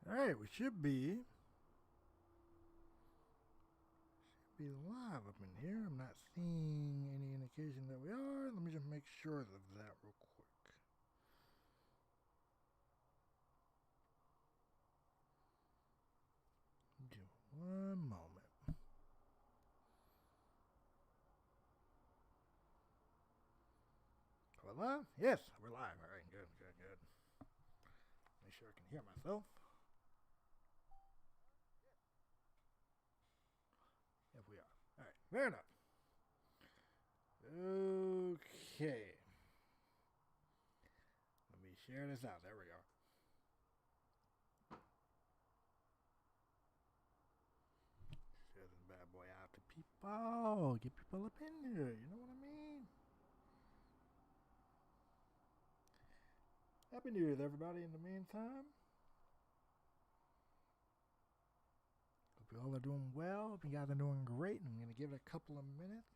Alright, we should be live up in here. I'm not seeing any indication that we are. Let me just make sure of that real quick. Give one moment. Are we live? Yes, we're live. Alright, good. Make sure I can hear myself. Yes, we are. Alright, fair enough. Okay. Let me share this out. There we go. Share this bad boy out to people. Get people up in here. You know what I mean? Happy New Year, everybody, in the meantime. Hope you all are doing well. Hope you guys are doing great. I'm going to give it a couple of minutes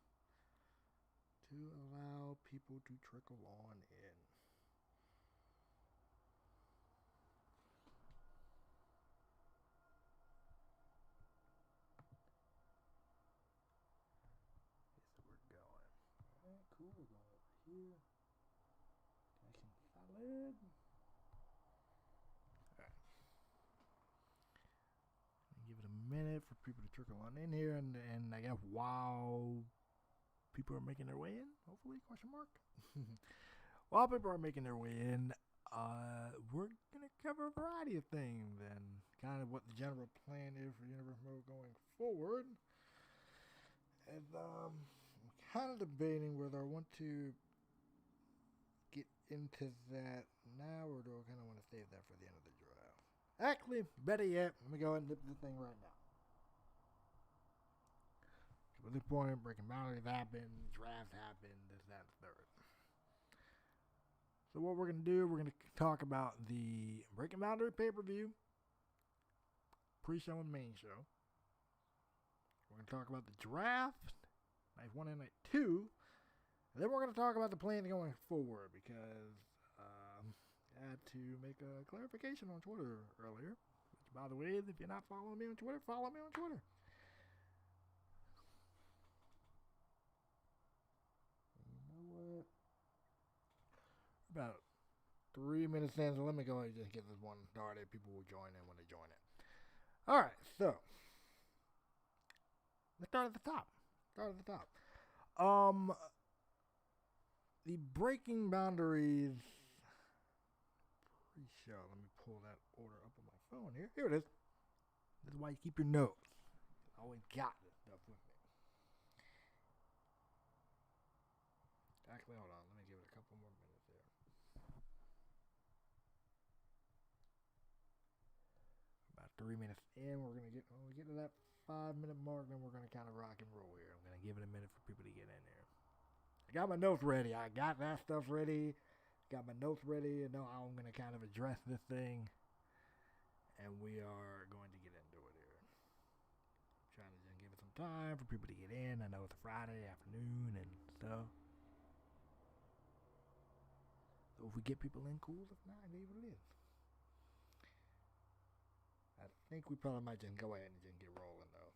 to allow people to trickle on in. So we're going. Alright, cool. We're going over here. Connection solid. Alright. Give it a minute for people to trickle on in here, and I guess while people are making their way in, hopefully, question mark. While people are making their way in, we're gonna cover a variety of things and kind of what the general plan is for Universe Mode going forward. And I'm kind of debating whether I want to get into that now or do I kind of want to save that for the end of the draft. Actually, better yet, let me go ahead and dip the thing right now. At this point, breaking boundaries happen, drafts happen, this, that, and third. So what we're going to do, we're going to talk about the Breaking Boundary pay-per-view, pre-show and main show. We're going to talk about the draft, night 1 and night 2. And then we're going to talk about the plan going forward because I had to make a clarification on Twitter earlier. Which, by the way, if you're not following me on Twitter, follow me on Twitter. You know what? About 3 minutes in, so let me go ahead and just get this one started. People will join in when they join it. Alright, so let's start at the top. The Breaking Boundaries pre-show. Let me pull that order up on my phone here. Here it is. This is why you keep your notes. I always got this stuff with me. Actually, hold on. Let me give it a couple more minutes there. About 3 minutes in, we're gonna get when we get to that 5-minute mark, then we're gonna kind of rock and roll here. I'm gonna give it a minute for people to get in there. I got my notes ready. I got that stuff ready. Got my notes ready. And know how I'm gonna kind of address this thing, and we are going to get into it here. I'm trying to just give it some time for people to get in. I know it's a Friday afternoon and stuff. So if we get people in, cool. If not, leave it is. I think we probably might just go ahead and just get rolling, though.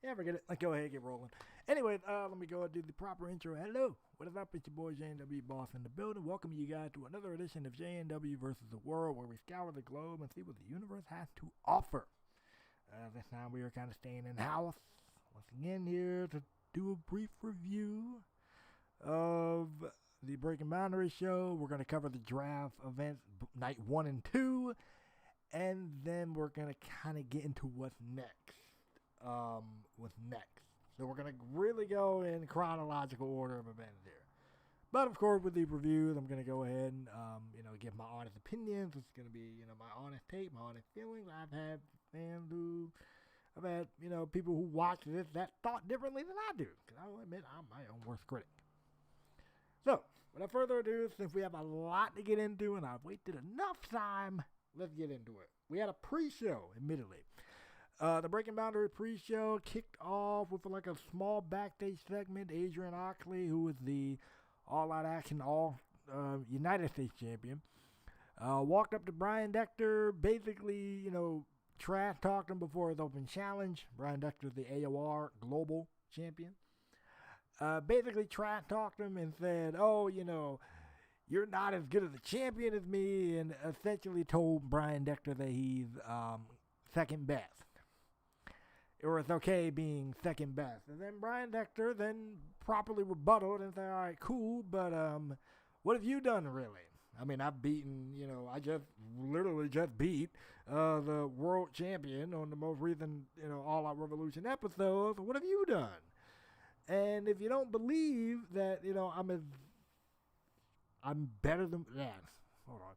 Yeah, forget it. Let's go ahead and get rolling. Anyway, let me go and do the proper intro. Hello. What is up? It's your boy, JNW Boss in the building. Welcome you guys to another edition of JNW versus the World, where we scour the globe and see what the universe has to offer. This time we are kind of staying in-house. Once again here to do a brief review of the Breaking Boundary show. We're going to cover the draft events, night 1 and 2. And then we're going to kind of get into what's next. So we're going to really go in chronological order of events here. But of course, with the reviews, I'm going to go ahead and, give my honest opinions. It's going to be, my honest take, my honest feelings. I've had fans people who watch this that thought differently than I do. Because I will admit, I'm my own worst critic. So, without further ado, since we have a lot to get into and I've waited enough time, let's get into it. We had a pre-show, admittedly. The Breaking Boundary pre-show kicked off with like a small backstage segment. Adrian Oxley, who was the All Out Action United States champion, Walked up to Brian Dexter, basically, trash talked him before his open challenge. Brian Dexter, the AOR Global Champion. Basically trash talked him and said, oh, you're not as good of a champion as me, and essentially told Brian Dexter that he's second best. Or it's okay being second best. And then Brian Dexter then properly rebutted and said, all right, cool, but what have you done really? I mean, I've beaten, I just literally just beat the world champion on the most recent, All Out Revolution episode. What have you done? And if you don't believe that, I'm better than that. Hold on.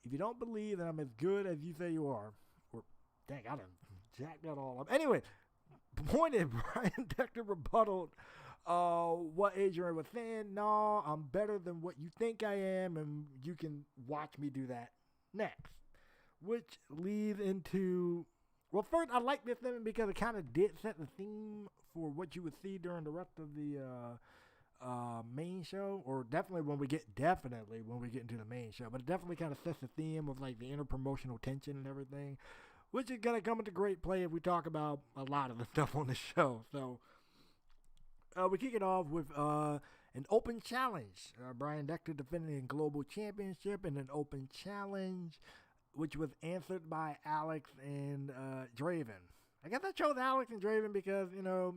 If you don't believe that I'm as good as you say you are, or dang, I done jacked that all up. Anyway, the point is, Brian Dexter rebutted what Adrian was saying. No, I'm better than what you think I am, and you can watch me do that next. Which leads into, well, first, I like this thing because it kind of did set the theme for what you would see during the rest of the main show, or definitely when we get into the main show, but it definitely kind of sets the theme of like the interpromotional tension and everything, which is going to come into great play if we talk about a lot of the stuff on the show. So we kick it off with an open challenge. Brian Dexter defending the Global Championship in an open challenge, which was answered by Alex and Draven. I guess I chose Alex and Draven because,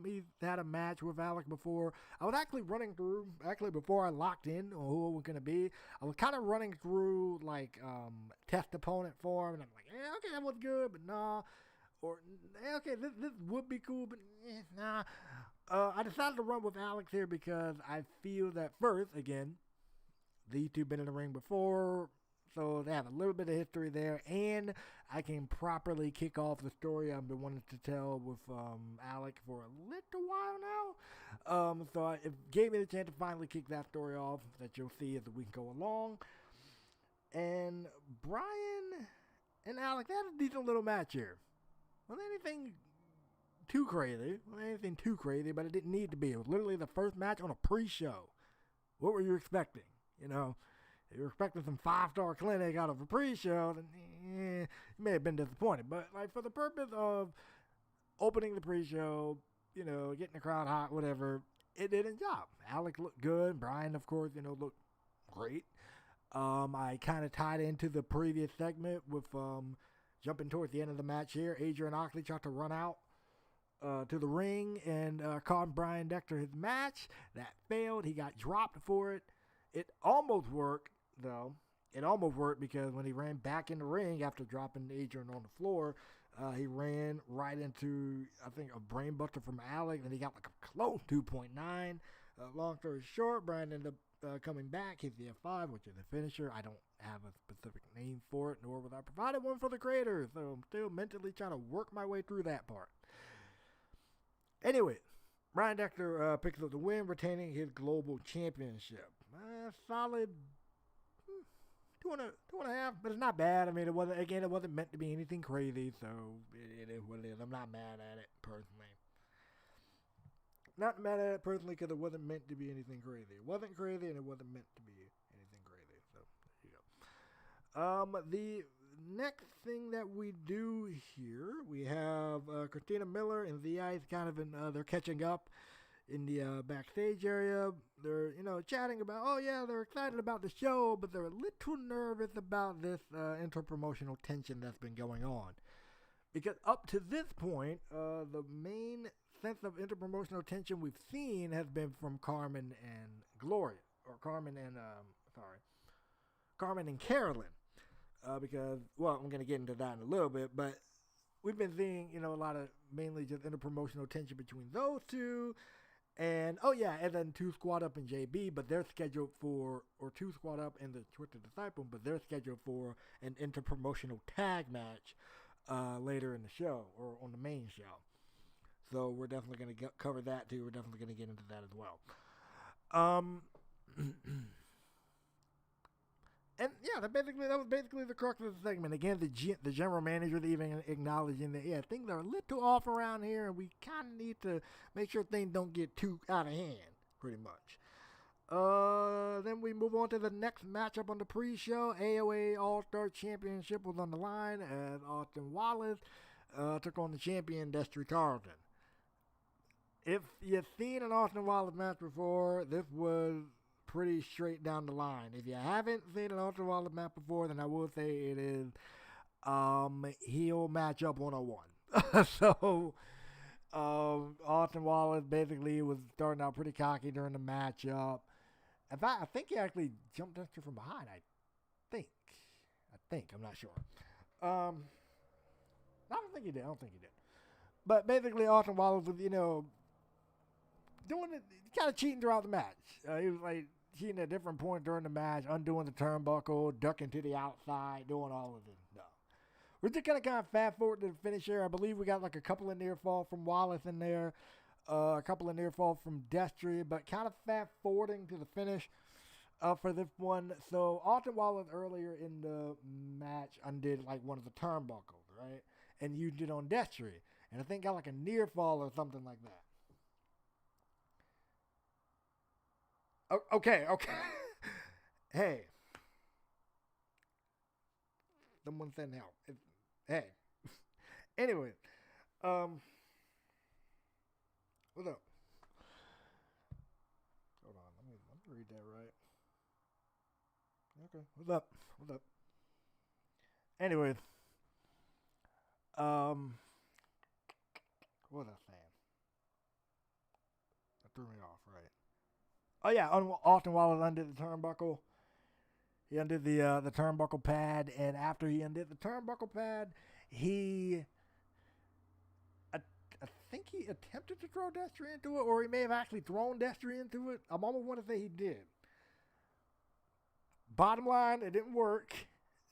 he's had a match with Alex before. I was actually running through, before I locked in on who it was going to be, I was kind of running through, test opponent form, and I'm like, yeah, okay, that was good, but nah. Or, okay, this would be cool, but nah. I decided to run with Alex here because I feel that first, again, these two been in the ring before, so they have a little bit of history there, and I can properly kick off the story I've been wanting to tell with Alec for a little while now. So it gave me the chance to finally kick that story off that you'll see as the week go along. And Brian and Alec, they had a decent little match here. Well, anything too crazy, but it didn't need to be. It was literally the first match on a pre-show. What were you expecting? If you were expecting some 5-star clinic out of a pre-show, then you may have been disappointed. But for the purpose of opening the pre-show, getting the crowd hot, whatever, it did its job. Alec looked good. Brian, of course, looked great. I kind of tied into the previous segment with jumping towards the end of the match here. Adrian Oxley tried to run out to the ring and cost Brian Dexter his match. That failed. He got dropped for it. It almost worked, though. It almost worked because when he ran back in the ring after dropping Adrian on the floor, he ran right into, I think, a brainbuster from Alex, and he got like a close 2.9. Long story short, Brian ended up coming back. Hit the F5, which is a finisher. I don't have a specific name for it, nor was I provided one for the creators, so I'm still mentally trying to work my way through that part. Anyway, Brian Dexter picks up the win, retaining his global championship. Solid 2.5, but it's not bad. I mean, it wasn't meant to be anything crazy, so it is what it is. I'm not mad at it personally. Not mad at it personally because it wasn't meant to be anything crazy. It wasn't crazy, and it wasn't meant to be anything crazy. So there you go. The next thing that we do here, we have Christina Miller and The Ice kind of they're catching up in the backstage area. They're, chatting about, oh yeah, they're excited about the show, but they're a little nervous about this interpromotional tension that's been going on. Because up to this point, the main sense of interpromotional tension we've seen has been from Carmen and Gloria, or Carmen and Carolyn. Because, well, I'm going to get into that in a little bit, but we've been seeing, a lot of mainly just interpromotional tension between those two. And, and then 2 Squad Up and JB, but they're scheduled for, or 2 Squad Up and the Twisted Disciple, but they're scheduled for an interpromotional tag match later in the show, or on the main show. So we're definitely going to cover that too. We're definitely going to get into that as well. And yeah, that was basically the crux of the segment. Again, the general manager even acknowledging that things are a little off around here, and we kind of need to make sure things don't get too out of hand, pretty much. Then we move on to the next matchup on the pre-show. AOA All-Star Championship was on the line as Austin Wallace took on the champion Destry Carlton. If you've seen an Austin Wallace match before, this was pretty straight down the line. If you haven't seen an Austin Wallace match before, then I will say it is heel matchup 101. So Austin Wallace basically was starting out pretty cocky during the matchup. In fact, I think he actually jumped Dexter from behind. I think. I'm not sure. I don't think he did. But basically, Austin Wallace was, doing it, kind of cheating throughout the match. He was like cheating at different points during the match, undoing the turnbuckle, ducking to the outside, doing all of this stuff. We're just kind of fast forward to the finish here. I believe we got like a couple of near fall from Wallace in there, a couple of near fall from Destry, but kind of fast forwarding to the finish for this one. So Austin Wallace earlier in the match undid like one of the turnbuckles, right? And used it on Destry. And I think got like a near fall or something like that. Okay. Hey. Someone send help. Hey. Anyway. What's up? Hold on. Let me read that right. Okay. What's up? Anyways. What was I saying? That threw me off, right? Oh yeah, Austin Wallace undid the turnbuckle. He undid the turnbuckle pad, and after he undid the turnbuckle pad, I think he attempted to throw Destry into it, or he may have actually thrown Destry into it. I'm almost want to say he did. Bottom line, it didn't work.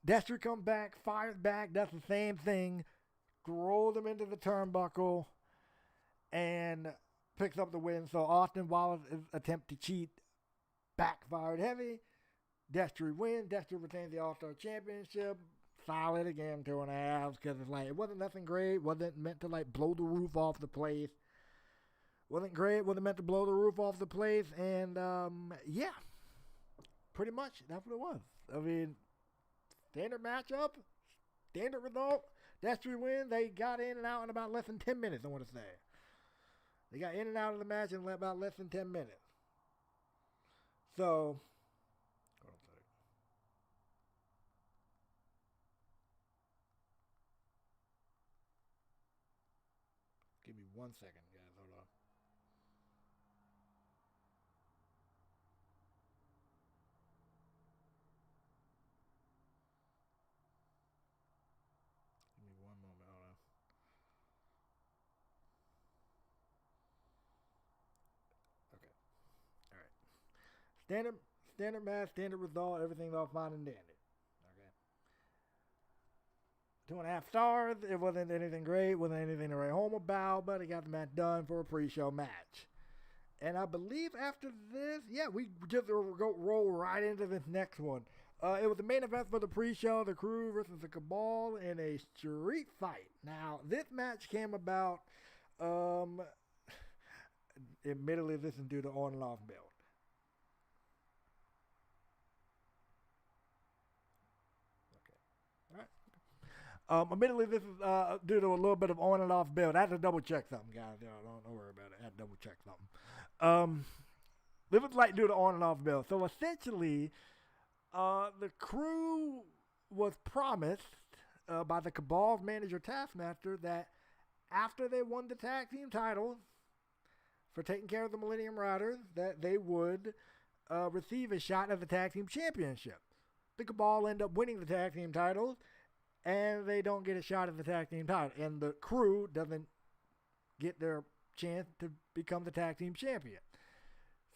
Destry comes back, fires back, does the same thing, throws him into the turnbuckle, and picks up the win. So Austin Wallace's attempt to cheat backfired heavy. Destry wins. Destry retains the All-Star Championship. Solid again, 2.5, because it's like, it wasn't nothing great. Wasn't meant to like blow the roof off the place. Wasn't great. Wasn't meant to blow the roof off the place. And yeah, pretty much that's what it was. I mean, standard matchup, standard result. Destry wins. They got in and out in about less than 10 minutes, I want to say. They got in and out of the match in about less than 10 minutes. So, hold on a second. Give me 1 second, guys. Hold on. Give me 1 moment. Hold on. Okay. All right. Standard match, standard result. Everything's all fine and dandy. Okay. 2.5 stars. It wasn't anything great. Wasn't anything to write home about, but it got the match done for a pre-show match. And I believe after this, yeah, we just roll right into this next one. It was the main event for the pre-show, the Crew versus the Cabal in a street fight. Now, this match came about, admittedly, this is due to on and off build. Admittedly, this is due to a little bit of on and off build. I had to double check something, guys. Don't worry about it. I had to double check something. This was like due to on and off build. So essentially, the Crew was promised by the Cabal's manager Taskmaster that after they won the tag team titles for taking care of the Millennium Riders, that they would receive a shot at the tag team championship. The Cabal end up winning the tag team titles, and they don't get a shot at the tag team title. And the Crew doesn't get their chance to become the tag team champion.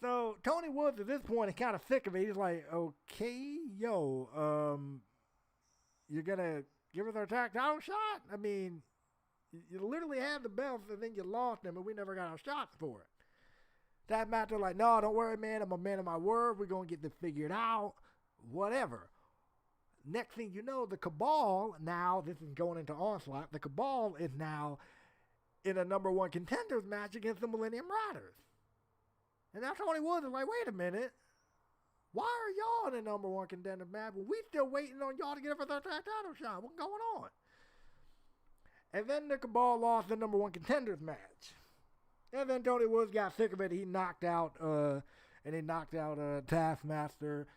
So Tony Woods at this point is kind of sick of it. He's like, okay, yo, you're going to give us our tag title shot? I mean, you literally had the belts and then you lost them and we never got our shots for it. That matter, like, no, don't worry, man. I'm a man of my word. We're going to get this figured out. Whatever. Next thing you know, the Cabal now, this is going into Onslaught, the Cabal is now in a number one contenders match against the Millennium Riders. And now Tony Woods is like, wait a minute. Why are y'all in the number one contender match when we still waiting on y'all to get a third title shot? What's going on? And then the Cabal lost the number one contenders match. And then Tony Woods got sick of it. He knocked out Taskmaster.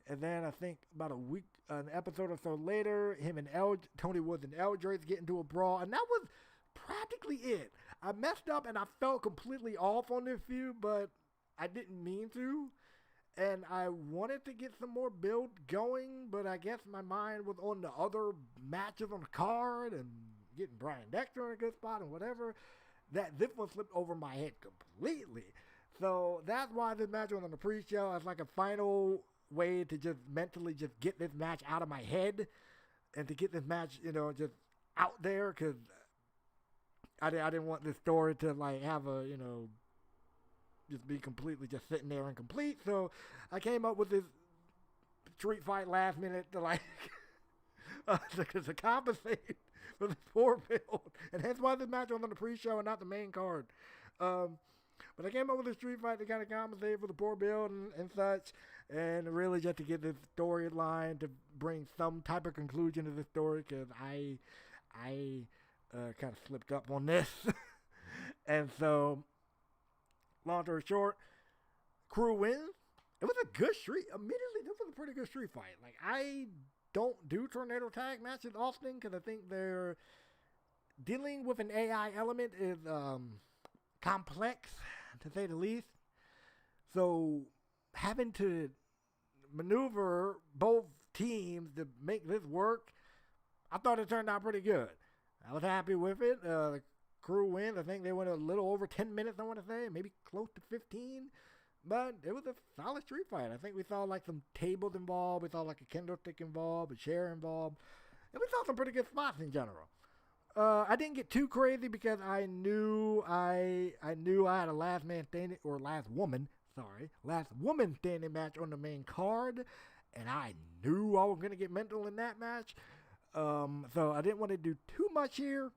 And then I think about an episode or so later, him and Tony Woods and Eldridge get into a brawl. And that was practically it. I messed up and I felt completely off on this feud, but I didn't mean to. And I wanted to get some more build going, but I guess my mind was on the other matches on the card and getting Brian Dexter in a good spot and whatever. That this one slipped over my head completely. So that's why this match was on the pre-show as like a final way to just mentally just get this match out of my head and to get this match, just out there, because I didn't want this story to like have a, just be completely just sitting there incomplete. So I came up with this street fight last minute to like to compensate for the poor build, and that's why this match was on the pre-show and not the main card. But I came up with a street fight to kind of compensate for the poor build and such, and really just to get this storyline to bring some type of conclusion to the story, because I kind of slipped up on this. And so, long story short, Crew wins. It was a good street. Admittedly, this was a pretty good street fight. Like, I don't do tornado tag matches often because I think they're dealing with an AI element is complex, to say the least. So having to maneuver both teams to make this work, I thought it turned out pretty good. I was happy with it. The Crew wins. I think they went a little over 10 minutes, I want to say, maybe close to 15. But it was a solid street fight. I think we saw like some tables involved. We saw like a kendo stick involved, a chair involved. And we saw some pretty good spots in general. I didn't get too crazy because I knew I had a last woman standing match on the main card, and I knew I was gonna get mental in that match. So I didn't want to do too much here,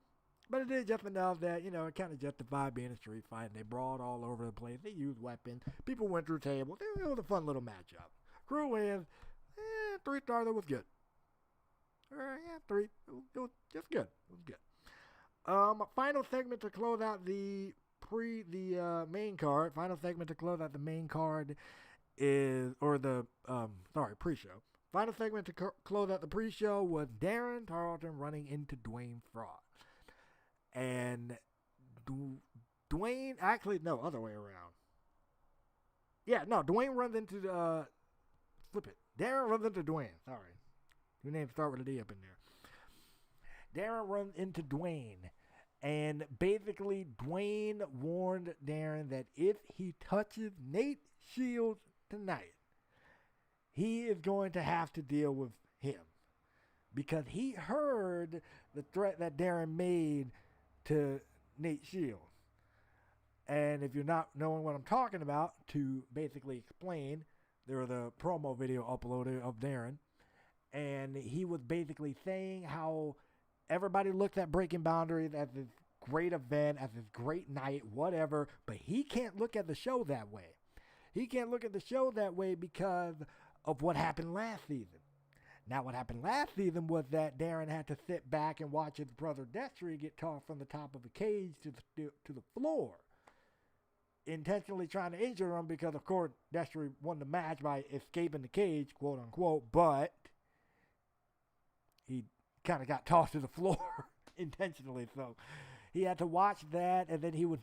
but it did just enough that it kind of justified being a street fight. And they brawled all over the place. They used weapons. People went through tables. It was a fun little matchup. Crew wins. 3 stars. That was good. 3. It was just good. It was good. Final segment to close out the main card. Final segment to close out the main card pre-show. Final segment to close out the pre-show was Darren Tarleton running into Dwayne Frost. And Dwayne, actually, no, other way around. Yeah, no, Dwayne runs into Darren runs into Dwayne. Sorry. Your names start with a D up in there. Darren runs into Dwayne. And basically, Dwayne warned Darren that if he touches Nate Shields tonight, he is going to have to deal with him. Because he heard the threat that Darren made to Nate Shields. And if you're not knowing what I'm talking about, to basically explain, there was a promo video uploaded of Darren, and he was basically saying how everybody looks at Breaking Boundaries as this great event, as this great night, whatever, but he can't look at the show that way. He can't look at the show that way because of what happened last season. Now, what happened last season was that Darren had to sit back and watch his brother Destry get tossed from the top of a cage to the floor, intentionally trying to injure him because, of course, Destry won the match by escaping the cage, quote unquote, but he kind of got tossed to the floor intentionally. So he had to watch that, and then he was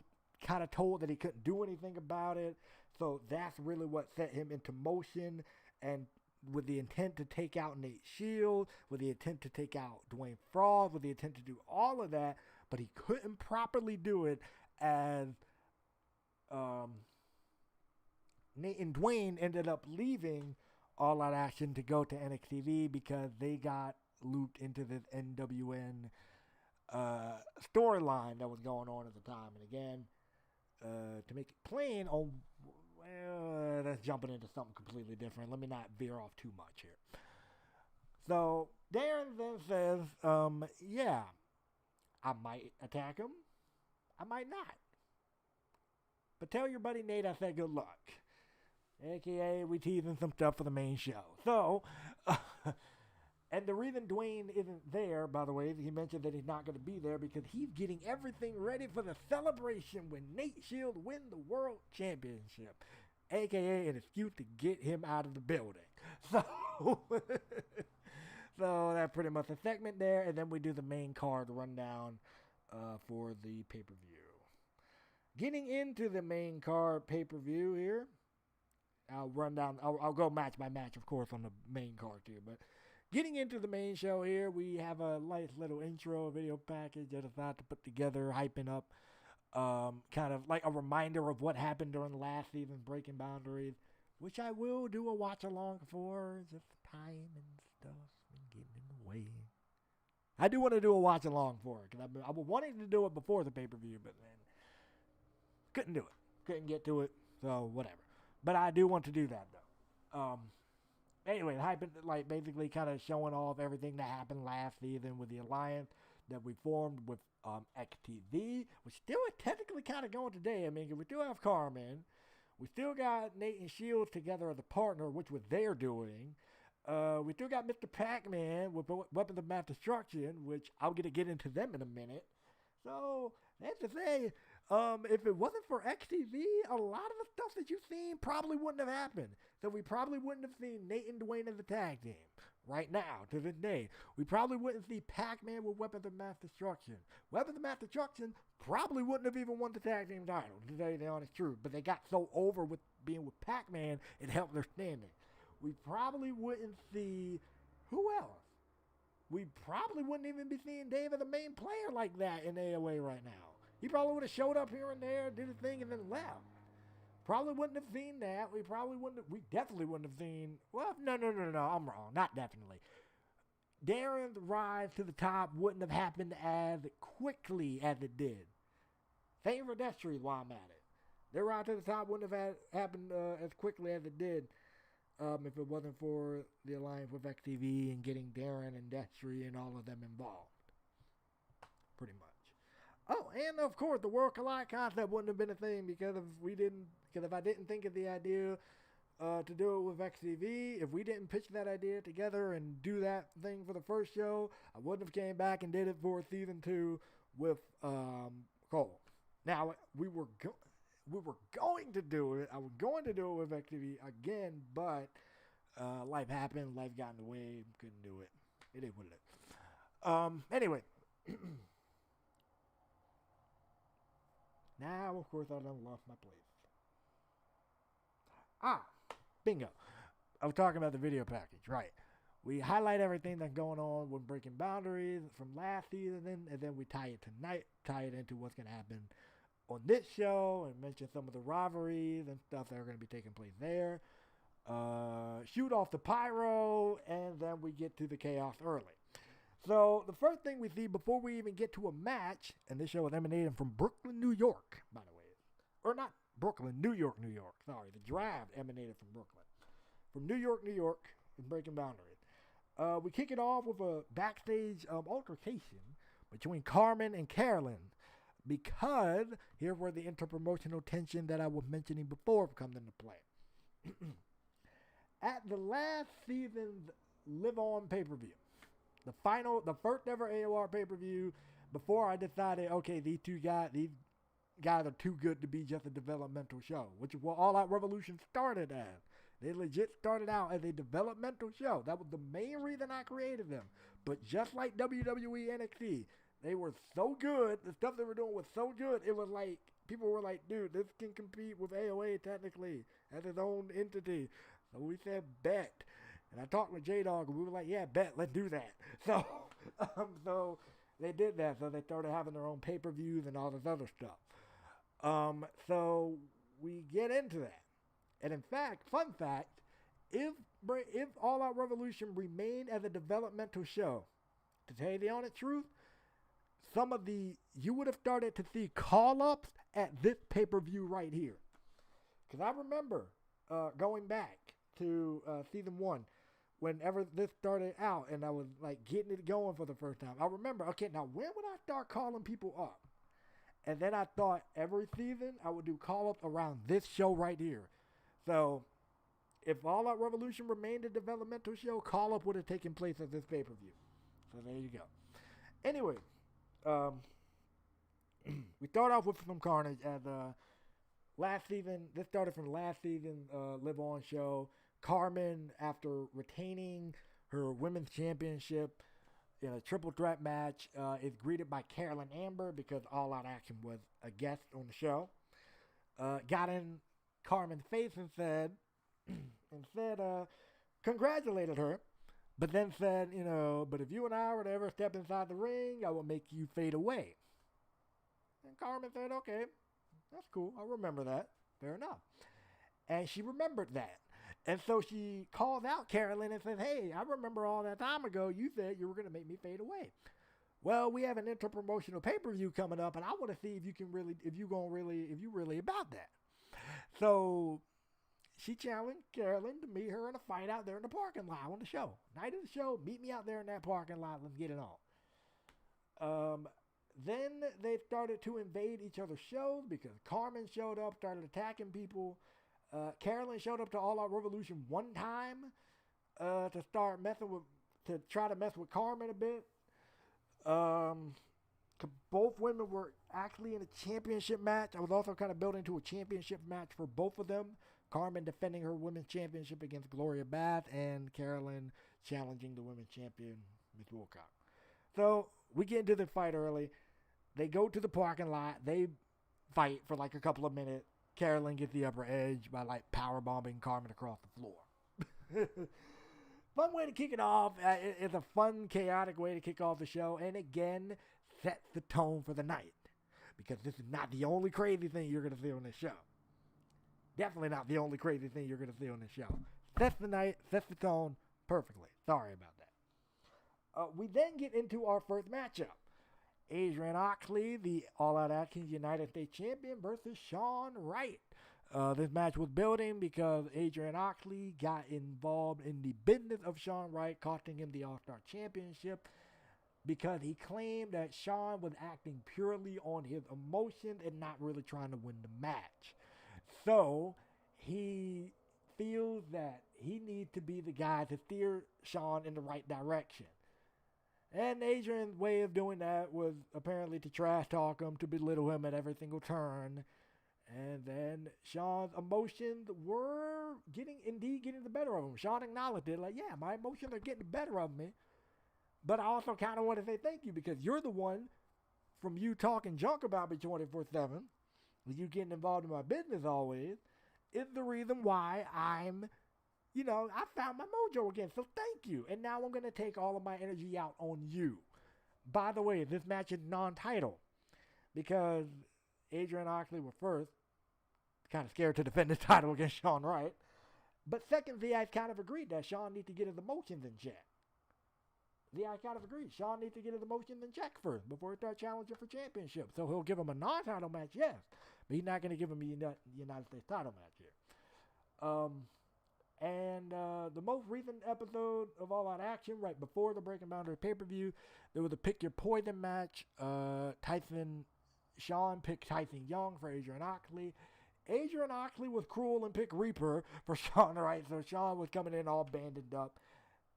kind of told that he couldn't do anything about it. So that's really what set him into motion, and with the intent to take out Nate Shields, with the intent to take out Dwayne Frost, with the intent to do all of that, but he couldn't properly do it as Nate and Dwayne ended up leaving All Out Action to go to NXT because they got looped into this NWN storyline that was going on at the time. And again, to make it plain, that's jumping into something completely different. Let me not veer off too much here. So Darren then says, yeah, I might attack him. I might not. But tell your buddy Nate I said good luck. AKA, we teasing some stuff for the main show. So, and the reason Dwayne isn't there, by the way, he mentioned that he's not going to be there because he's getting everything ready for the celebration when Nate Shield win the World Championship. AKA an excuse to get him out of the building. So, so that's pretty much a segment there, and then we do the main card rundown for the pay-per-view. Getting into the main card pay-per-view here, I'll run down. I'll go match by match, of course, on the main card here. But getting into the main show here, we have a nice little intro video package that I thought to put together, hyping up, kind of like a reminder of what happened during last season's Breaking Boundaries, which I will do a watch along for. Just time and stuff and getting in the way. I do want to do a watch along for it because I was wanting to do it before the pay per view, but then couldn't do it. Couldn't get to it, so whatever. But I do want to do that though. Anyway, hyping, like basically kind of showing off everything that happened last season with the alliance that we formed with XTV, which still is technically kind of going today. I mean, we still have Carmen. We still got Nate and Shields together as a partner, which was they're doing. We still got Mr. Pac-Man with Weapons of Mass Destruction, which I'll get into them in a minute. So, that's to say, if it wasn't for XTV, a lot of the stuff that you've seen probably wouldn't have happened. So we probably wouldn't have seen Nate and Dwayne as a tag team right now, to this day. We probably wouldn't see Pac-Man with Weapons of Mass Destruction. Weapons of Mass Destruction probably wouldn't have even won the tag team title, to tell you the honest truth. But they got so over with being with Pac-Man, it helped their standing. We probably wouldn't see, who else? We probably wouldn't even be seeing Dave as a main player like that in AOA right now. He probably would have showed up here and there, did his thing, and then left. Probably wouldn't have seen that. We definitely wouldn't have seen, well, no, I'm wrong. Not definitely. Darren's rise to the top wouldn't have happened as quickly as it did. Same for Destry while I'm at it. Their rise to the top wouldn't have happened as quickly as it did if it wasn't for the alliance with XTV and getting Darren and Destry and all of them involved. Pretty much. Oh, and of course, the World Collide concept wouldn't have been a thing because if I didn't think of the idea to do it with XTV, if we didn't pitch that idea together and do that thing for the first show, I wouldn't have came back and did it for season 2 with Cole. Now, we were going to do it. I was going to do it with XTV again, but life happened. Life got in the way. Couldn't do it. It is what it is. Anyway. Now, of course, I done lost my place. Bingo. I was talking about the video package, right. We highlight everything that's going on with Breaking Boundaries from last season, and then we tie it into what's going to happen on this show, and mention some of the rivalries and stuff that are going to be taking place there. Shoot off the pyro, and then we get to the chaos early. So, the first thing we see before we even get to a match, and this show is emanating from Brooklyn, New York, by the way. Or not Brooklyn, New York. Sorry, the draft emanated from Brooklyn. From New York, in Breaking Boundaries. We kick it off with a backstage altercation between Carmen and Carolyn. Because here's where the interpromotional tension that I was mentioning before comes into play. At the last season's Live On pay-per-view, the first ever AOR pay-per-view, before I decided, okay, these guys are too good to be just a developmental show, which is what All Out Revolution started as. They legit started out as a developmental show. That was the main reason I created them. But just like WWE NXT, they were so good, the stuff they were doing was so good, it was like, people were like, dude, this can compete with AOA technically as its own entity. So we said, bet. And I talked with J-Dog, and we were like, yeah, bet, let's do that. So, so they did that. So they started having their own pay-per-views and all this other stuff. So we get into that. And in fact, fun fact, if All Out Revolution remained as a developmental show, to tell you the honest truth, you would have started to see call-ups at this pay-per-view right here. Because I remember going back to season 1, whenever this started out and I was like getting it going for the first time. I remember, okay, now when would I start calling people up? And then I thought every season I would do call-ups around this show right here. So if All Out Revolution remained a developmental show, Call Up would have taken place at this pay-per-view. So there you go. Anyway, we start off with some carnage as last season. This started from last season Live On show. Carmen, after retaining her women's championship in a triple threat match, is greeted by Carolyn Amber because All Out Action was a guest on the show. Got in Carmen's face and said, congratulated her, but then said, but if you and I were to ever step inside the ring, I will make you fade away. And Carmen said, okay, that's cool. I'll remember that. Fair enough. And she remembered that. And so she calls out Carolyn and says, hey, I remember all that time ago you said you were going to make me fade away. Well, we have an interpromotional pay-per-view coming up, and I want to see if you really about that. So she challenged Carolyn to meet her in a fight out there in the parking lot on the show. Night of the show, meet me out there in that parking lot. Let's get it on. Then they started to invade each other's shows because Carmen showed up, started attacking people. Carolyn showed up to All Out Revolution one time to try to mess with Carmen a bit. Both women were actually in a championship match. I was also kind of building to a championship match for both of them. Carmen defending her women's championship against Gloria Bath, and Carolyn challenging the women's champion, Miss Wilcox. So we get into the fight early. They go to the parking lot. They fight for like a couple of minutes. Carolyn gets the upper edge by like powerbombing Carmen across the floor. Fun way to kick it off. It's a fun, chaotic way to kick off the show, and again sets the tone for the night, because this is not the only crazy thing you're going to see on this show. Definitely not the only crazy thing you're going to see on this show. Sets the night, sets the tone perfectly. Sorry about that. We then get into our first matchup. Adrian Oxley, the All Out Action United States Champion, versus Sean Wright. This match was building because Adrian Oxley got involved in the business of Sean Wright, costing him the All-Star Championship because he claimed that Sean was acting purely on his emotions and not really trying to win the match. So he feels that he needs to be the guy to steer Sean in the right direction. And Adrian's way of doing that was apparently to trash talk him, to belittle him at every single turn. And then Sean's emotions were getting the better of him. Sean acknowledged it, like, yeah, my emotions are getting the better of me. But I also kind of want to say thank you, because you're the one, from you talking junk about me 24/7, with you getting involved in my business always, is the reason why I found my mojo again. So thank you. And now I'm going to take all of my energy out on you. By the way, this match is non-title, because Adrian Oxley was first, kind of scared to defend his title against Sean Wright. But second, I kind of agreed that Sean needs to get his emotions in check. I kind of agreed. Sean needs to get his emotions in check first before he starts challenging for championship. So he'll give him a non-title match, yes, but he's not going to give him a United States title match here. The most recent episode of All Out Action, right before the Breaking Boundary pay-per-view, there was a Pick Your Poison match. Sean picked Tyson Young for Adrian Oxley. Adrian Oxley was cruel and picked Reaper for Sean Wright, so Sean was coming in all banded up,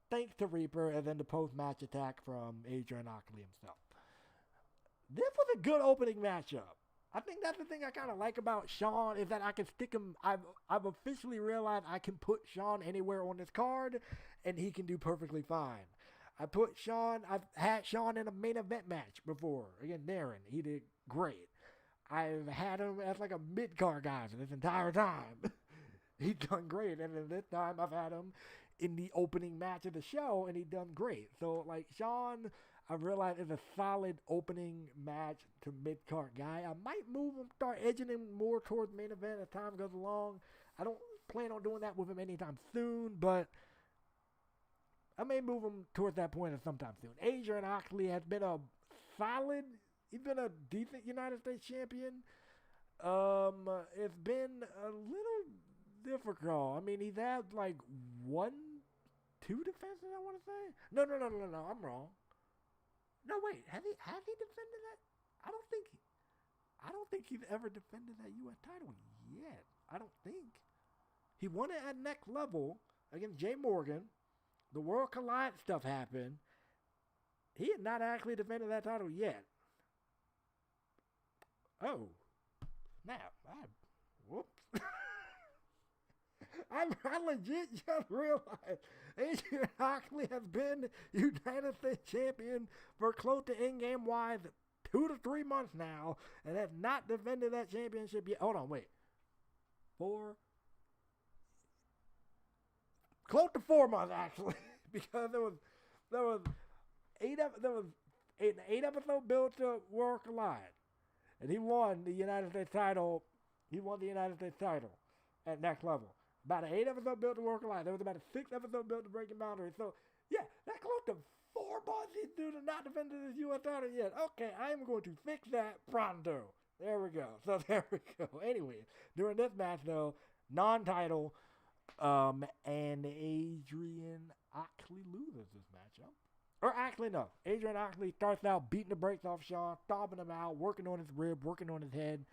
thanks to Reaper, and then the post-match attack from Adrian Oxley himself. This was a good opening matchup. I think that's the thing I kind of like about Sean, is that I can stick him. I've officially realized I can put Sean anywhere on this card, and he can do perfectly fine. I've had Sean in a main event match before. Again, Darren, he did great. I've had him as like a mid-card guy for this entire time. He's done great. And then this time I've had him in the opening match of the show, and he's done great. So, like, Sean, I realize, is a solid opening match to mid-card guy. I might move him, start edging him more towards main event as time goes along. I don't plan on doing that with him anytime soon, but I may move him towards that point at sometime soon. Adrian Oxley has been he's been a decent United States champion. It's been a little difficult. I mean, he's had like 2 defenses, I want to say. No, I'm wrong. No, wait, has he defended that? I don't think he's ever defended that U.S. title yet. I don't think. He won it at next level against Jay Morgan. The World Collide stuff happened. He had not actually defended that title yet. Oh, snap! Whoops. I legit just realized Adrian Oxley has been United States champion for close to in-game wise 2 to 3 months now, and has not defended that championship yet. Hold on, wait. 4, close to 4 months actually, because there was 8 episode build to World Collide, and he won the United States title. He won the United States title at next level. About an 8 episode build to World Collide. There was about a 6 episode build to Breaking Boundaries. So yeah, that's close to 4 months he's due to not defending his U.S. title yet. Okay, I am going to fix that pronto. There we go. So there we go. Anyway, during this match though, non-title, and Adrian Oxley loses this matchup. Or actually, no. Adrian Oxley starts out beating the brakes off Shawn, stomping him out, working on his rib, working on his head.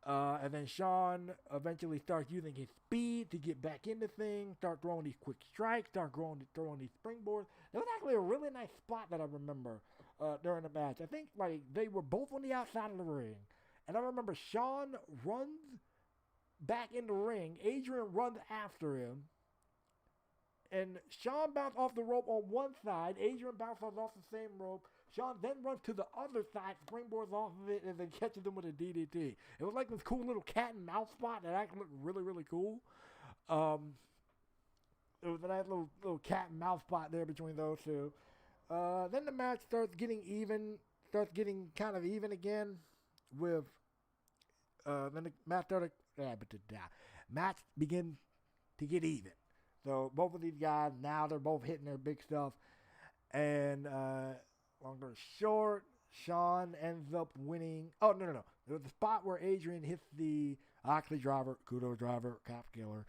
And then Shawn eventually starts using his speed to get back into things, start throwing these quick strikes, start throwing these springboards. There was actually a really nice spot that I remember during the match. I think like they were both on the outside of the ring. And I remember Shawn runs back in the ring. Adrian runs after him. And Shawn bounced off the rope on one side. Adrian bounces off the same rope. Shawn then runs to the other side, springboards off of it, and then catches him with a DDT. It was like this cool little cat and mouse spot that actually looked really, really cool. It was a nice little cat and mouse spot there between those two. Then the match starts getting kind of even again with, then the match begins to get even. So both of these guys, now they're both hitting their big stuff. And long story short, Shawn ends up winning. Oh, no. There was a spot where Adrian hits the Oxley driver, Kudo driver, cop killer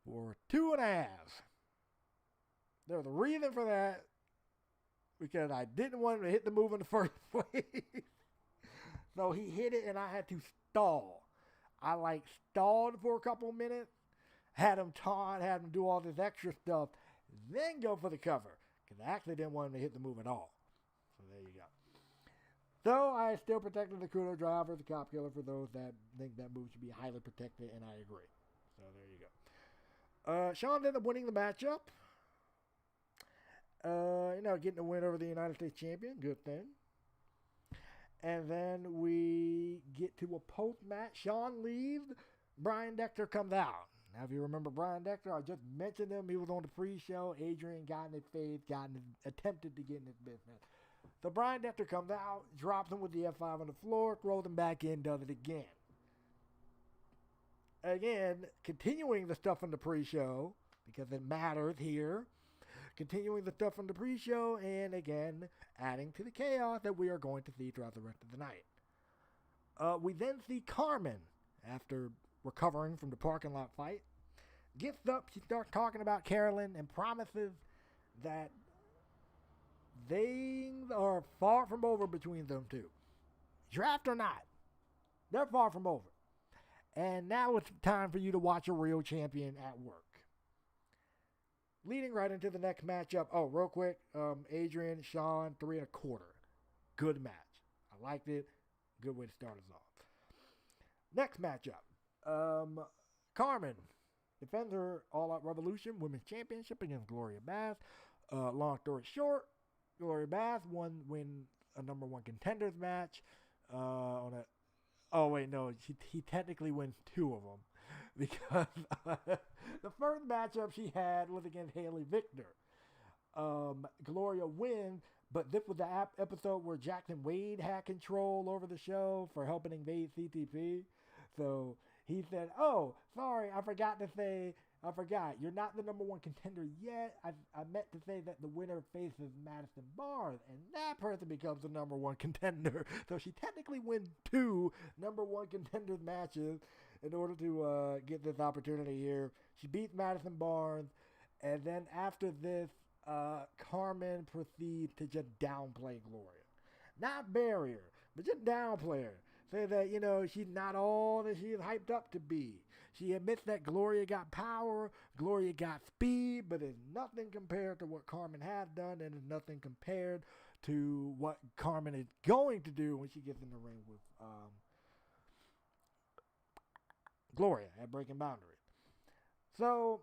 for 2.5. There was a reason for that, because I didn't want him to hit the move in the first place. So he hit it and I had to stall. I stalled for a couple minutes. Had him taunt, had him do all this extra stuff, then go for the cover. Because I actually didn't want him to hit the move at all. So there you go. So I still protected the Kudo driver, the cop killer, for those that think that move should be highly protected, and I agree. So there you go. Shawn ended up winning the matchup. Getting a win over the United States champion. Good thing. And then we get to a post-match. Shawn leaves. Brian Dexter comes out. Now, if you remember Brian Dexter, I just mentioned him. He was on the pre-show. Adrian got in his face, attempted to get in his business. So Brian Dexter comes out, drops him with the F5 on the floor, throws him back in, does it again. Again, continuing the stuff from the pre-show, because it matters here. Continuing the stuff from the pre-show, and again, adding to the chaos that we are going to see throughout the rest of the night. We then see Carmen, after recovering from the parking lot fight, gets up, she starts talking about Carolyn and promises that things are far from over between them two. Draft or not, they're far from over. And now it's time for you to watch a real champion at work. Leading right into the next matchup. Oh, real quick, Adrian, Shawn, 3 1/4. Good match. I liked it. Good way to start us off. Next matchup. Carmen defends her All Out Revolution Women's Championship against Gloria Bass. Long story short, Gloria Bass won a number 1 contenders match. He technically wins 2 of them, because the first matchup she had was against Haley Victor. Gloria wins, but this was the episode where Jackson Wade had control over the show for helping invade CTP. So he said, "Oh, sorry, I forgot. You're not the number 1 contender yet. I meant to say that the winner faces Madison Barnes, and that person becomes the number 1 contender." So she technically wins 2 number 1 contenders matches in order to get this opportunity here. She beats Madison Barnes, and then after this, Carmen proceeds to just downplay Gloria. Not bury her, but just downplay her. say that, she's not all that she is hyped up to be. She admits that Gloria got power, Gloria got speed, but it's nothing compared to what Carmen has done, and it's nothing compared to what Carmen is going to do when she gets in the ring with Gloria at Breaking Boundaries. So,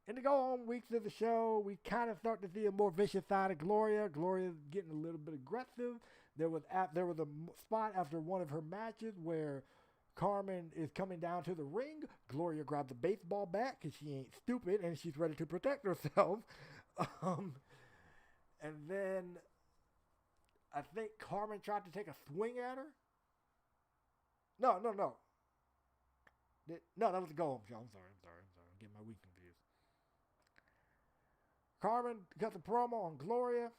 in the go-on weeks of the show, we kind of start to see a more vicious side of Gloria. Gloria's getting a little bit aggressive. There was a spot after one of her matches where Carmen is coming down to the ring. Gloria grabs a baseball bat because she ain't stupid and she's ready to protect herself. And then I think Carmen tried to take a swing at her. No. No, that was a go-home show. I'm sorry. I'm getting my week confused. Carmen cuts a promo on Gloria.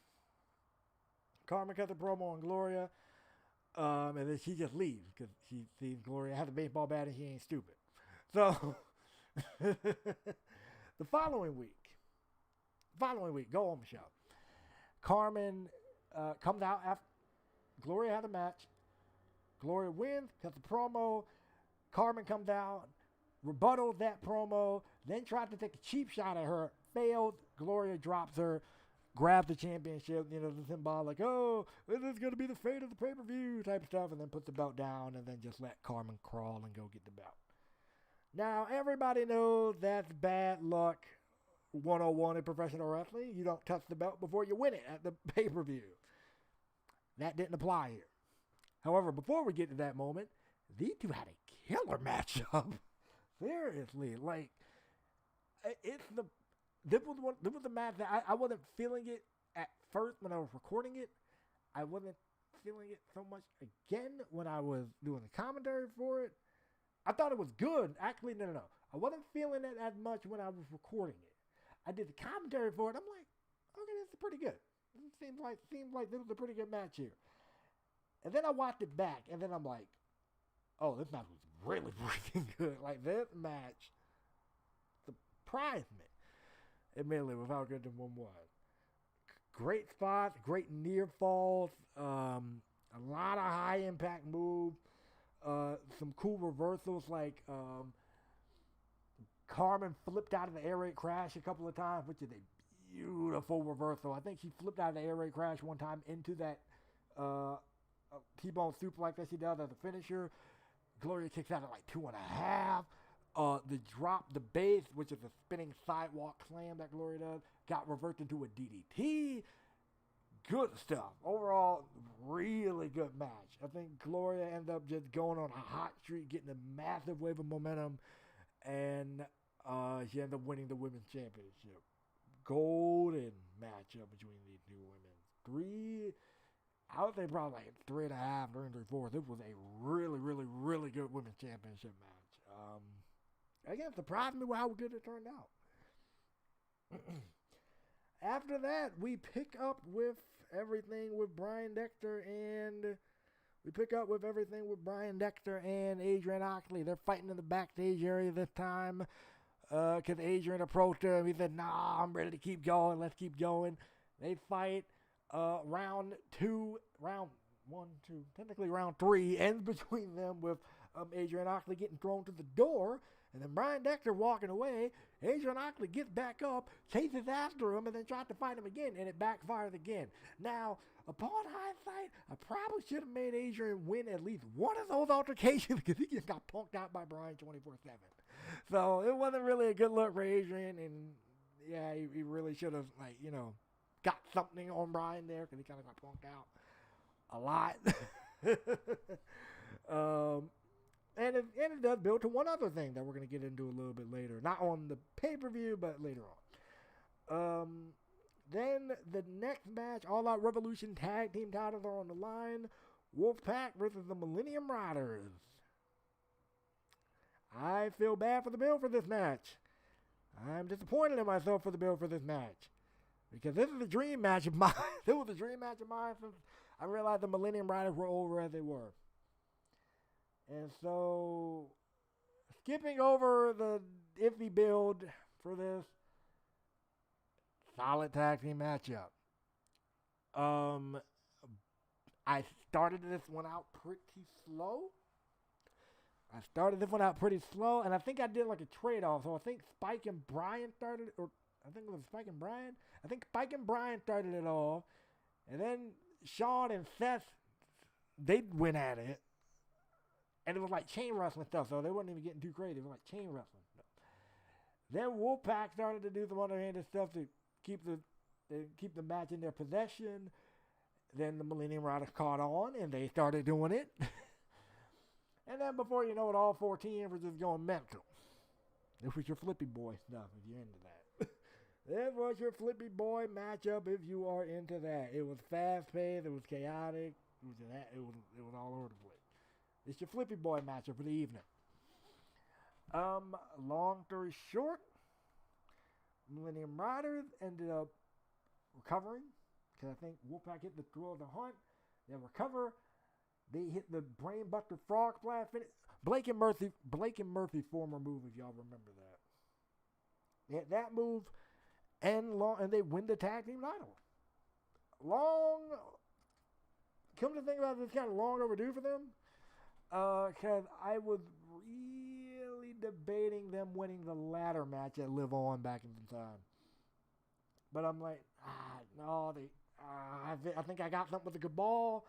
And then she just leaves because she sees Gloria has a baseball bat and she ain't stupid. So, the following week, go home show. Carmen comes out after Gloria had a match. Gloria wins, cuts a promo. Carmen comes out, rebuttals that promo, then tries to take a cheap shot at her, fails. Gloria drops her, grabs the championship, the symbolic, this is going to be the fate of the pay-per-view type stuff, and then puts the belt down and then just let Carmen crawl and go get the belt. Now, everybody knows that's bad luck 101 in professional wrestling. You don't touch the belt before you win it at the pay-per-view. That didn't apply here. However, before we get to that moment, these two had a killer matchup. Seriously, this was the match that I wasn't feeling it at first when I was recording it. I wasn't feeling it so much again when I was doing the commentary for it. I thought it was good. Actually, no. I wasn't feeling it as much when I was recording it. I did the commentary for it. I'm like, okay, this is pretty good. It seems like this was a pretty good match here. And then I watched it back, and then I'm like, oh, this match was really freaking good. Like, this match surprised me, admittedly, with how good the one was. Great spots, great near falls, a lot of high impact moves, some cool reversals, like Carmen flipped out of the air raid crash a couple of times, which is a beautiful reversal. I think she flipped out of the air raid crash one time into that T-bone suplex that she does as a finisher. Gloria kicks out at like 2.5. The drop, the base, which is a spinning sidewalk slam that Gloria does, got reversed into a DDT. Good stuff. Overall, really good match. I think Gloria ended up just going on a hot streak, getting a massive wave of momentum, and she ended up winning the women's championship. Golden matchup between these two women. I would say probably like 3.5, 3.75. This was a really, really, really good women's championship match. Again, surprised me with how good it turned out. After that, we pick up with everything with Brian Dexter and Adrian Oxley. They're fighting in the backstage area this time because Adrian approached him. He said, "Nah, I'm ready to keep going. Let's keep going." They fight. Round 3 ends between them with Adrian Oxley getting thrown to the door, and then Brian Dexter walking away. Adrian Oxley gets back up, chases after him, and then tries to fight him again, and it backfires again. Now, upon hindsight, I probably should have made Adrian win at least one of those altercations because he just got punked out by Brian 24/7. So it wasn't really a good look for Adrian, and yeah, he really should have, got something on Brian there because he kind of got punked out a lot. And it does build to one other thing that we're going to get into a little bit later. Not on the pay-per-view, but later on. Then the next match, All Out Revolution tag team titles are on the line. Wolfpack versus the Millennium Riders. I feel bad for the bill for this match. I'm disappointed in myself for the bill for this match. Because this is a dream match of mine. It was a dream match of mine since I realized the Millennium Riders were over as they were. And so, skipping over the iffy build for this, solid tag team matchup. I started this one out pretty slow. And I think I did like a trade-off. So I think Spike and Brian started, or I think it was Spike and Brian. I think Spike and Brian started it all, and then Sean and Seth, they went at it, and it was like chain wrestling stuff. So they wasn't even getting too crazy. It was like chain wrestling stuff. Then Wolfpack started to do some underhanded stuff to keep the match in their possession. Then the Millennium Riders caught on, and they started doing it. And then before you know it, all 14 were just going mental. This was your Flippy Boy stuff if you're into that. This was your Flippy Boy matchup if you are into that. It was fast-paced. It was chaotic. It was all over the place. It's your Flippy Boy matchup for the evening. Long story short, Millennium Riders ended up recovering because I think Wolfpack hit the thrill of the hunt. They recover. They hit the Brainbuster Frog Splash finish. Blake and Murphy former move, if y'all remember that. They hit that move and they win the tag team title. Come to think about it, it's kind of long overdue for them. Because I was really debating them winning the ladder match at Live On back in the time. But I'm like, no, I think I got something with the Cabal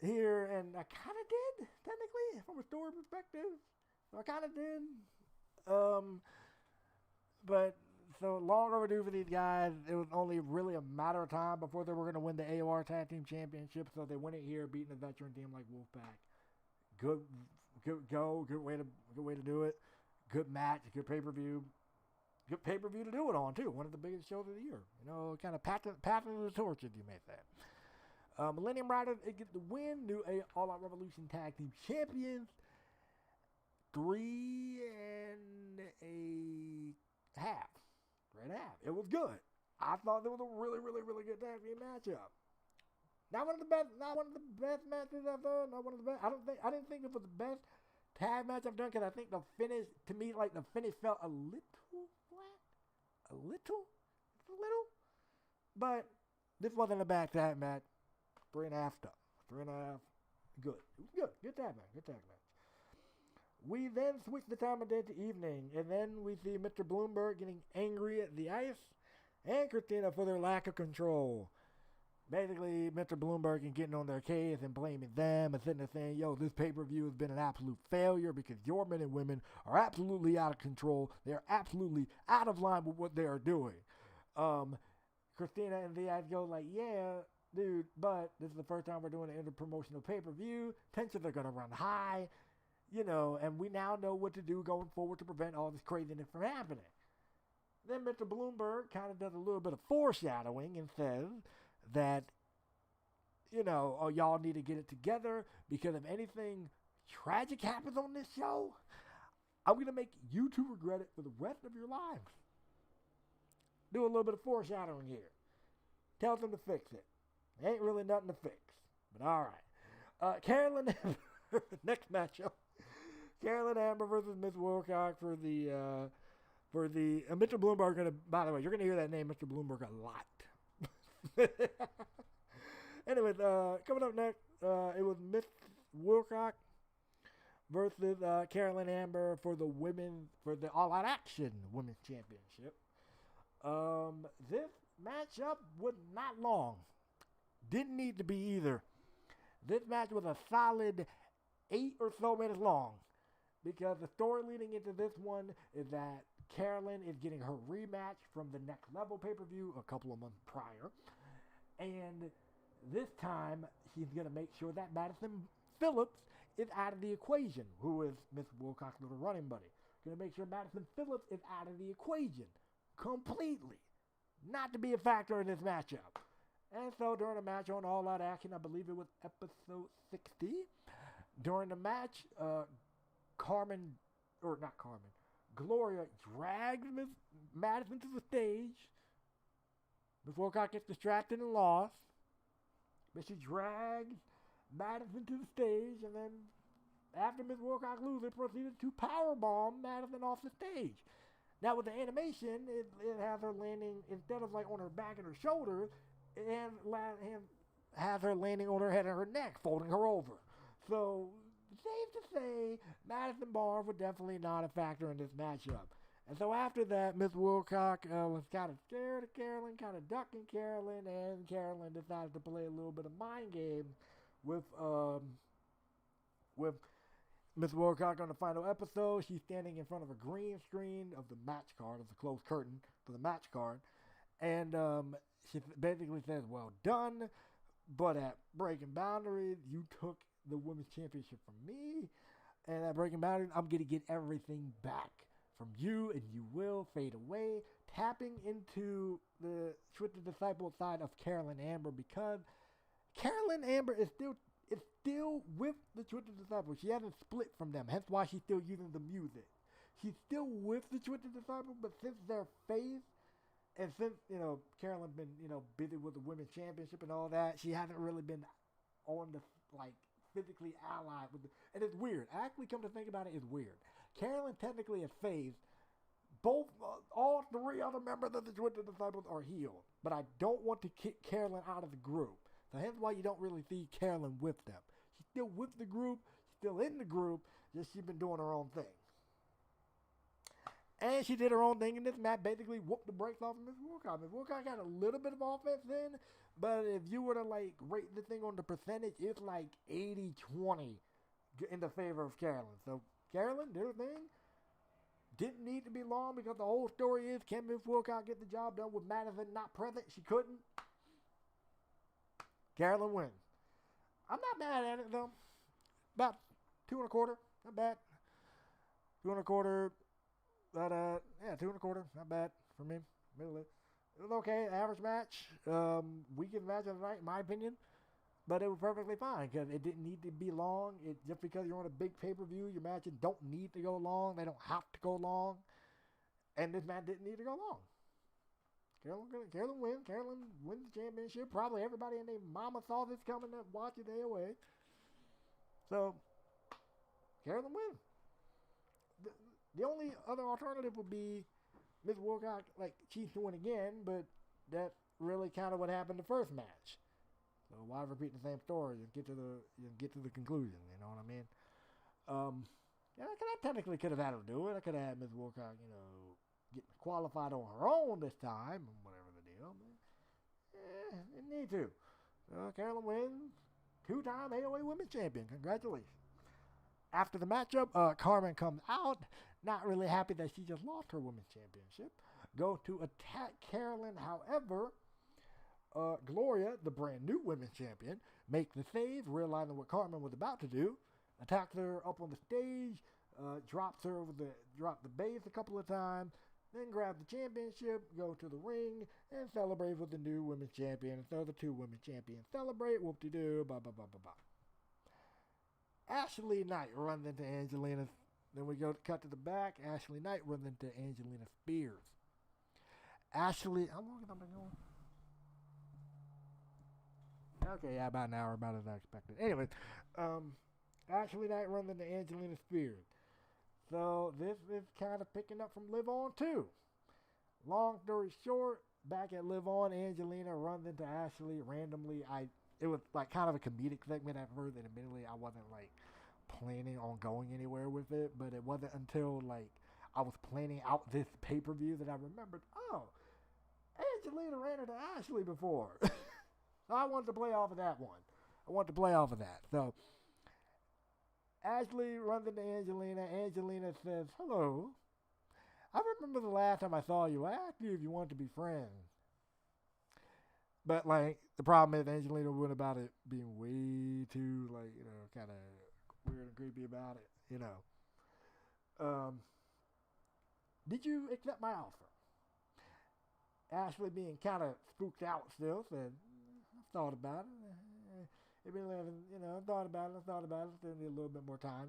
here, and I kind of did, technically, from a story perspective. So I kind of did. But, so long overdue for these guys. It was only really a matter of time before they were going to win the AOR Tag Team Championship, so they win it here, beating a veteran team like Wolfpack. Good way to do it. Good match, good pay-per-view. Good pay-per-view to do it on, too. One of the biggest shows of the year. You know, kind of passing the torch, if you may say. Millennium Riders get the win. New All Out Revolution Tag Team Champions. 3 1/2. It was good. I thought it was a really, really, really good tag team matchup. Not one of the best matches I've done. Not one of the best. I didn't think it was the best tag match I've done because I think the finish, to me, like the finish felt a little flat. A little. But this wasn't a bad tag match. 3.5 stuff. 3.5. Good. It was good. Good tag match. We then switch the time of day to evening, and then we see Mr. Bloomberg getting angry at the Ice and Christina for their lack of control. Basically, Mr. Bloomberg and getting on their case and blaming them and sitting there saying, yo, this pay-per-view has been an absolute failure because your men and women are absolutely out of control. They're absolutely out of line with what they are doing. Christina and the Ice go like, yeah, dude, but this is the first time we're doing an interpromotional pay-per-view. Tensions are going to run high, you know, and we now know what to do going forward to prevent all this craziness from happening. Then Mr. Bloomberg kind of does a little bit of foreshadowing and says that, you know, oh, y'all need to get it together because if anything tragic happens on this show, I'm going to make you two regret it for the rest of your lives. Do a little bit of foreshadowing here. Tells them to fix it. Ain't really nothing to fix, but all right. Carolyn Amber, next matchup. Carolyn Amber versus Miss Wilcox for the Mr. Bloomberg. By the way, you're gonna hear that name, Mr. Bloomberg, a lot. Anyways, coming up next, it was Miss Wilcox versus Carolyn Amber for the All Out Action Women's Championship. This matchup was not long. Didn't need to be either. This match was a solid 8 or so minutes long because the story leading into this one is that Carolyn is getting her rematch from the Next Level pay-per-view a couple of months prior. And this time, she's going to make sure that Madison Phillips is out of the equation, who is Miss Wilcox's little running buddy. Going to make sure Madison Phillips is out of the equation completely. Not to be a factor in this matchup. And so during the match on All Out Action, I believe it was episode 60, during the match, Gloria drags Miss Madison to the stage. Miss Wilcox gets distracted and lost. But she drags Madison to the stage, and then after Miss Wilcox loses, proceeded to powerbomb Madison off the stage. Now with the animation, it has her landing, instead of like on her back and her shoulders, and has her landing on her head and her neck, folding her over. So, safe to say, Madison Barnes was definitely not a factor in this matchup. And so after that, Miss Wilcox was kind of scared of Carolyn, kind of ducking Carolyn, and Carolyn decided to play a little bit of mind game with Miss Wilcox on the final episode. She's standing in front of a green screen of the match card, of the closed curtain for the match card. And she basically says, well done, but at Breaking Boundaries, you took the Women's Championship from me. And at Breaking Boundaries, I'm going to get everything back from you, and you will fade away. Tapping into the Twisted Disciple side of Carolyn Amber, because Carolyn Amber is still with the Twisted Disciple. She hasn't split from them, hence why she's still using the music. She's still with the Twisted Disciple, but since their phase, and since, Carolyn's been, busy with the Women's Championship and all that, she hasn't really been on the, physically allied with and it's weird. Actually, come to think about it, it's weird. Carolyn technically is phased. All three other members of the Twisted Disciples are healed, but I don't want to kick Carolyn out of the group. So hence why you don't really see Carolyn with them. She's still with the group, she's still in the group, just she's been doing her own thing. And she did her own thing in this match, basically whooped the brakes off of Miss Wilcox. Miss Wilcox got a little bit of offense in, but if you were to rate the thing on the percentage, it's 80-20 in the favor of Carolyn. So Carolyn did her thing. Didn't need to be long because the whole story is, can Miss Wilcox get the job done with Madison not present? She couldn't. Carolyn wins. I'm not mad at it though. About 2 1/4, not bad. 2 1/4. But 2 1/4, not bad for me. Middle it was okay, average match. Weakest match of the night, in my opinion. But it was perfectly fine because it didn't need to be long. Just because you're on a big pay-per-view, your matches don't need to go long. They don't have to go long. And this match didn't need to go long. Carolyn wins. Carolyn wins the championship. Probably everybody and their mama saw this coming to watch it AOA. So, Carolyn wins. The only other alternative would be Miss Wilcox, she's doing again, but that's really kind of what happened the first match. So why repeat the same story? You get to the conclusion. You know what I mean? I technically could have had her do it. I could have had Miss Wilcox, get qualified on her own this time, and whatever the deal. But, didn't need to. Carolyn wins, 2-time AOA Women's Champion. Congratulations. After the matchup, Carmen comes out, not really happy that she just lost her Women's Championship. Go to attack Carolyn, however. Gloria, the brand new Women's Champion, makes the save, realizing what Carmen was about to do, attacks her up on the stage, drops the base a couple of times, then grabs the championship, go to the ring, and celebrate with the new Women's Champion. So the two Women's Champions celebrate, whoop-de-doo, blah, blah, blah, blah, blah. Ashley Knight runs into Angelina. Then we cut to the back. Ashley Knight runs into Angelina Spears. Ashley, how long have I been going? Okay, yeah, about an hour, about as I expected. Anyway, Ashley Knight runs into Angelina Spears. So this is kind of picking up from Live On too. Long story short, back at Live On, Angelina runs into Ashley randomly. It was kind of a comedic segment at first, and admittedly I wasn't planning on going anywhere with it, but it wasn't until I was planning out this pay-per-view that I remembered, oh, Angelina ran into Ashley before. So I wanted to play off of that one. So Ashley runs into Angelina. Angelina says, hello. I remember the last time I saw you. I asked you if you wanted to be friends. But, the problem is Angelina went about it being way too, kind of weird and creepy about it, Did you accept my offer? Ashley, being kind of spooked out still, said, I've thought about it. Thought about it. Still need a little bit more time,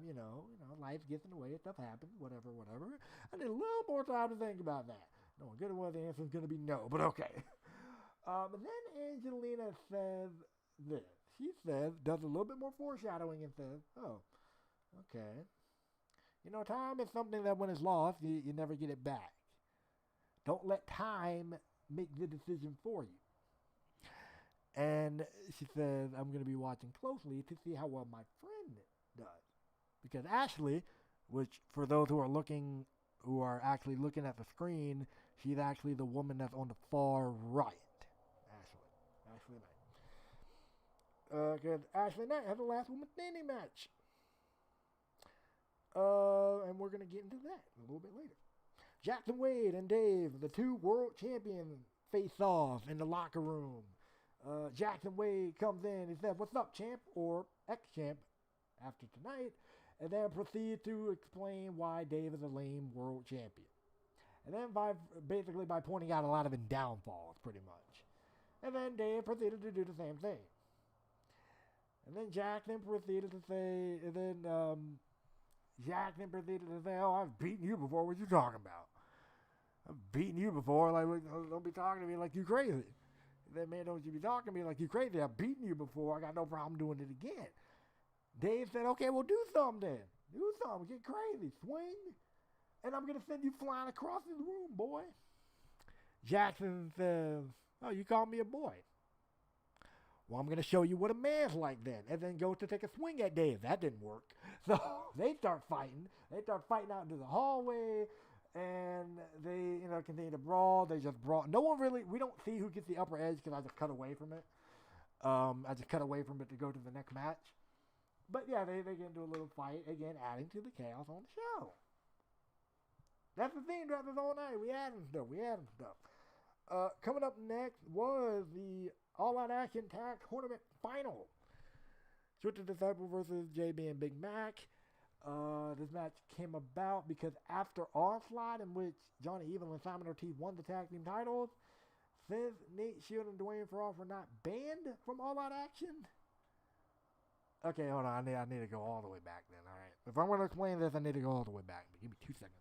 life gets in the way, stuff happens, whatever. I need a little more time to think about that. No, good or the answer is going to be no, but okay. And then Angelina says this. She does a little bit more foreshadowing and says, oh, okay. Time is something that when it's lost, you never get it back. Don't let time make the decision for you. And she says, I'm going to be watching closely to see how well my friend does. Because Ashley, which for those who are actually looking at the screen, she's actually the woman that's on the far right. Ashley Knight. Because Ashley Knight has the last woman standing match. And we're going to get into that a little bit later. Jackson Wade and Dave, the two world champions, face off in the locker room. Jackson Wade comes in and says, "What's up, champ?" or ex-champ after tonight, and then proceeds to explain why Dave is a lame world champion. And then basically by pointing out a lot of his downfalls, pretty much. And then Dave proceeded to do the same thing. And then Jackson proceeded to say, "Oh, I've beaten you before. What you talking about? I've beaten you before. Like, don't be talking to me like you crazy." That man, don't you be talking to me like you crazy. I've beaten you before. I got no problem doing it again. Dave said, "Okay, well, do something then. Do something. Get crazy. Swing. And I'm going to send you flying across this room, boy." Jackson says, "Oh, you call me a boy? Well, I'm going to show you what a man's like then." And then goes to take a swing at Dave. That didn't work. So they start fighting. They start fighting out into the hallway. And they, continue to brawl. They just brawl. We don't see who gets the upper edge because I just cut away from it. I just cut away from it to go to the next match. But yeah, they get into a little fight. Again, adding to the chaos on the show. That's the theme throughout this whole night. We adding stuff. Coming up next was the All Out Action Tag Tournament Final. Twisted Disciple versus JB and Big Mac. This match came about because after Onslaught, in which Johnny Evil and Simon Ortiz won the tag team titles, since Nate Shield and Dwayne Frost were not banned from All Out Action. Okay, hold on. I need to go all the way back then, all right? If I'm going to explain this, I need to go all the way back. But give me 2 seconds.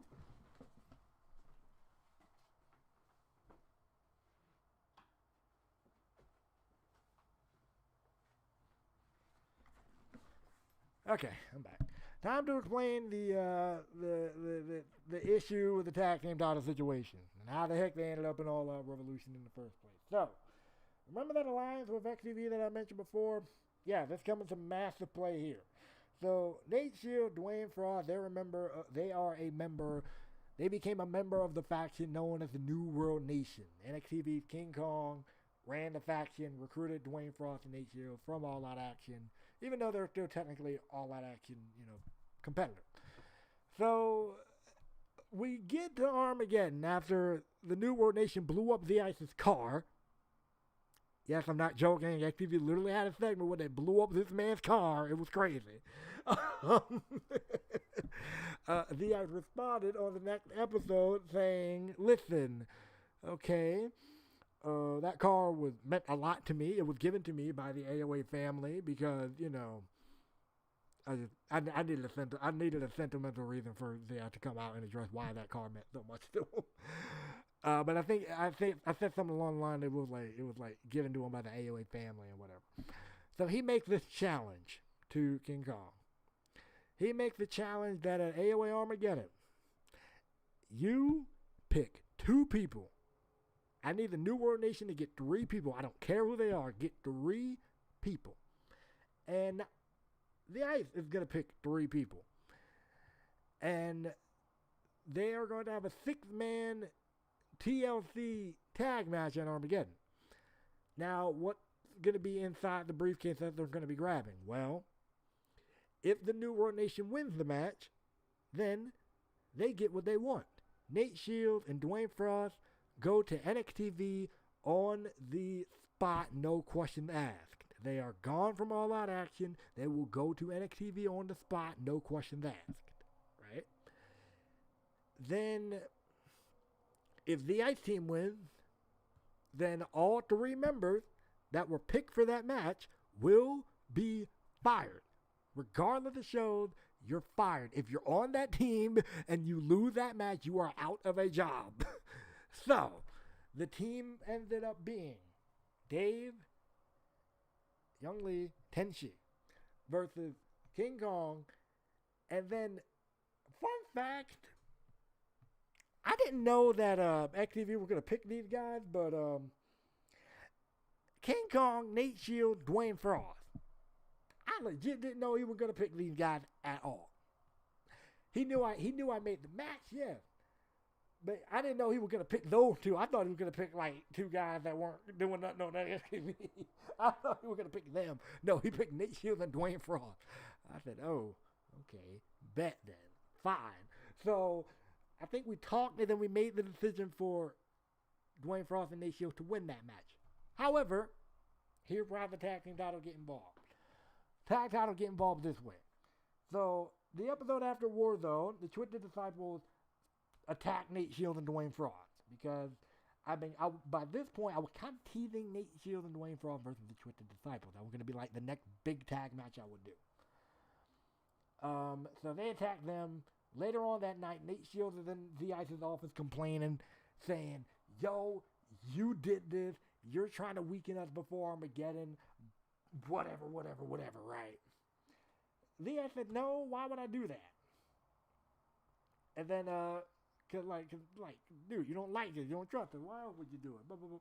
Okay, I'm back. Time to explain the issue with the tag team title situation and how the heck they ended up in All Out Revolution in the first place. So, remember that alliance with XTV that I mentioned before? Yeah, this comes to massive play here. So, Nate Shield, Dwayne Frost, they are a member. They became a member of the faction known as the New World Nation. NXTV's King Kong ran the faction, recruited Dwayne Frost and Nate Shield from All Out Action, even though they're still technically All Out Action, competitor. So we get to Armageddon after the New World Nation blew up The Ice's car. Yes, I'm not joking. XTV literally had a segment where they blew up this man's car. It was crazy. The Ice responded on the next episode saying, "Listen, okay, that car meant a lot to me. It was given to me by the AOA family because, I needed a sentimental reason for Zia to come out and address why that car meant so much to him. But I said something along the line that it was like given to him by the AOA family and whatever. So he makes this challenge to King Kong. He makes the challenge that at AOA Armageddon, you pick 2 people. I need the New World Nation to get 3 people. I don't care who they are. Get 3 people. And the Ice is going to pick 3 people. And they are going to have a 6-man TLC tag match at Armageddon. Now, what's going to be inside the briefcase that they're going to be grabbing? Well, if the New World Nation wins the match, then they get what they want. Nate Shields and Dwayne Frost go to NXTV on the spot, no questions asked. They are gone from All Out Action. They will go to NXTV on the spot, no questions asked. Right? Then, if the Ice Team wins, then all 3 members that were picked for that match will be fired. Regardless of the show, you're fired. If you're on that team and you lose that match, you are out of a job. So, the team ended up being Dave, Young Lee, Tenshi versus King Kong. And then, fun fact, I didn't know that XTV were going to pick these guys, but King Kong, Nate Shields, Dwayne Frost. I legit didn't know he was gonna pick these guys at all. He knew I made the match, yeah. But I didn't know he was gonna pick those two. I thought he was gonna pick like two guys that weren't doing nothing on NXT. I thought he was gonna pick them. No, he picked Nate Shields and Dwayne Frost. I said, oh, okay, bet then, fine. So I think we talked and then we made the decision for Dwayne Frost and Nate Shields to win that match. However, here's where the tag team title get involved. Tag title get involved this way. So the episode after Warzone, the Twisted Disciples attack Nate Shields and Dwayne Frost because by this point I was kind of teasing Nate Shields and Dwayne Frost versus the Twisted Disciples. That was going to be like the next big tag match I would do. So they attack them. Later on that night, Nate Shields is in the Ice's office complaining, saying, yo, you did this. You're trying to weaken us before Armageddon. Whatever, right? The Ice said, no, why would I do that? And then, cause dude, you don't like it, you don't trust it. Why would you do it? Blah, blah, blah.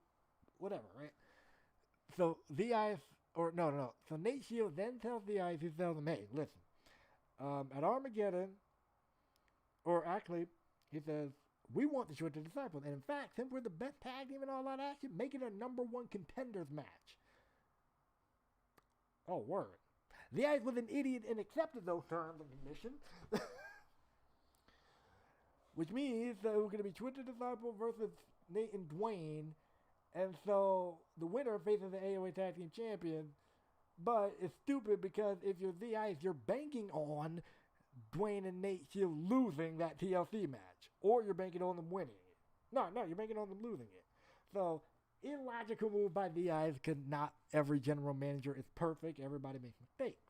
Whatever, right? So the Ice, no. So Nate Shields then tells the Ice, he tells him, hey, listen, at Armageddon, or actually, he says, we want the Twisted Disciples. And in fact, since we're the best tag team in all that action, make it a number one contenders match. Oh, word. The Ice was an idiot and accepted those terms and conditions. Which means that it was going to be Twisted Disciple versus Nate and Dwayne. And so the winner faces the AOA Tag Team Champion. But it's stupid because if you're the Ice, you're banking on Dwayne and Nate Shields losing that TLC match. Or you're banking on them winning it. No, you're banking on them losing it. So, illogical move by the Ice because not every general manager is perfect. Everybody makes mistakes.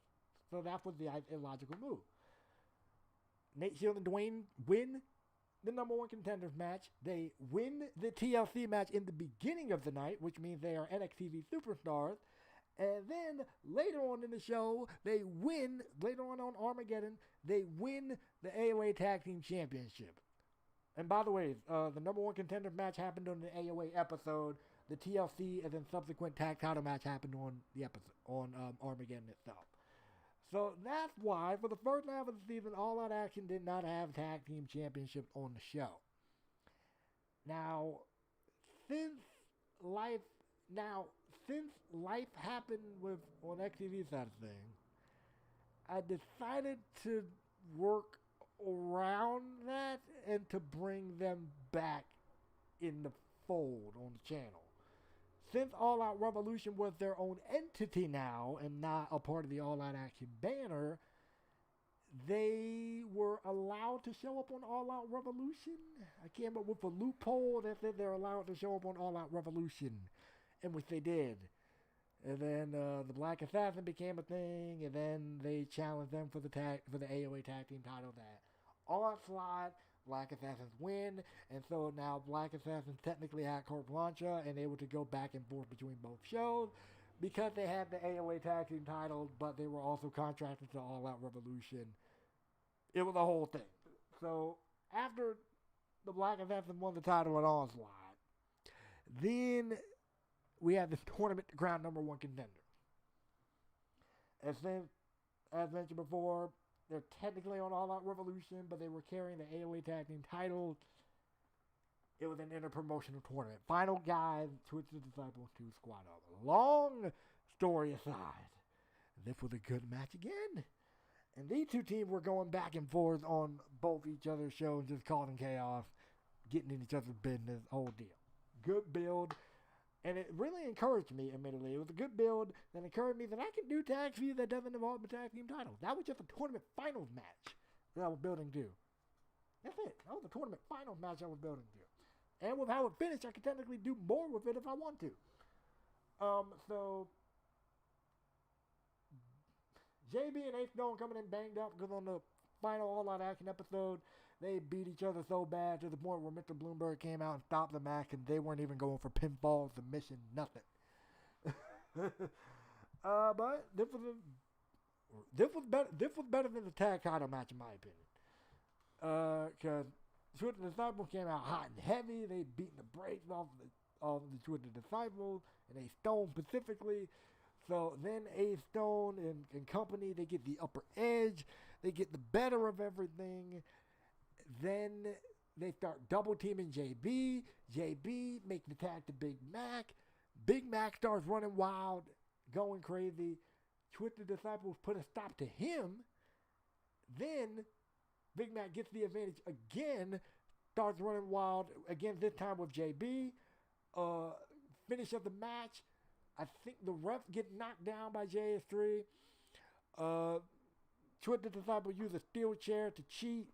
So that was the Ice illogical move. Nate Shields and Dwayne win the number one contenders match. They win the TLC match in the beginning of the night, which means they are NXT superstars. And then later on in the show, they win, later on Armageddon, they win the AOA Tag Team Championship. And by the way, the number one contender match happened on the AOA episode. The TLC and then subsequent tag title match happened on the episode, on Armageddon itself. So that's why, for the first half of the season, All Out Action did not have tag team championships on the show. Now, since life happened on XTV side of things, I decided to work around that and to bring them back in the fold on the channel. Since All Out Revolution was their own entity now and not a part of the All Out Action banner, they were allowed to show up on All Out Revolution. I came up with a loophole that said they're allowed to show up on All Out Revolution, in which they did. And then the Black Assassin became a thing, and then they challenged them for the AOA Tag Team title that Onslaught, Black Assassins win, and so now Black Assassins technically had carte blanche and able to go back and forth between both shows because they had the AOA Tag Team titles, but they were also contracted to All Out Revolution. It was a whole thing. So after the Black Assassins won the title at Onslaught, then we had this tournament to crown number one contender. As mentioned before, they're technically on All Out Revolution, but they were carrying the AOA Tag Team titles. It was an interpromotional tournament. Final guys, Twisted Disciples 2 Squad Up. Long story aside, this was a good match again. And these two teams were going back and forth on both each other's shows, just causing chaos, getting in each other's business, whole deal. Good build. And it really encouraged me, admittedly. It was a good build that encouraged me that I can do tag feud that doesn't involve the tag team title. That was just a tournament finals match that I was building to. That's it. That was a tournament finals match I was building to. And with how it finished, I could technically do more with it if I want to. So JB and Ace Stone coming in banged up because on the final All Out Action episode, they beat each other so bad to the point where Mr. Bloomberg came out and stopped the match, and they weren't even going for pinfall, submission, nothing. But this was better than the tag title match in my opinion. Because Twisted Disciples came out hot and heavy. They beat the brakes off the the Twisted Disciples and Ace Stone specifically. So then Ace Stone and company, they get the upper edge. They get the better of everything. Then they start double teaming JB. JB make the tag to Big Mac. Big Mac starts running wild, going crazy. Twisted Disciples put a stop to him. Then Big Mac gets the advantage again, starts running wild again, this time with JB. Finish up the match. I think the ref gets knocked down by JS3. Twisted Disciple uses a steel chair to cheat.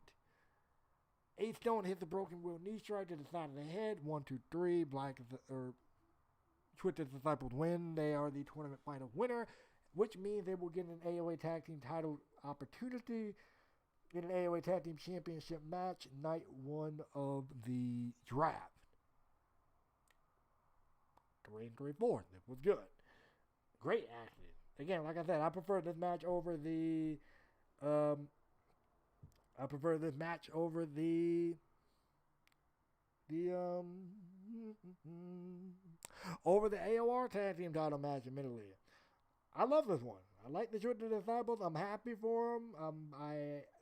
Ace Stone hits a broken wheel knee strike to the side of the head. 1, 2, 3. Twisted Disciples win. They are the tournament final winner, which means they will get an AOA Tag Team title opportunity in an AOA Tag Team Championship match, night 1 of the draft. 3-4. It was good. Great action. Again, like I said, I prefer this match over the over the AOR Tag Team title match, admittedly. I love this one. I like the Twisted Disciples. I'm happy for them.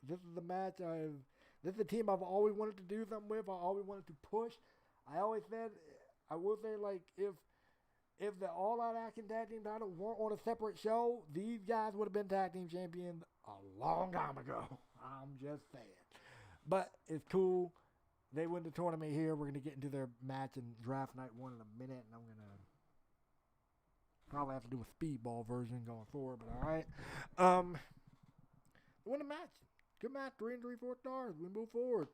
This is the match this is a team I've always wanted to do something with. I always wanted to push. I always said, I will say, like, if the All Out Action Tag Team title weren't on a separate show, these guys would have been Tag Team Champions a long time ago. I'm just saying. But it's cool. They win the tournament here. We're going to get into their match in draft night 1 in a minute, and I'm going to probably have to do a speedball version going forward, but all right. Win the match. Good match. 3 and 3/4 stars. We move forward.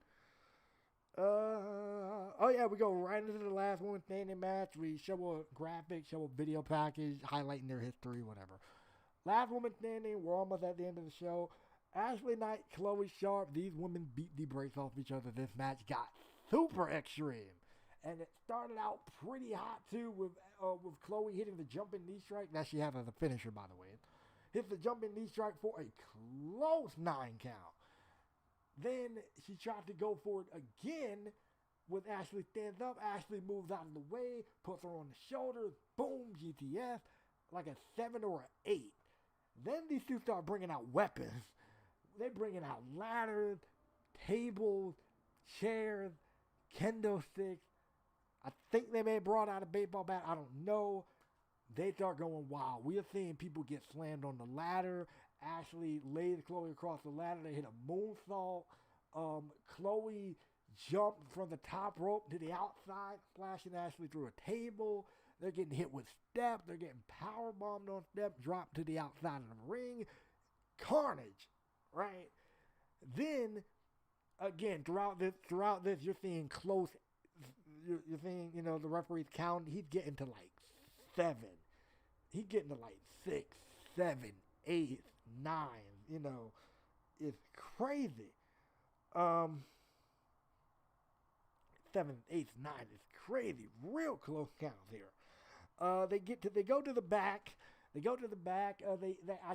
We go right into the last woman standing match. We show a graphic, show a video package highlighting their history, whatever. Last woman standing. We're almost at the end of the show. Ashley Knight, Chloe Sharp. These women beat the brakes off each other. This match got super extreme. And it started out pretty hot, too, with Chloe hitting the jumping knee strike. That she had as a finisher, by the way. Hits the jumping knee strike for a close 9 count. Then she tried to go for it again with Ashley stands up. Ashley moves out of the way, puts her on the shoulder. Boom, GTS. Like a 7 or an 8. Then these two start bringing out weapons. They're bringing out ladders, tables, chairs, kendo sticks. I think they may have brought out a baseball bat. I don't know. They start going wild. We are seeing people get slammed on the ladder. Ashley lays Chloe across the ladder. They hit a moonsault. Chloe jumped from the top rope to the outside, splashing Ashley through a table. They're getting hit with steps. They're getting power bombed on steps, dropped to the outside of the ring. Carnage, right? Then, again, throughout this, you're seeing close. You're seeing, the referee's count. He's getting to like 7. He's getting to like 6, 7, 8, 9. It's crazy. 7, 8, 9 is crazy. Real close counts here. They go to the back. I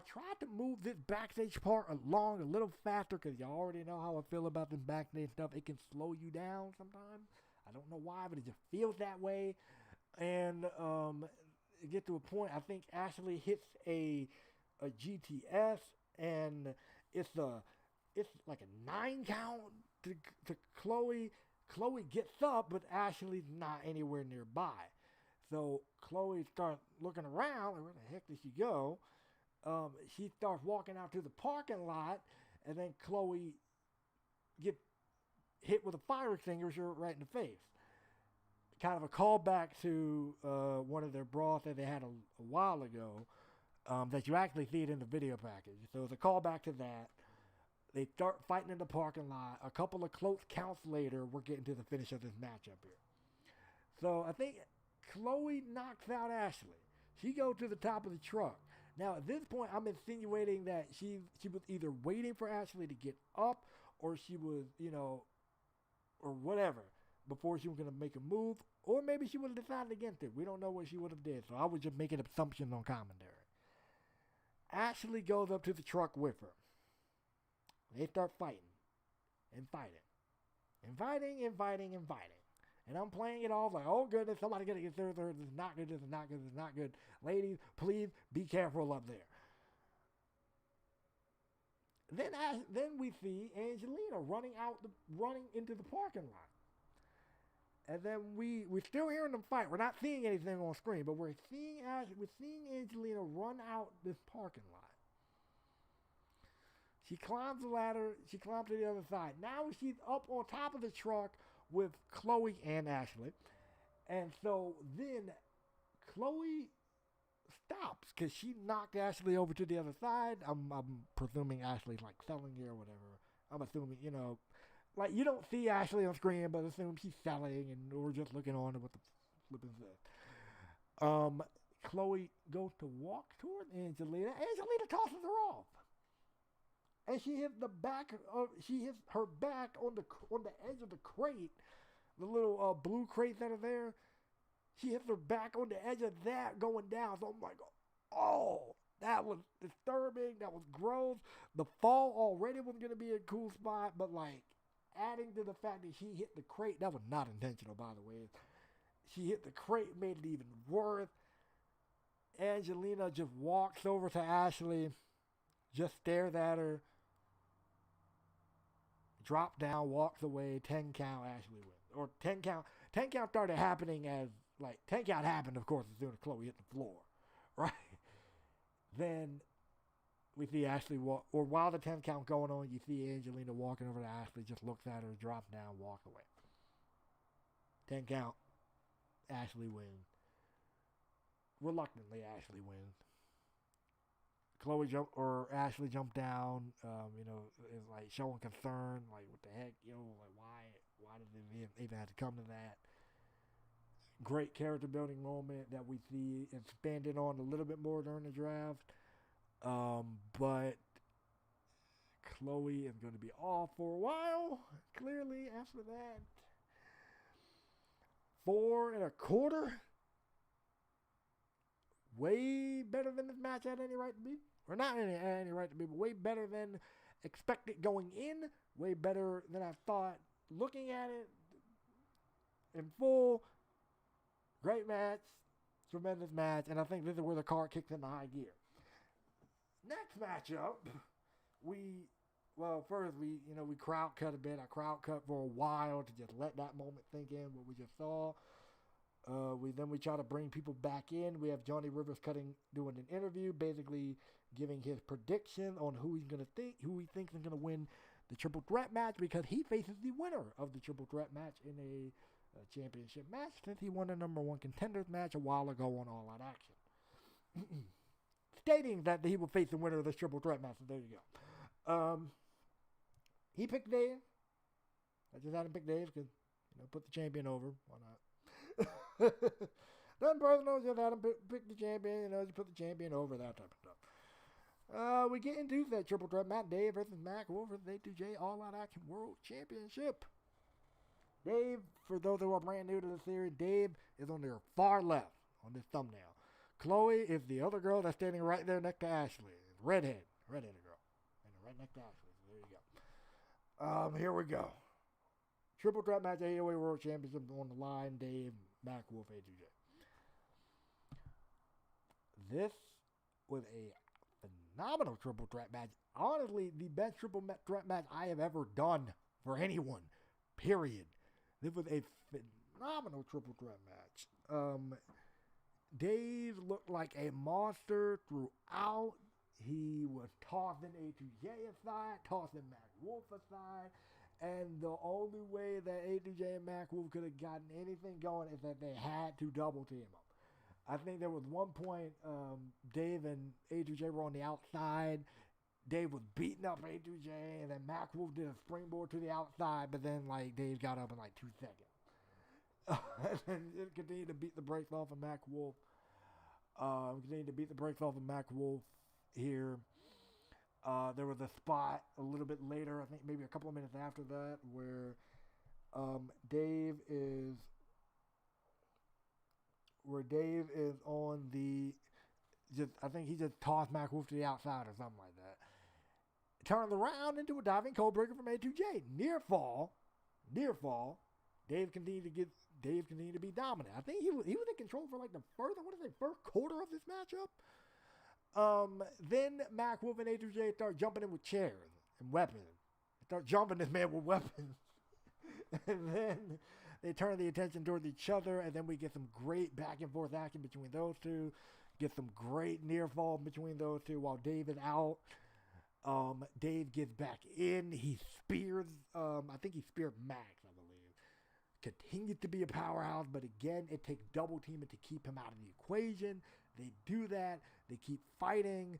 tried to move this backstage part along a little faster because you already know how I feel about this backstage stuff. It can slow you down sometimes. I don't know why, but it just feels that way. And it gets to a point, I think Ashley hits a GTS, and it's like a 9 count to Chloe. Chloe gets up, but Ashley's not anywhere nearby. So Chloe starts looking around, and where the heck did she go? She starts walking out to the parking lot, and then Chloe gets hit with a fire extinguisher right in the face. Kind of a callback to one of their brawls that they had a while ago, that you actually see it in the video package. So it's a callback to that. They start fighting in the parking lot. A couple of close counts later, we're getting to the finish of this matchup here. So I think Chloe knocks out Ashley. She goes to the top of the truck. Now at this point, I'm insinuating that she was either waiting for Ashley to get up, or she was, or whatever, before she was going to make a move, or maybe she would have decided against it. We don't know what she would have did, so I was just making assumptions on commentary. Ashley goes up to the truck with her. They start fighting and fighting and fighting and fighting and fighting. And I'm playing it off like, oh goodness, somebody gonna get third. This is not good. This is not good. This is not good. Ladies, please be careful up there. Then we see Angelina running into the parking lot. And then we're still hearing them fight. We're not seeing anything on screen, but we're seeing Angelina run out this parking lot. She climbs the ladder. She climbs to the other side. Now she's up on top of the truck with Chloe and Ashley. And so then Chloe stops because she knocked Ashley over to the other side. I'm presuming Ashley's like selling here or whatever. I'm assuming, like you don't see Ashley on screen, but assume she's selling and we're just looking on at what the flipping says. Chloe goes to walk toward Angelina. Angelina tosses her off. And she hits her back on the edge of the crate, the little blue crate that are there. She hits her back on the edge of that going down. So I'm like, oh, that was disturbing. That was gross. The fall already was going to be a cool spot, but like adding to the fact that she hit the crate, that was not intentional, by the way. She hit the crate, made it even worse. Angelina just walks over to Ashley, just stares at her, drops down, walks away, 10 count, Ashley wins. Or 10 count. 10 count started happening as, 10 count happened, of course, as soon as Chloe hit the floor, right? Then we see Ashley walk, or while the 10 count going on, you see Angelina walking over to Ashley, just looks at her, drops down, walk away. 10 count, Ashley wins. Reluctantly, Ashley wins. Ashley jumped down, is like showing concern, like what the heck, like why did it even have to come to that? Great character building moment that we see expanded on a little bit more during the draft. But Chloe is going to be off for a while, clearly, after that. 4 1/4. Way better than this match had any right to be. Or not any right to be, but way better than expected going in. Way better than I thought looking at it in full. Great match. Tremendous match. And I think this is where the car kicks into high gear. Next matchup, first we crowd cut a bit. I crowd cut for a while to just let that moment sink in, what we just saw. We try to bring people back in. We have Johnny Rivers doing an interview, basically giving his prediction on who he thinks is gonna win the triple threat match, because he faces the winner of the triple threat match in a championship match, since he won the number 1 contenders match a while ago on All Out Action. Stating that he will face the winner of this triple threat match. So there you go. He picked Dave. I just had him pick Dave because put the champion over. Why not? Nothing personal. Just had him pick the champion. Just put the champion over, that type of stuff. We get into that triple threat match. Dave versus Mac Wolf versus A2J All Out Action World Championship. Dave, for those who are brand new to the series, Dave is on their far left on this thumbnail. Chloe is the other girl that's standing right there next to Ashley. Redheaded girl. And right next to Ashley. So there you go. Here we go. Triple threat match, AOA World Championship on the line. Dave, Mac Wolf, A2J. This was a phenomenal triple threat match. Honestly, the best triple threat match I have ever done for anyone. Period. This was a phenomenal triple threat match. Dave looked like a monster throughout. He was tossing A2J aside, tossing Mac Wolf aside, and the only way that A2J and Mac Wolf could have gotten anything going is that they had to double team him. I think there was one point Dave and A2J were on the outside. Dave was beating up A2J, and then Mac Wolf did a springboard to the outside, but then Dave got up in 2 seconds. And it continued to beat the brakes off of Mac Wolf. Here. There was a spot a little bit later, I think maybe a couple of minutes after that, where Dave is on the, I think he just tossed Mac Wolf to the outside or something like that. Turned around into a diving code breaker from A2J. Near fall. Dave continued to Dave continued to be dominant. I think he was in control for like the first quarter of this matchup. Then Mac Wolf and A2J start jumping in with chairs and weapons. They start jumping this man with weapons. And then they turn the attention towards each other, and then we get some great back and forth action between those two. Get some great near fall between those two while Dave is out. Dave gets back in. He spears, I think he speared Max, I believe. Continues to be a powerhouse, but again, it takes double teaming to keep him out of the equation. They do that. They keep fighting.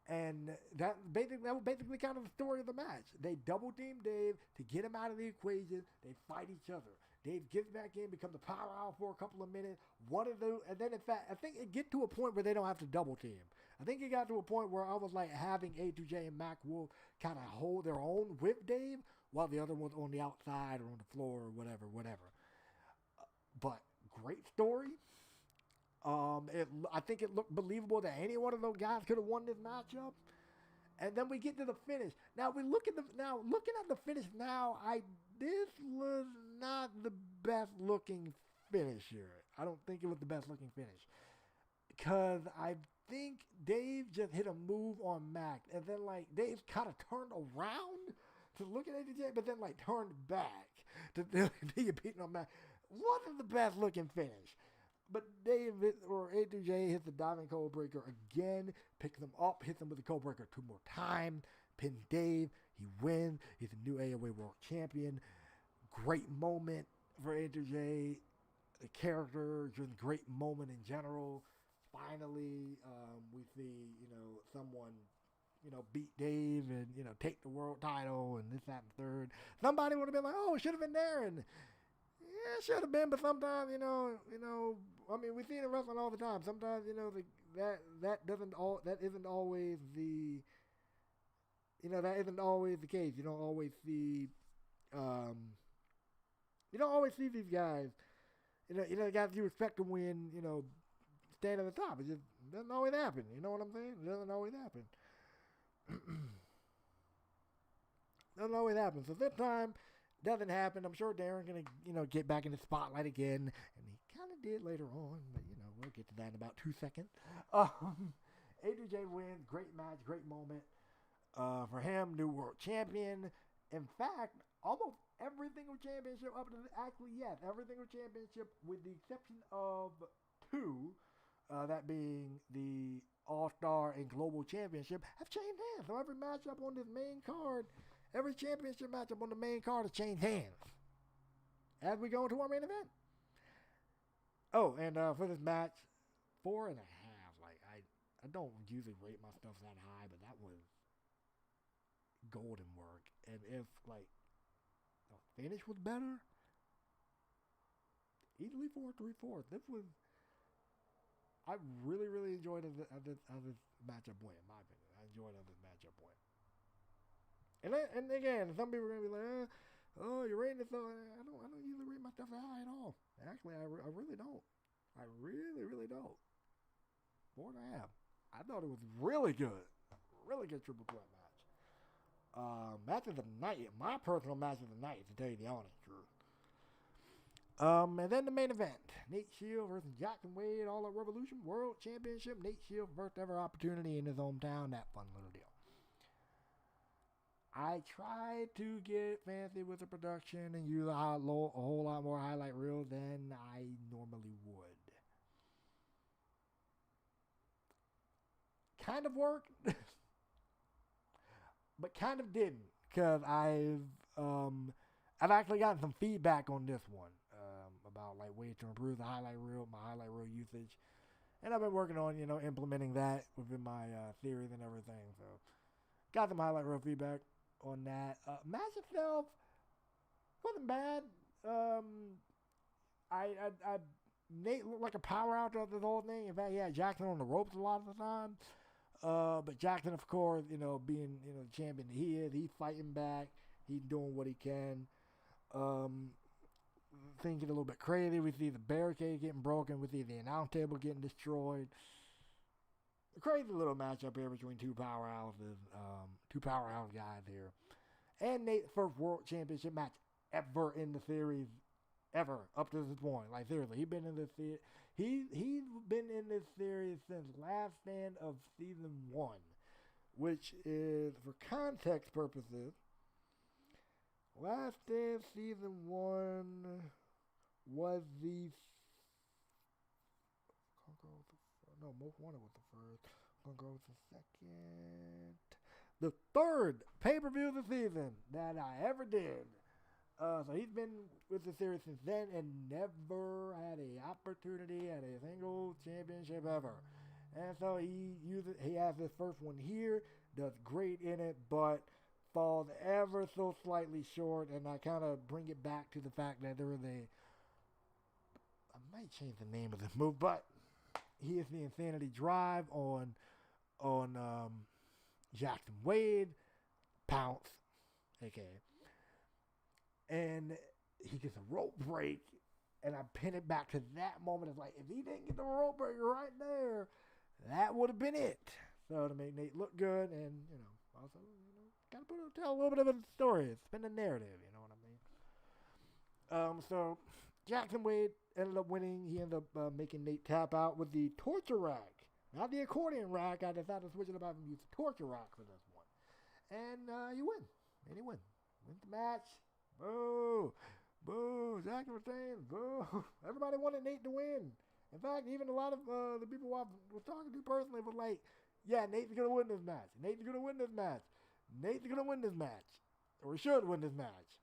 And that was basically kind of the story of the match. They double team Dave to get him out of the equation. They fight each other. Dave gets back in, becomes a powerhouse for a couple of minutes. And then in fact, I think it get to a point where they don't have to double team. I think it got to a point where I was like having A2J and Mac Wolf kind of hold their own with Dave while the other one's on the outside or on the floor or whatever. But great story. I think it looked believable that any one of those guys could have won this matchup. And then we get to the finish. Now looking at the finish now, this was not the best looking finish here. I don't think it was the best looking finish. Because I think Dave just hit a move on Mac, and then like Dave kind of turned around to look at AJ, but then like turned back to get beaten on Mac. Wasn't the best looking finish. But Dave or A2J hits the Diamond Code Breaker again, picks him up, hits him with the Code Breaker 2 more times, pins Dave, he wins, he's a new AOA World Champion. Great moment for A2J, the character, just a great moment in general. Finally, we see, someone, beat Dave and, take the world title and this, that, and third. Somebody would have been like, oh, it should have been there. And yeah, it should have been, but sometimes, I mean, we see it in wrestling all the time. Sometimes, that isn't always the, that isn't always the case. You don't always see these guys, the guys you expect to win, stand at the top. It just doesn't always happen. You know what I'm saying? It doesn't always happen. Doesn't always happen. So this time, doesn't happen. I'm sure Darren's going to, get back in the spotlight again. And he kind of did later on. But, we'll get to that in about 2 seconds. A2J wins. Great match. Great moment. For him, new world champion. In fact, almost every single championship up to every single championship with the exception of 2, that being the All-Star and Global Championship, have changed hands. So every matchup on this main card, every championship matchup on the main card has changed hands as we go into our main event. Oh, and for this match, 4.5. Like I don't usually rate my stuff that high, but that was golden work. And if like the finish was better, easily 4 3/4. This was. I really, really enjoyed how this matchup went. In my opinion, I enjoyed how this matchup went. And again, some people are gonna be like, "Oh, you're rating this." I don't usually rate my stuff that high at all. Actually, I really don't. I really, really don't. 4.5. I thought it was really good. Really good triple threat match. Match of the night. My personal match of the night, to tell you the honest truth. And then the main event. Nate Shield versus Jackson Wade, All Out Revolution World Championship. Nate Shield, first ever opportunity in his hometown. That fun little deal. I tried to get fancy with the production and use a whole lot more highlight reels than I normally would. Kind of worked, but kind of didn't, because I've actually gotten some feedback on this one. About like ways to improve the highlight reel, my highlight reel usage, and I've been working on implementing that within my theories and everything. So got some highlight reel feedback on that. Match itself wasn't bad. Nate looked like a powerhouse of this whole thing. In fact, he had Jackson on the ropes a lot of the time. But Jackson, of course, being the champion he is, he's fighting back. He's doing what he can. Things get a little bit crazy. We see the barricade getting broken. We see the announce table getting destroyed. A crazy little matchup here between two powerhouse guys here. And Nate's first world championship match ever in the series ever up to this point. Like seriously, he's been in this he's been in this series since Last Stand of season 1, which is for context purposes. Last Stand season 1 was the no, Most Wanted was the first. I'm gonna go with the second. The third pay-per-view of the season that I ever did. So he's been with the series since then and never had an opportunity at a single championship ever. And so he has his first one here, does great in it, but falls ever so slightly short. And I kind of bring it back to the fact that there is I might change the name of this move, but he is the Insanity Drive on Jackson Wade, Pounce, aka. And he gets a rope break, and I pin it back to that moment. It's like, if he didn't get the rope break right there, that would have been it. So to make Nate look good, and also gotta tell a little bit of a story, spin the narrative. You know what I mean? So Jackson Wade ended up winning. He ended up making Nate tap out with the torture rack, not the accordion rack. I decided to switch it up and use the torture rack for this one, and you win, and he wins the match. Boo! Boo! Jackson retains. Boo! Everybody wanted Nate to win. In fact, even a lot of the people I was talking to personally was like, yeah, Nate's going to win this match. Nate's going to win this match. Nate's going to win this match. Or he should win this match.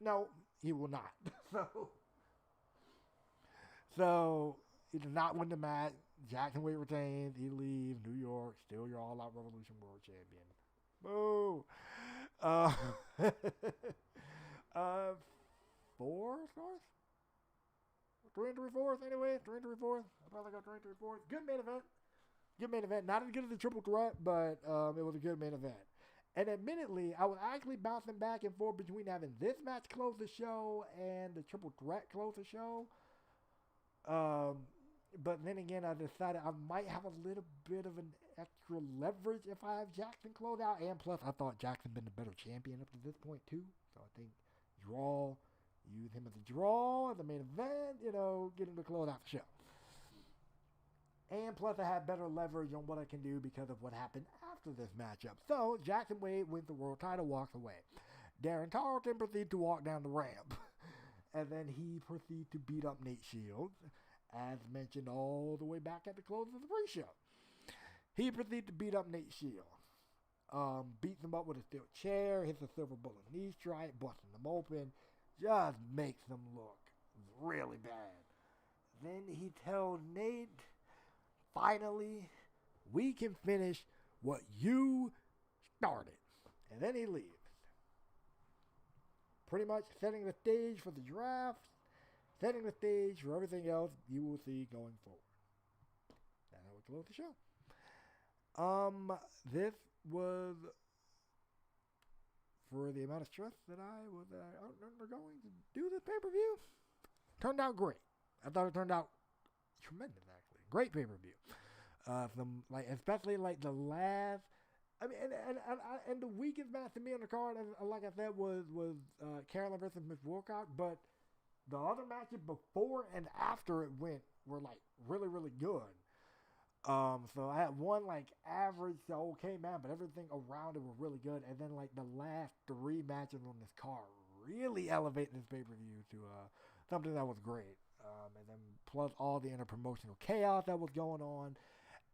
No, he will not. So he did not win the match. Jackson Wade retains. He leaves New York. Still your All Out Revolution World Champion. Boo! 4 stars? 3 and 3/4 anyway. 3 and 3/4. I probably got 3 and 3/4. Good main event. Good main event. Not as good as the Triple Threat, but it was a good main event. And admittedly, I was actually bouncing back and forth between having this match close the show and the Triple Threat close the show. But then again, I decided I might have a little bit of an extra leverage if I have Jackson close out. And plus, I thought Jackson been the better champion up to this point, too. So I think use him as a draw as the main event, get him to close out the show. And plus, I had better leverage on what I can do because of what happened after this matchup. So, Jackson Wade wins the world title, walks away. Darren Tarleton proceeds to walk down the ramp. And then he proceeds to beat up Nate Shields, as mentioned all the way back at the close of the pre-show. He proceeds to beat up Nate Shields. Beats him up with a steel chair, hits a silver bullet knee strike, busting him open, just makes him look really bad. Then he tells Nate, finally, we can finish what you started. And then he leaves. Pretty much setting the stage for the draft, setting the stage for everything else you will see going forward. And I would close the show. This was, for the amount of stress that I was undergoing to do this pay-per-view, turned out great. I thought it turned out tremendous, actually. Great pay-per-view. Especially the last, and the weakest match to me on the card, like I said, was Carolyn versus Miss Wilcox, but the other matches before and after it went were really, really good. So I had one average to okay man, but everything around it was really good. And then the last 3 matches on this card really elevated this pay-per-view to something that was great. And then plus all the interpromotional chaos that was going on,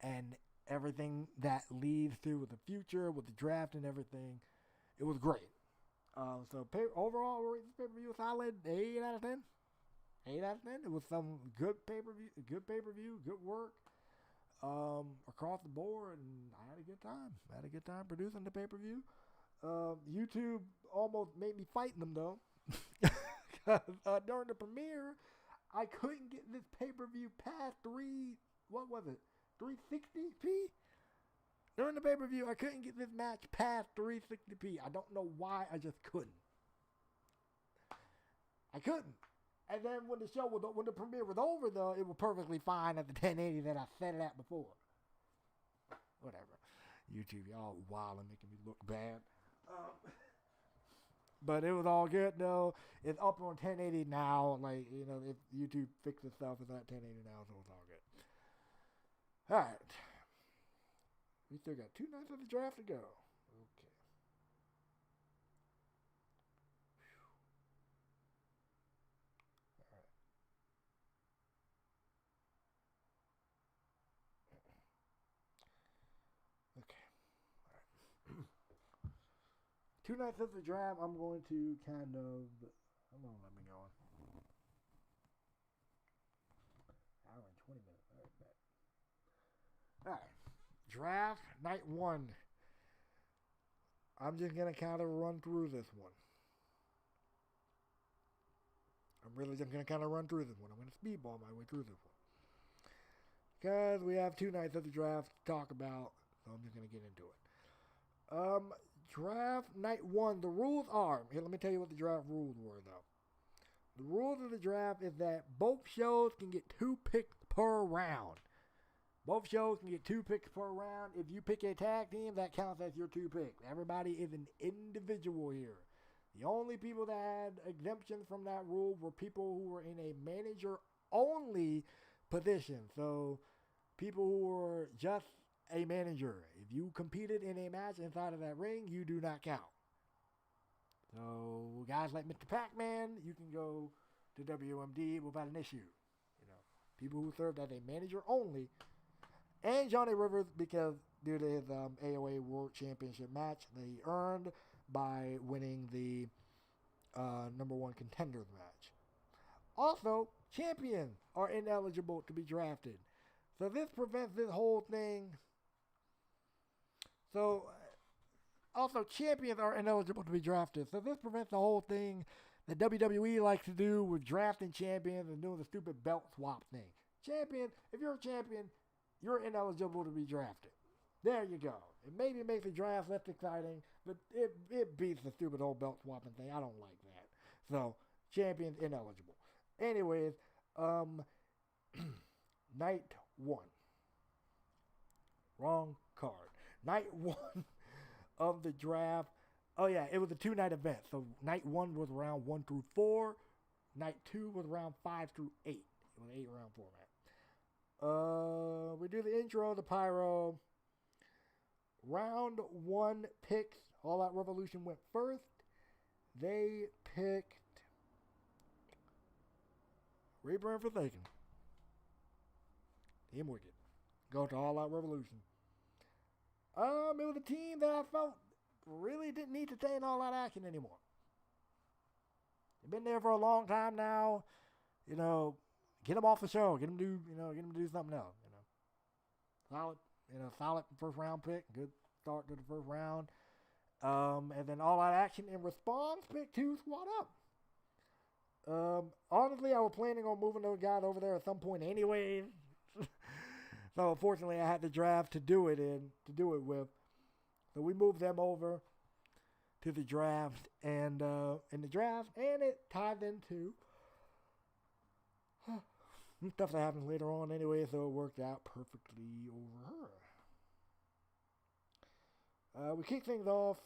and everything that leads to with the future, with the draft and everything, it was great. So overall, we rate this pay-per-view a solid 8 out of 10. 8 out of 10. It was some good pay-per-view, good work. Across the board, and I had a good time. I had a good time producing the pay-per-view. YouTube almost made me fighting them, though. Because during the premiere, I couldn't get this pay-per-view past 360p? During the pay-per-view, I couldn't get this match past 360p. I don't know why, I just couldn't. I couldn't. And then when the premiere was over, though, it was perfectly fine at the 1080 that I set it at before. Whatever. YouTube, y'all wild and making me look bad. But it was all good though. It's up on 1080 now. Like, if YouTube fixes stuff, it's at 1080 now, so it's all good. All right. We still got 2 nights of the draft to go. Okay. All right. Okay. All right. 2 nights of the draft. I'm going to kind of. How long have I been going? Hour and 20 minutes. All right, back. All right. Draft night 1. I'm just gonna kind of run through this one. I'm really just gonna kind of run through this one. I'm gonna speedball my way through this one because we have 2 nights of the draft to talk about. So I'm just gonna get into it. Draft night 1. The rules are here. Let me tell you what the draft rules were, though. The rules of the draft is that both shows can get 2 picks per round. Both shows can get 2 picks per round. If you pick a tag team, that counts as your 2 picks. Everybody is an individual here. The only people that had exemptions from that rule were people who were in a manager-only position. So, people who were just a manager. If you competed in a match inside of that ring, you do not count. So, guys like Mr. Pac-Man, you can go to WMD without an issue. People who served as a manager only. And Johnny Rivers, because due to his AOA World Championship match that he earned by winning the number 1 contenders match. Also, champions are ineligible to be drafted. So this prevents this whole thing. So, also, champions are ineligible to be drafted. So this prevents the whole thing that WWE likes to do with drafting champions and doing the stupid belt swap thing. Champion, if you're a champion, you're ineligible to be drafted. There you go. It maybe makes the draft less exciting, but it beats the stupid old belt swapping thing. I don't like that. So, champions ineligible. Anyways, night 1. Wrong card. Night 1 of the draft. Oh yeah, it was a 2-night event. So night 1 was round 1 through 4. Night 2 was round 5 through 8. It was an 8-round format. We do the intro, the pyro. Round 1 picks. All Out Revolution went first. They picked Reaper and Forsaken. Team Wicked. Go to All Out Revolution. It was a team that I felt really didn't need to stay in all that action anymore. They've been there for a long time now. Get them off the show. Get them to do something else. Solid first round pick. Good start to the first round. And then all that action in response, pick 2 squad up. Honestly, I was planning on moving those guys over there at some point anyways. So unfortunately, I had the draft to do it with. So we moved them over to the draft, and it tied into some stuff that happens later on anyway. So it worked out perfectly over her. We kick things off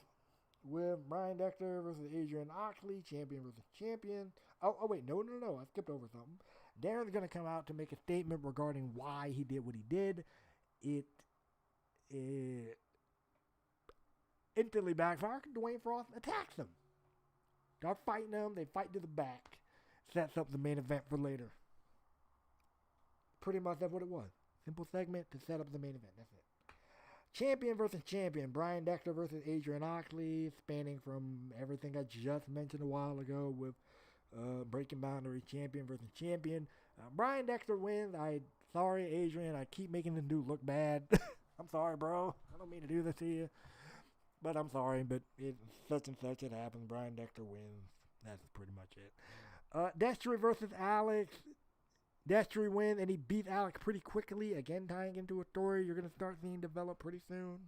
with Brian Dexter versus Adrian Oxley, champion versus champion. Oh wait, no, I skipped over something. Darren's going to come out to make a statement regarding why he did what he did. It instantly backfires. Dwayne Frost attacks him. Start fighting them. They fight to the back. Sets up the main event for later. Pretty much that's what it was. Simple segment to set up the main event. That's it. Champion versus champion. Brian Dexter versus Adrian Oxley. Spanning from everything I just mentioned a while ago with breaking boundaries, champion versus champion. Brian Dexter wins. Sorry, Adrian. I keep making the dude look bad. I'm sorry, bro. I don't mean to do this to you. But I'm sorry. But it's such and such. It happens. Brian Dexter wins. That's pretty much it. Destry versus Alex. Destry wins, and he beats Alex pretty quickly. Again, tying into a story you're going to start seeing develop pretty soon.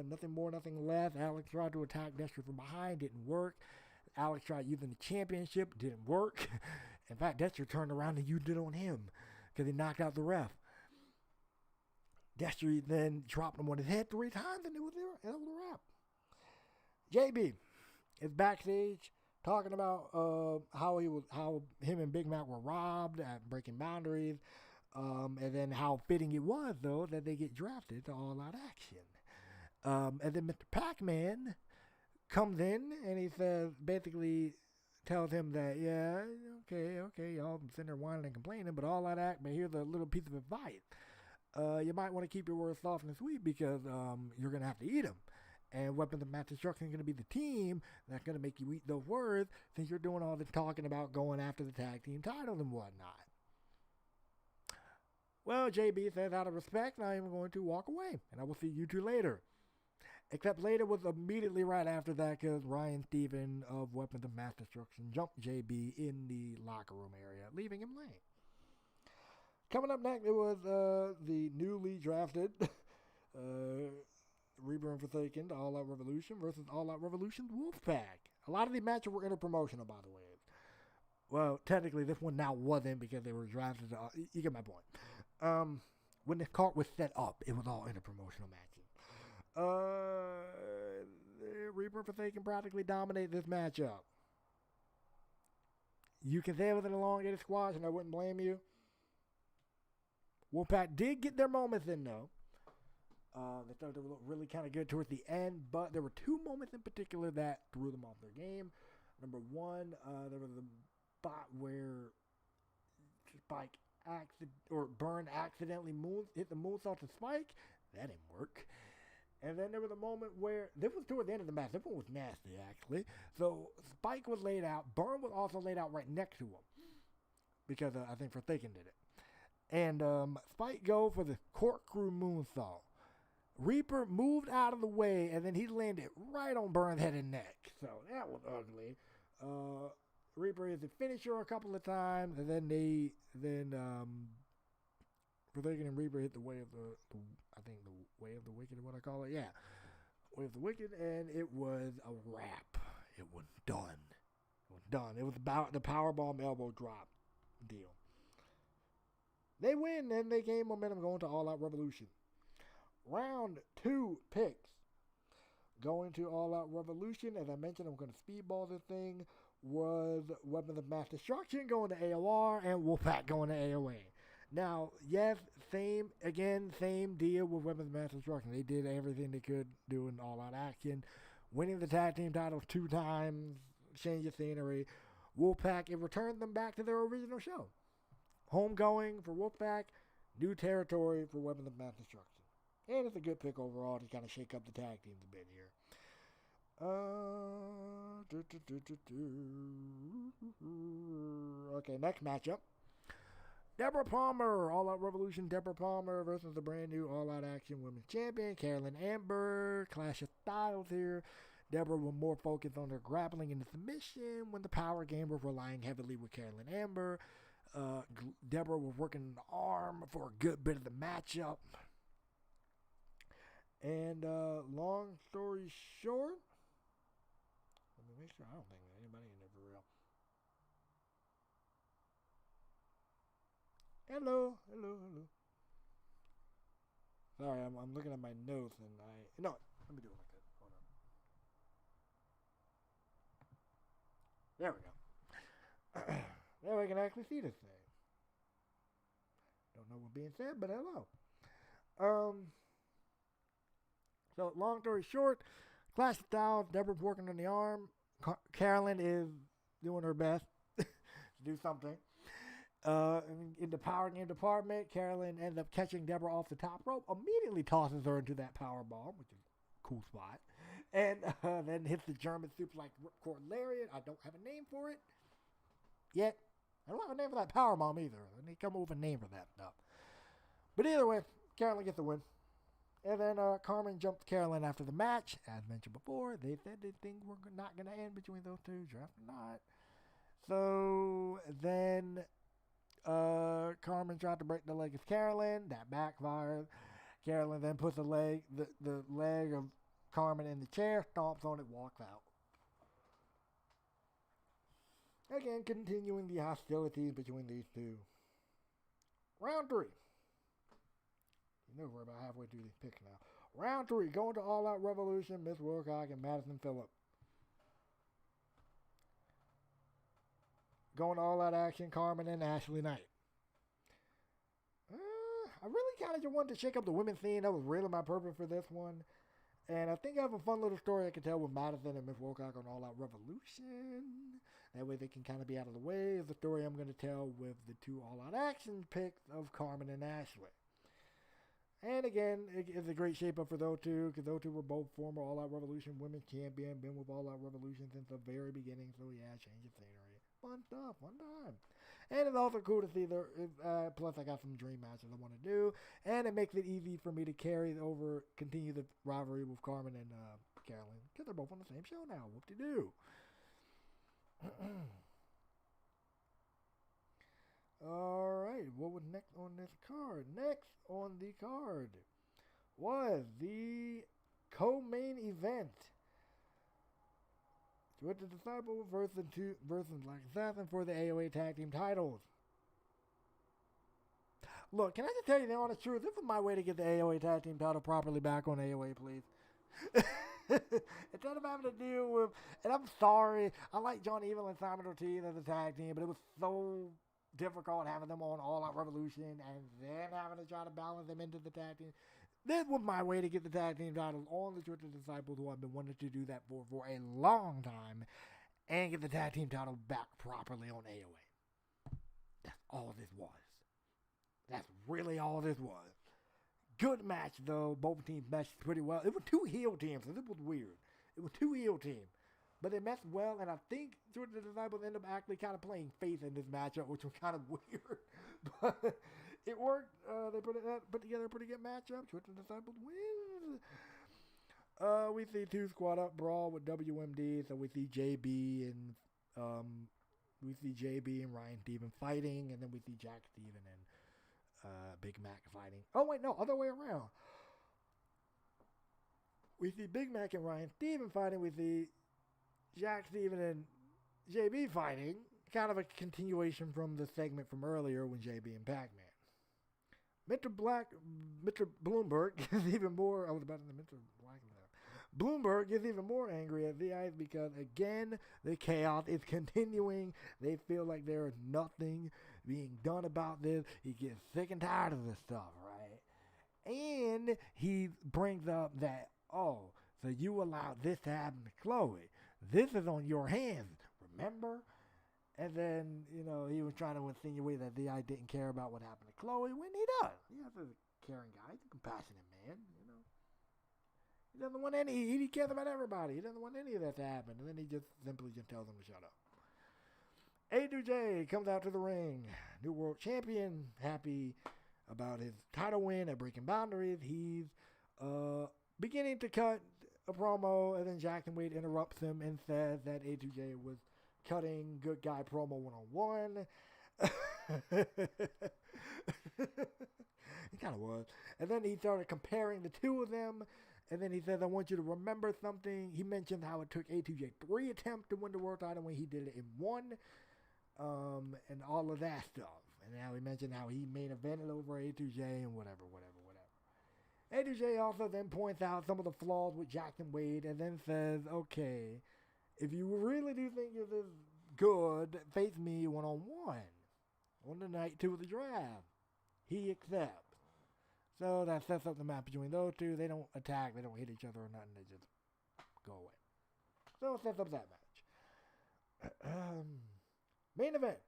Nothing more, nothing less. Alex tried to attack Destry from behind. Didn't work. Alex tried using the championship. Didn't work. In fact, Destry turned around and used it on him because he knocked out the ref. Destry then dropped him on his head 3 times, and it was a wrap. JB, is backstage talking about how him and Big Mac were robbed at breaking boundaries, and then how fitting it was though that they get drafted to All Out Action. And then Mr. Pac-Man comes in and he says, basically tells him that, yeah, okay, y'all sitting there whining and complaining, but All Out Act, but here's a little piece of advice. You might want to keep your words soft and sweet because you're going to have to eat them. And Weapons of Mass Destruction is going to be the team that's going to make you eat those words since you're doing all this talking about going after the tag team titles and whatnot. Well, JB says, out of respect, I am going to walk away, and I will see you two later. Except later was immediately right after that because Ryan Steven of Weapons of Mass Destruction jumped JB in the locker room area, leaving him laying. Coming up next, it was the newly drafted Reaper and Forsaken to All Out Revolution versus All Out Revolution's Wolfpack. A lot of the matches were interpromotional, by the way. Well, technically, this one now wasn't because they were drafted. You get my point. When the card was set up, it was all interpromotional matches. Reaper and Forsaken practically dominate this matchup. You can say it was an elongated squash, and I wouldn't blame you. Wolfpack did get their moments in, though. They started to look really kind of good towards the end, but there were two moments in particular that threw them off their game. Number one, there was a spot where Spike Burn accidentally hit the moonsault to Spike. That didn't work. And then there was a moment where, this was toward the end of the match. This one was nasty, actually. So Spike was laid out. Burn was also laid out right next to him because I think Forsaken did it. And Spike goes for the corkscrew moonsault. Reaper moved out of the way, and then he landed right on Burn's head and neck. So that was ugly. Reaper is the finisher a couple of times, and then Forsaken and Reaper hit the way of the way of the wicked, is what I call it. Yeah, way of the wicked, and it was a wrap. It was done. It was about the powerbomb elbow drop deal. They win, and they gain momentum going to All Out Revolution. Round 2 picks going to All Out Revolution. As I mentioned, I'm going to speedball this thing. Was Weapons of Mass Destruction going to AOR and Wolfpack going to AOA. Now, yes, same deal with Weapons of Mass Destruction. They did everything they could do in All Out Action. Winning the tag team titles 2 times, change of scenery. Wolfpack, it returned them back to their original show. Homegoing for Wolfpack, new territory for Weapons of Mass Destruction. And it's a good pick overall to kind of shake up the tag teams a bit here. Okay, next matchup. Deborah Palmer, All Out Revolution, Deborah Palmer versus the brand new All Out Action Women's Champion, Carolyn Amber. Clash of styles here. Deborah was more focused on her grappling and the submission when the power game was relying heavily with Carolyn Amber. Deborah was working the arm for a good bit of the matchup. And long story short, let me make sure. I don't think there's anybody in there for real. Hello. Sorry, I'm looking at my notes and let me do it like that. Hold on. There we go. Now we can actually see this thing. Don't know what's being said, but hello. So, long story short, Clash of Styles, Deborah's working on the arm. Carolyn is doing her best to do something. In the power game department, Carolyn ends up catching Deborah off the top rope, immediately tosses her into that power bomb, which is a cool spot, and then hits the German suplex ripcord lariat. I don't have a name for it yet. I don't have a name for that power bomb either. I need to come up with a name for that stuff. But either way, Carolyn gets the win. And then Carmen jumped Carolyn after the match. As mentioned before, they said they think we're not going to end between those two. Draft or not. So then Carmen tried to break the leg of Carolyn. That backfired. Carolyn then puts the leg of Carmen in the chair, stomps on it, walks out. Again, continuing the hostilities between these two. Round 3. You know we're about halfway through these picks now. Round 3, going to All Out Revolution, Miss Wilcox and Madison Phillip. going all out action, Carmen and Ashley Knight. I really kind of just wanted to shake up the women's scene. That was really my purpose for this one. And I think I have a fun little story I can tell with Madison and Miss Wilcox on All Out Revolution. That way they can kind of be out of the way of the story I'm going to tell with the 2 All Out Action picks of Carmen and Ashley. And again, it's a great shape up for those two, because those two were both former All Out Revolution women's champion, been with All Out Revolution since the very beginning. So yeah, change of scenery. Fun stuff, fun time. And it's also cool to see there. Plus, I got some dream matches I want to do, and it makes it easy for me to continue the rivalry with Carmen and Carolyn, because they're both on the same show now. Whoop de doo. All right, what was next on this card? Next on the card was the co-main event. With the Disciple versus Black Assassin for the AOA Tag Team titles. Look, can I just tell you the honest truth? This is my way to get the AOA Tag Team title properly back on AOA, please. Instead of having to deal with, and I'm sorry, I like John Evil and Simon Ortiz as a tag team, but it was so difficult having them on All Out Revolution and then having to try to balance them into the tag team. This was my way to get the tag team titles on the Twisted Disciples, who I've been wanting to do that for a long time, and get the tag team title back properly on AOA. That's all this was. That's really all this was. Good match, though. Both teams matched pretty well. It was 2 heel teams, so this was weird. It was 2 heel teams. But they matched well, and I think Twisted Disciples ended up actually kind of playing face in this matchup, which was kind of weird. But it worked. They put together a pretty good matchup. Twisted Disciples wins. We see 2 squad up brawl with WMD. So we see JB and Ryan Steven fighting, and then we see Jack Steven and Big Mac fighting. Oh wait, no, other way around. We see Big Mac and Ryan Steven fighting. We see Jack Steven and JB fighting. Kind of a continuation from the segment from earlier when JB and Pac-Man. Mr. Bloomberg is even more. I was about to say Mr. Black. Bloomberg is even more angry at VI because again the chaos is continuing. They feel like there is nothing being done about this. He gets sick and tired of this stuff, right? And he brings up that, oh, so you allowed this to happen to Chloe. This is on your hands, remember? And then, he was trying to insinuate that VI didn't care about what happened to Chloe when he does. He's a caring guy. He's a compassionate man, He doesn't want he cares about everybody. He doesn't want any of that to happen. And then he just simply tells them to shut up. A2J comes out to the ring. New World Champion, happy about his title win at Breaking Boundaries. He's beginning to cut a promo, and then Jackson Wade interrupts him and says that A2J was cutting good guy promo 1-on-1. He kind of was. And then he started comparing the 2 of them. And then he says, I want you to remember something. He mentioned how it took A2J 3 attempts to win the world title when he did it in 1. And all of that stuff. And now he mentioned how he main evented over A2J and whatever. A2J also then points out some of the flaws with Jackson Wade and then says, okay, if you really do think you're this good, face me 1-on-1 on the night 2 of the draft. He accepts. So that sets up the match between those 2. They don't attack. They don't hit each other or nothing. They just go away. So it sets up that match. Main event.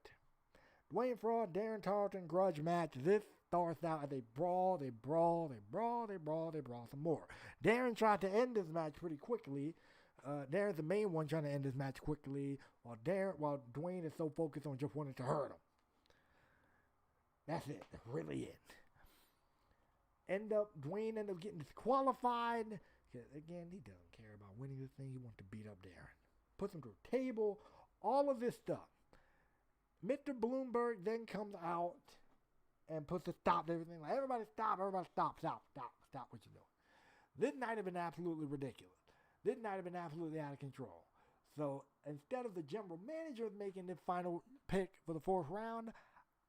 Dwayne Fraud, Darren Tarleton grudge match. This starts out as a brawl. They brawl some more. Darren tried to end this match pretty quickly. Darren's the main one trying to end this match quickly, while Dwayne is so focused on just wanting to hurt him. That's it. That's really it. Dwayne ended up getting disqualified. Again, he doesn't care about winning this thing. He wants to beat up Darren. Puts him to a table. All of this stuff. Mr. Bloomberg then comes out and puts a stop to everything. Like, everybody stop what you're doing. This night had been absolutely ridiculous. This night had been absolutely out of control. So instead of the general manager making the final pick for the 4th round,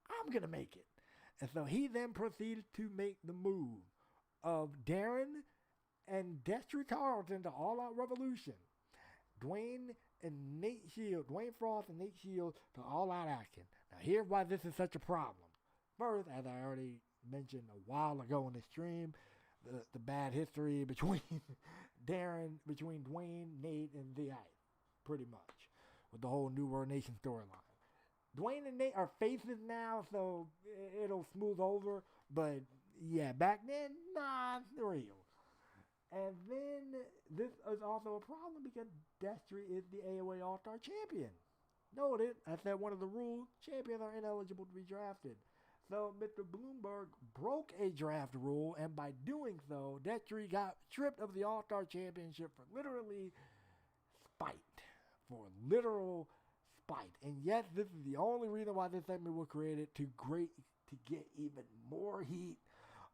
I'm going to make it. And so he then proceeded to make the move of Darren and Destry Tarleton to All Out Revolution. Dwayne and Nate Shields, Dwayne Frost and Nate Shields to All Out action. Now, here's why this is such a problem. First, as I already mentioned a while ago in the stream, the bad history between between Dwayne, Nate, and The Ice, pretty much, with the whole New World Nation storyline. Dwayne and Nate are faces now, so it'll smooth over. But yeah, back then, nah, it's real. And then this is also a problem because Destry is the AOA All-Star champion. Noted, I said one of the rules, champions are ineligible to be drafted. So Mr. Bloomberg broke a draft rule, and by doing so, Destry got stripped of the All-Star championship for literally spite. For literal spite. And yes, this is the only reason why this segment was created, to get even more heat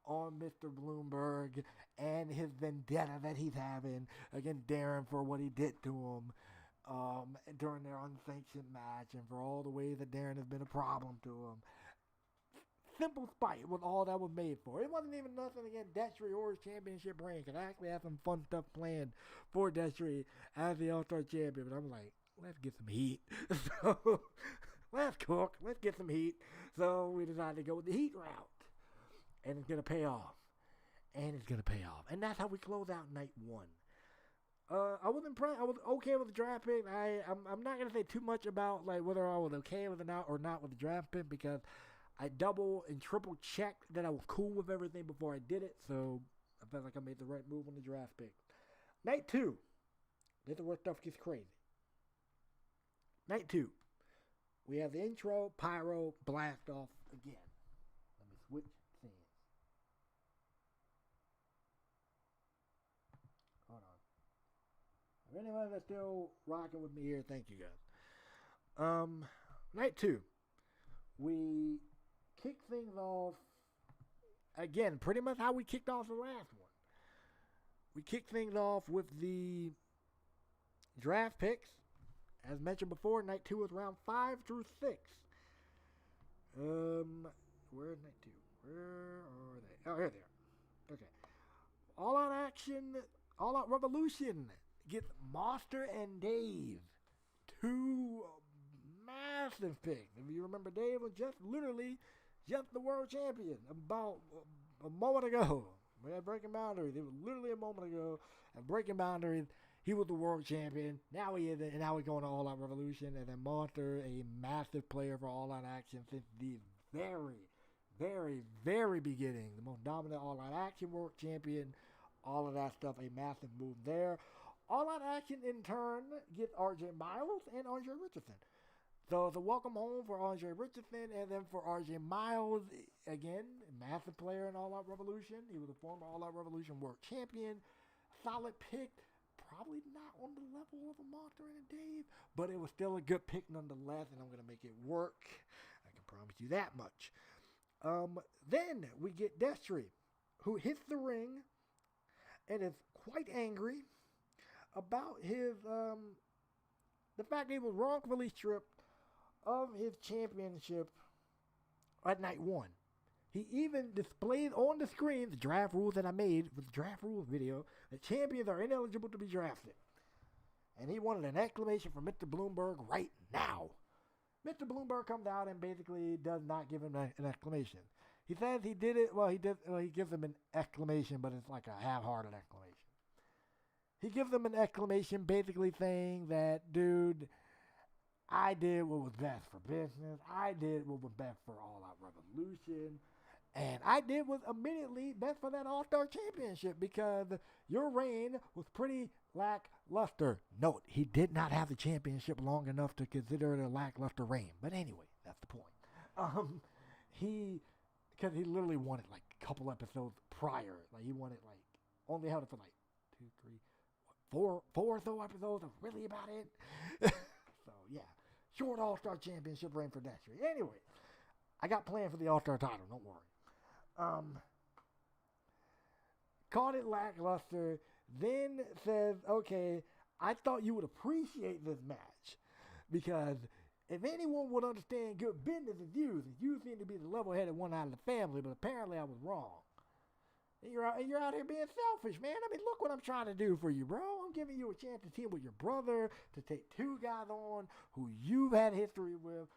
on Mr. Bloomberg and his vendetta that he's having against Darren for what he did to him during their unsanctioned match, and for all the ways that Darren has been a problem to him. Simple spite was all that was made for. It wasn't even nothing against Destry or his championship reign, because I actually have some fun stuff planned for Destry as the All-Star champion. But I'm like, let's get some heat. So let's cook. Let's get some heat. So we decided to go with the heat route. And it's going to pay off. And it's going to pay off. And that's how we close out night one. I was impressed. I was okay with the draft pick. I'm not going to say too much about like whether I was okay with it or not with the draft pick, because I double and triple checked that I was cool with everything before I did it. So I felt like I made the right move on the draft pick. Night two. This is where stuff gets crazy. Night two. We have the intro, pyro, blast off again. Let me switch scenes. Hold on. If anyone that's still rocking with me here, thank you guys. Night two. We kick things off again, pretty much how we kicked off the last one. We kicked things off with the draft picks. As mentioned before, night two was round 5 through 6. Where's night 2? Where are they? Oh, here they are. Okay. All Out Action, All Out Revolution gets Monster and Dave. 2 massive picks. If you remember, Dave was literally the world champion about a moment ago. We had Breaking Boundaries. It was literally a moment ago. And Breaking Boundaries, he was the world champion. Now he is, and now we're going to All Out Revolution. And then Monster, a massive player for All Out Action since the very, very, very beginning. The most dominant All Out Action world champion. All of that stuff, a massive move there. All Out Action, in turn, gets RJ Miles and Andre Richardson. So it's a welcome home for Andre Richardson, and then for RJ Miles, again, massive player in All Out Revolution. He was a former All Out Revolution world champion. Solid pick. Probably not on the level of a Monster and a Dave, but it was still a good pick nonetheless, and I'm going to make it work. I can promise you that much. Then we get Destry, who hits the ring and is quite angry about his the fact that he was wrongfully stripped of his championship at night 1. He even displayed on the screen the draft rules that I made with the draft rules video. The champions are ineligible to be drafted. And he wanted an exclamation from Mr. Bloomberg right now. Mr. Bloomberg comes out and basically does not give him an exclamation. He says he did it. Well, he gives him an exclamation, but it's like a half-hearted exclamation. He gives him an exclamation basically saying that, dude, I did what was best for business. I did what was best for All Out Revolution. And I did was immediately best for that All-Star Championship because your reign was pretty lackluster. Note, he did not have the championship long enough to consider it a lackluster reign. But anyway, that's the point. Because he literally won it like a couple episodes prior. Like he won it like, only held it for like 2, 3, 4 or so episodes. That's really about it. So yeah, short All-Star Championship reign for Destry. Anyway, I got planned for the All-Star title. Don't worry. Called it lackluster, then says, okay, I thought you would appreciate this match because if anyone would understand good business, it's you. You seem to be the level-headed one out of the family, but apparently I was wrong. And you're out here being selfish, man. I mean, look what I'm trying to do for you, bro. I'm giving you a chance to team with your brother, to take two guys on who you've had history with,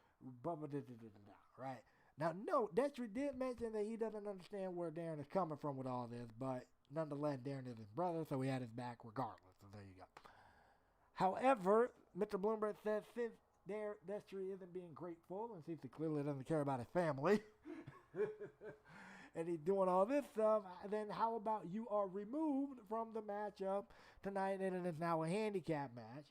blah, blah, blah, blah, blah, blah, right? Now, no, Destry did mention that he doesn't understand where Darren is coming from with all this, but nonetheless, Darren is his brother, so he had his back regardless. So there you go. However, Mr. Bloomberg says since Destry isn't being grateful, and since he clearly doesn't care about his family, and he's doing all this stuff, then how about you are removed from the matchup tonight, and it is now a handicap match.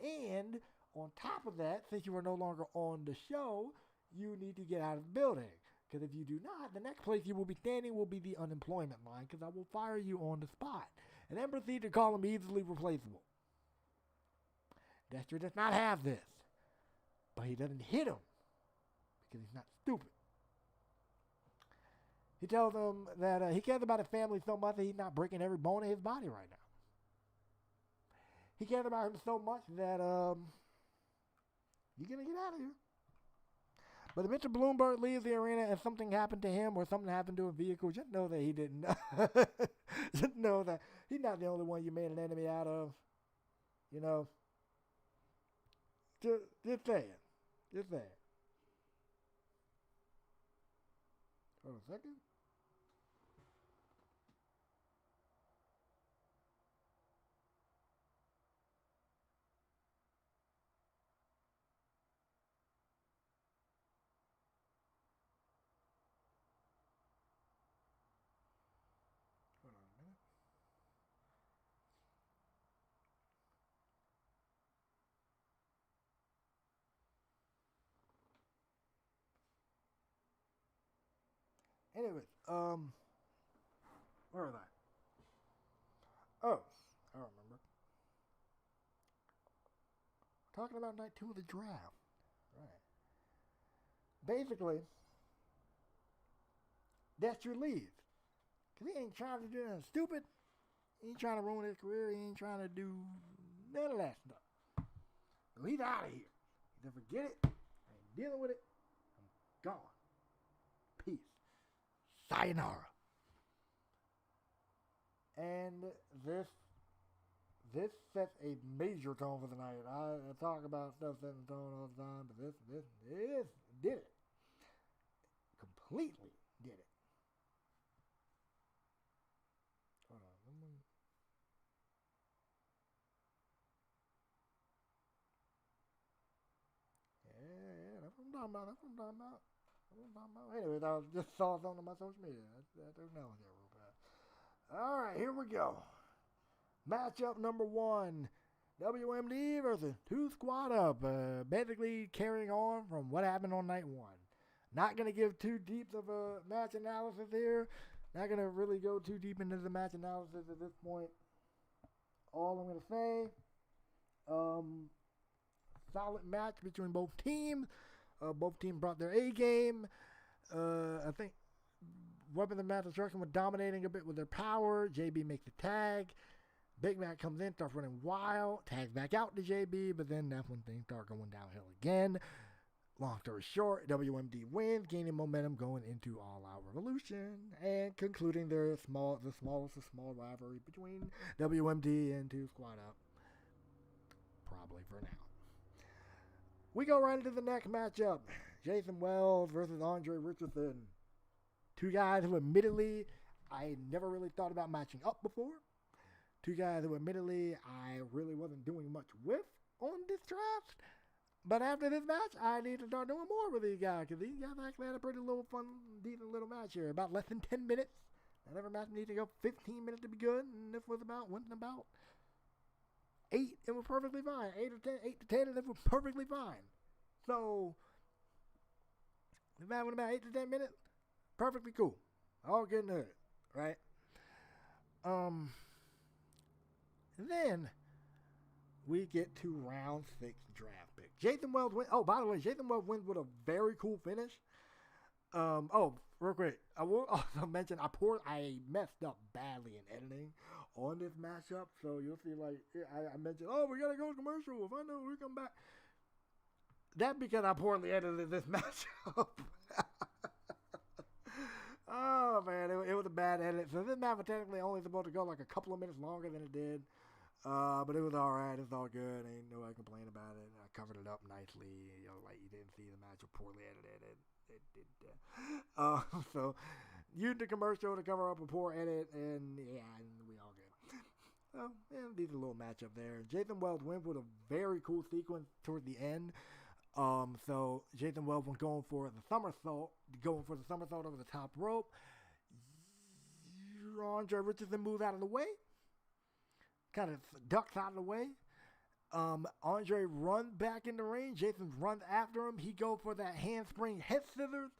And on top of that, since you are no longer on the show, you need to get out of the building. Because if you do not, the next place you will be standing will be the unemployment line, because I will fire you on the spot. And then proceed to call him easily replaceable. Destry does not have this. But he doesn't hit him, because he's not stupid. He tells him that he cares about his family so much that he's not breaking every bone in his body right now. He cares about him so much that you're going to get out of here. But if Mr. Bloomberg leaves the arena and something happened to him or something happened to a vehicle, just know that he didn't. Just know that he's not the only one you made an enemy out of. You know. Just saying. Just saying. Hold on a second. Hold on a minute. Anyways, where was I? Oh, I remember. Talking about night 2 of the draft. Right. Basically, Destry leaves. Because he ain't trying to do nothing stupid. He ain't trying to ruin his career. He ain't trying to do none of that stuff. So he's out of here. He said, forget it. I ain't dealing with it. I'm gone. Peace. Sayonara. And this sets a major tone for the night. I talk about stuff setting the tone all the time, but this did it. Completely did it. Hold on. Yeah, that's what I'm talking about. Anyways, I just saw something on my social media. That's acknowledge that real fast. All right, here we go. Matchup number 1. WMD versus 2 Squad Up. Basically carrying on from what happened on night 1. Not going to give too deep of a match analysis here. Not going to really go too deep into the match analysis at this point. All I'm going to say, solid match between both teams. Both teams brought their A game. I think Weapons of Mass Destruction was dominating a bit with their power. JB makes the tag. Big Mac comes in, starts running wild, tags back out to JB, but then that's when things start going downhill again. Long story short, WMD wins, gaining momentum going into All Out Revolution, and concluding the smallest of small rivalry between WMD and 2 Squad Up. Probably for now. We go right into the next matchup. Jason Wells versus Andre Richardson. Two guys who admittedly I never really thought about matching up before. Two guys who admittedly I really wasn't doing much with on this draft. But after this match, I need to start doing more with these guys, because these guys actually had a pretty little fun, decent little match here. About less than 10 minutes. Not every match needs to go 15 minutes to be good, and this was about 8, it was perfectly fine. 8 to 10, and it was perfectly fine. So, the match went about 8 to 10 minutes, perfectly cool. All good and good, right? Then we get to round 6 draft pick. Jason Wells wins. Oh, by the way, Jason Wells wins with a very cool finish. Real quick, I will also mention I messed up badly in editing on this matchup, so you'll see I mentioned, we gotta go to commercial. If I know we come back, that's because I poorly edited this matchup. Oh man, it was a bad edit. So this match was technically only supposed to go like a couple of minutes longer than it did. But it was all right. It was all good. Ain't nobody complain about it. I covered it up nicely. You know, like you didn't see the match was poorly edited. It did. So used the commercial to cover up a poor edit, and yeah, and we all good. So yeah, decent little matchup there. Jason Wells wins with a very cool sequence toward the end. So Jason Wells was going for the somersault over the top rope. Andre Richardson moves out of the way, kind of ducks out of the way. Andre runs back in the ring. Jason runs after him. He goes for that handspring head scissors,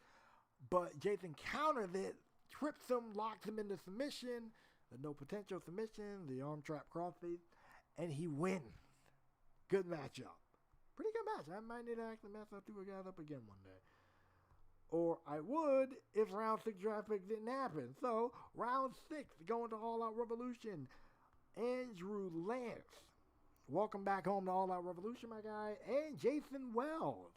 but Jason counters it, trips him, locks him into submission. The no potential submission, the arm trap crossface, and he wins. Good matchup. Pretty good match. I might need to actually mess up two guys up again one day. Or I would if round 6 draft pick didn't happen. So, round 6, going to All Out Revolution. Andrew Lance. Welcome back home to All Out Revolution, my guy. And Jason Wells.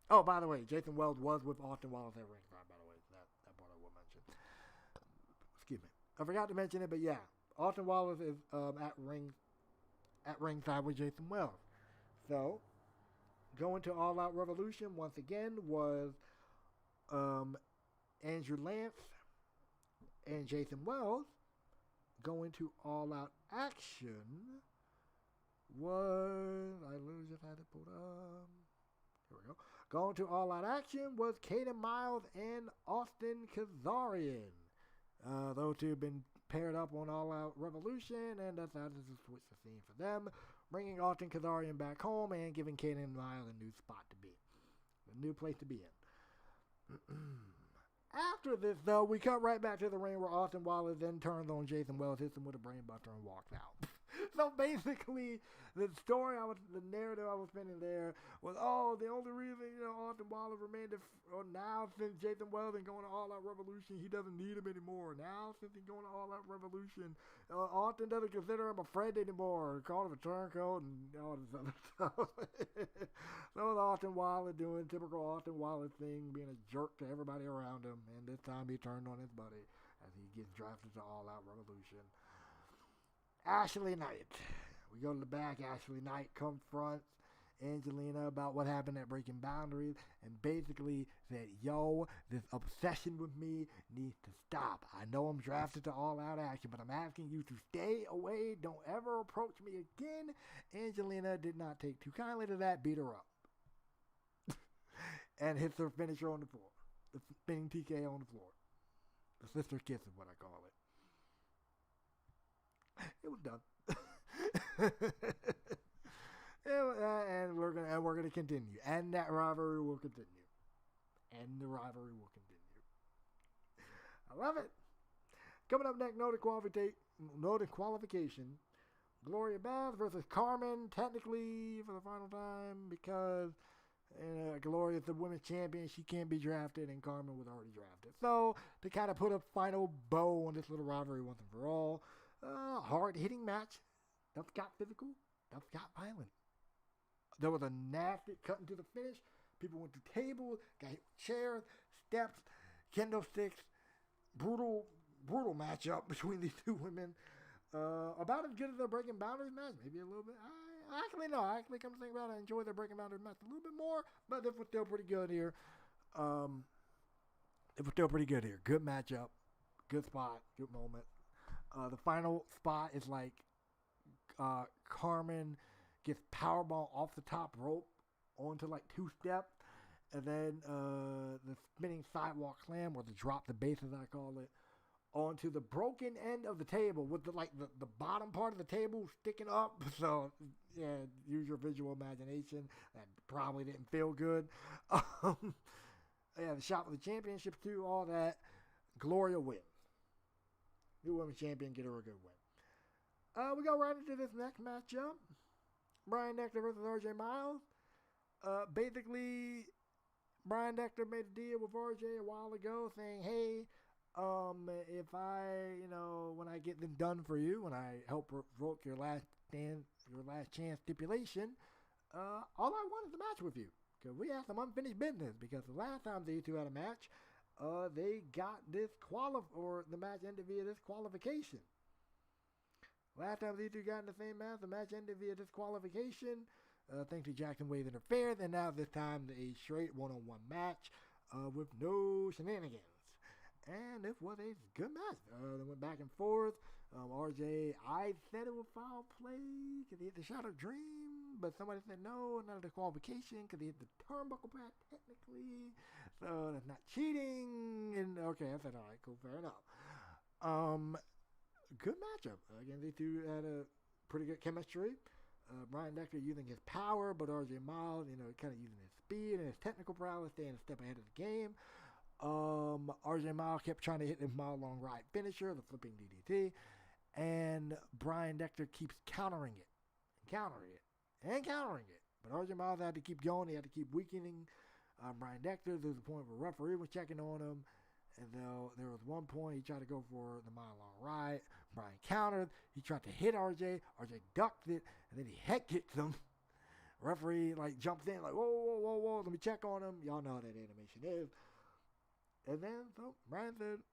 Oh, by the way, Jason Wells was with Austin Wallace at ringside, by the way. That part I will mention. Excuse me. I forgot to mention it, but yeah. Austin Wallace is at ringside with Jason Wells. So, going to All Out Revolution once again was Andrew Lance and Jason Wells. Going to All Out Action was, I literally just had to put here we go. Going to All Out Action was Caden Miles and Austin Kazarian. Those two have been paired up on All Out Revolution, and that's how this is switch the scene for them, bringing Austin Kazarian back home and giving Caden Miles a new spot to be, a new place to be in. After this, though, we cut right back to the ring where Austin Wallace then turns on Jason Wells, hits him with a brainbuster, and walks out. So basically, the narrative I was spinning there was, the only reason, Austin Wallace remained, now since Jason Wells is going to All Out Revolution, he doesn't need him anymore. Now, since he's going to All Out Revolution, Austin doesn't consider him a friend anymore, called him a turncoat and all this other stuff. So Austin Wallace doing typical Austin Wallace thing, being a jerk to everybody around him, and this time he turned on his buddy as he gets drafted to All Out Revolution. Ashley Knight. We go to the back. Ashley Knight confronts Angelina about what happened at Breaking Boundaries and basically said, this obsession with me needs to stop. I know I'm drafted to All Out Action, but I'm asking you to stay away. Don't ever approach me again. Angelina did not take too kindly to that, beat her up. And hits her finisher on the floor. The spinning TK on the floor. The sister kiss is what I call it. It was done. And we're gonna continue. And that rivalry will continue. And the rivalry will continue. I love it. Coming up next, noted qualification. Gloria Bath versus Carmen, technically for the final time, because Gloria is the women's champion. She can't be drafted, and Carmen was already drafted. So, to kind of put a final bow on this little rivalry once and for all, hard-hitting match. Stuff got physical. Stuff got violent. There was a nasty cut into the finish. People went to tables, got hit with chairs, steps, kendo sticks. Brutal matchup between these two women. About as good as their Breaking Boundaries match. Maybe a little bit. I actually come to think about it, I enjoy their Breaking Boundaries match a little bit more, but this was still pretty good here. Good matchup. Good spot. Good moment. The final spot is like Carmen gets powerbomb off the top rope onto like 2 steps, and then the spinning sidewalk slam, or the drop the base as I call it, onto the broken end of the table with the bottom part of the table sticking up. So yeah, use your visual imagination. That probably didn't feel good. Yeah, the shot for the championship too, all that. Gloria wins. New women's champion, get her a good win. We go right into this next matchup. Brian Dexter versus RJ Miles. Basically, Brian Dexter made a deal with RJ a while ago saying, hey, if I, when I get this done for you, when I help revoke your last chance stipulation, all I want is a match with you. Because we have some unfinished business. Because the last time these two had a match, they got the match ended via disqualification. Last time these two got in the same match, the match ended via disqualification. Thanks to Jackson Wade interference, and now this time a straight one-on-one match with no shenanigans. And this was a good match. They went back and forth. RJ, I said it was foul play because he hit the shot of dream, but somebody said no, not a disqualification because he hit the turnbuckle pad technically, so that's not cheating. And okay, I said all right, cool, fair enough. Good matchup. Again, these two had a pretty good chemistry. Brian Dexter using his power, but RJ Miles, kind of using his speed and his technical prowess, staying a step ahead of the game. RJ Miles kept trying to hit the mile-long ride finisher, the flipping DDT, and Brian Dexter keeps countering it. But RJ Miles had to keep going. He had to keep weakening Brian Dexter. There was a point where the referee was checking on him, and there was one point he tried to go for the mile-long ride. Brian countered. He tried to hit RJ. RJ ducked it, and then he head kicked him. Referee jumps in whoa, let me check on him. Y'all know how that animation is. And then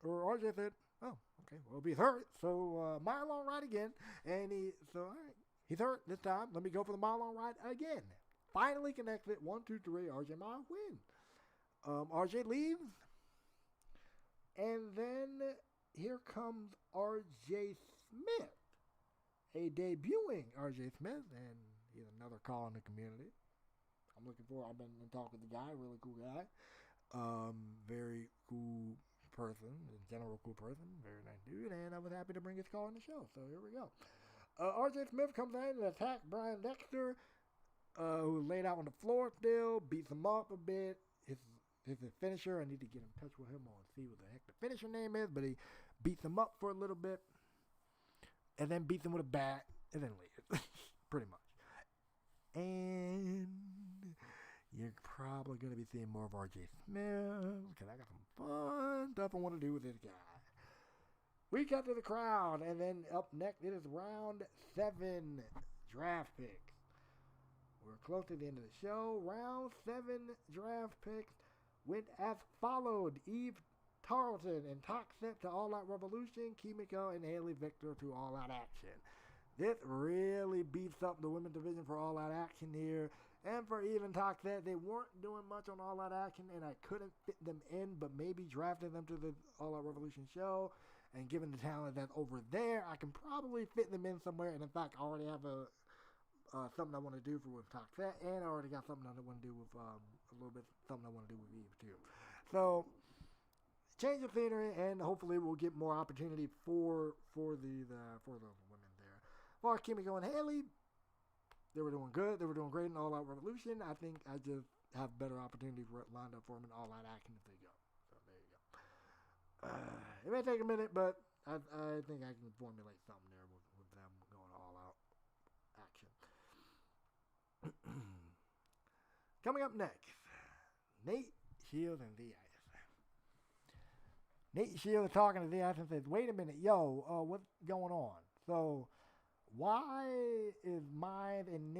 RJ said, oh, okay, well, he's hurt, so mile-long ride again. And all right, he's hurt this time. Let me go for the mile-long ride again. Finally connected. 1, 2, 3. RJ Miles win. RJ leaves. And then here comes RJ Smith, a debuting RJ Smith, and he's another call in the community. I've been in talk with the guy, really cool guy. Very cool person, in general cool person, very nice dude, and I was happy to bring his call on the show, so here we go. RJ Smith comes in and attacks Brian Dexter, who laid out on the floor still, beats him up a bit. His finisher, I need to get in touch with him on see what the heck the finisher name is, but he beats him up for a little bit, and then beats him with a bat, and then leaves, pretty much. And you're probably going to be seeing more of RJ Smith, because I got some fun stuff I want to do with this guy. We cut to the crowd, and then up next it is round 7 draft picks. We're close to the end of the show. Round 7 draft picks went as followed. Eve Tarleton and Toxic to All Out Revolution, Kimiko and Haley Victor to All Out Action. This really beats up the women's division for All Out Action here. And for Eve and Toxic, they weren't doing much on All Out Action, and I couldn't fit them in, but maybe drafting them to the All Out Revolution show, and given the talent that's over there, I can probably fit them in somewhere. And in fact, I already have something I want to do with Toxic, and I already got something I want to do with something I want to do with Eve too. So change of scenery, and hopefully we'll get more opportunity for the women there. For Kimiko and Haley, they were doing good. They were doing great in All Out Revolution. I think I just have better opportunities lined up for them in All Out Action if they go. So there you go. It may take a minute, but I think I can formulate something there with them going All Out Action. Coming up next, Nate Shields and The Ice. Nate Shields talking to The Ice and says, wait a minute, what's going on? So why is Mize and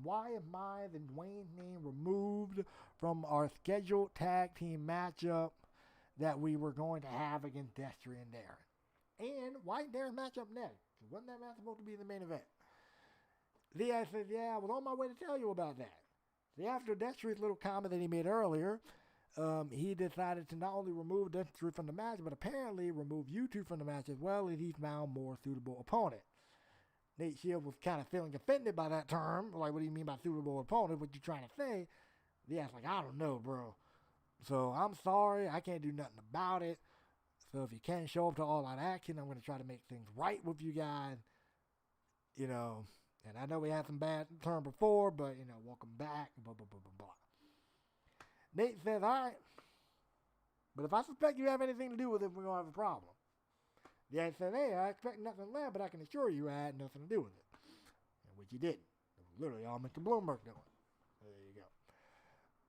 Wayne's name removed from our scheduled tag team matchup that we were going to have against Destry and Darren? And why Darren's matchup next? Wasn't that match supposed to be the main event? Leah says, yeah, I was on my way to tell you about that. See, after Destry's little comment that he made earlier, he decided to not only remove Destry from the match, but apparently remove you two from the match as well, as he found more suitable opponent. Nate Shields was kind of feeling offended by that term. Like, what do you mean by suitable opponent? What you trying to say? Yeah, it's like, I don't know, bro. So I'm sorry. I can't do nothing about it. So if you can't show up to All Out Action, I'm going to try to make things right with you guys. And I know we had some bad term before, but, welcome back, blah, blah, blah, blah, blah. Nate says, all right. But if I suspect you have anything to do with it, we're going to have a problem. The guy said, hey, I expect nothing less, but I can assure you I had nothing to do with it. And which you didn't. It was literally all Mr. Bloomberg doing. There you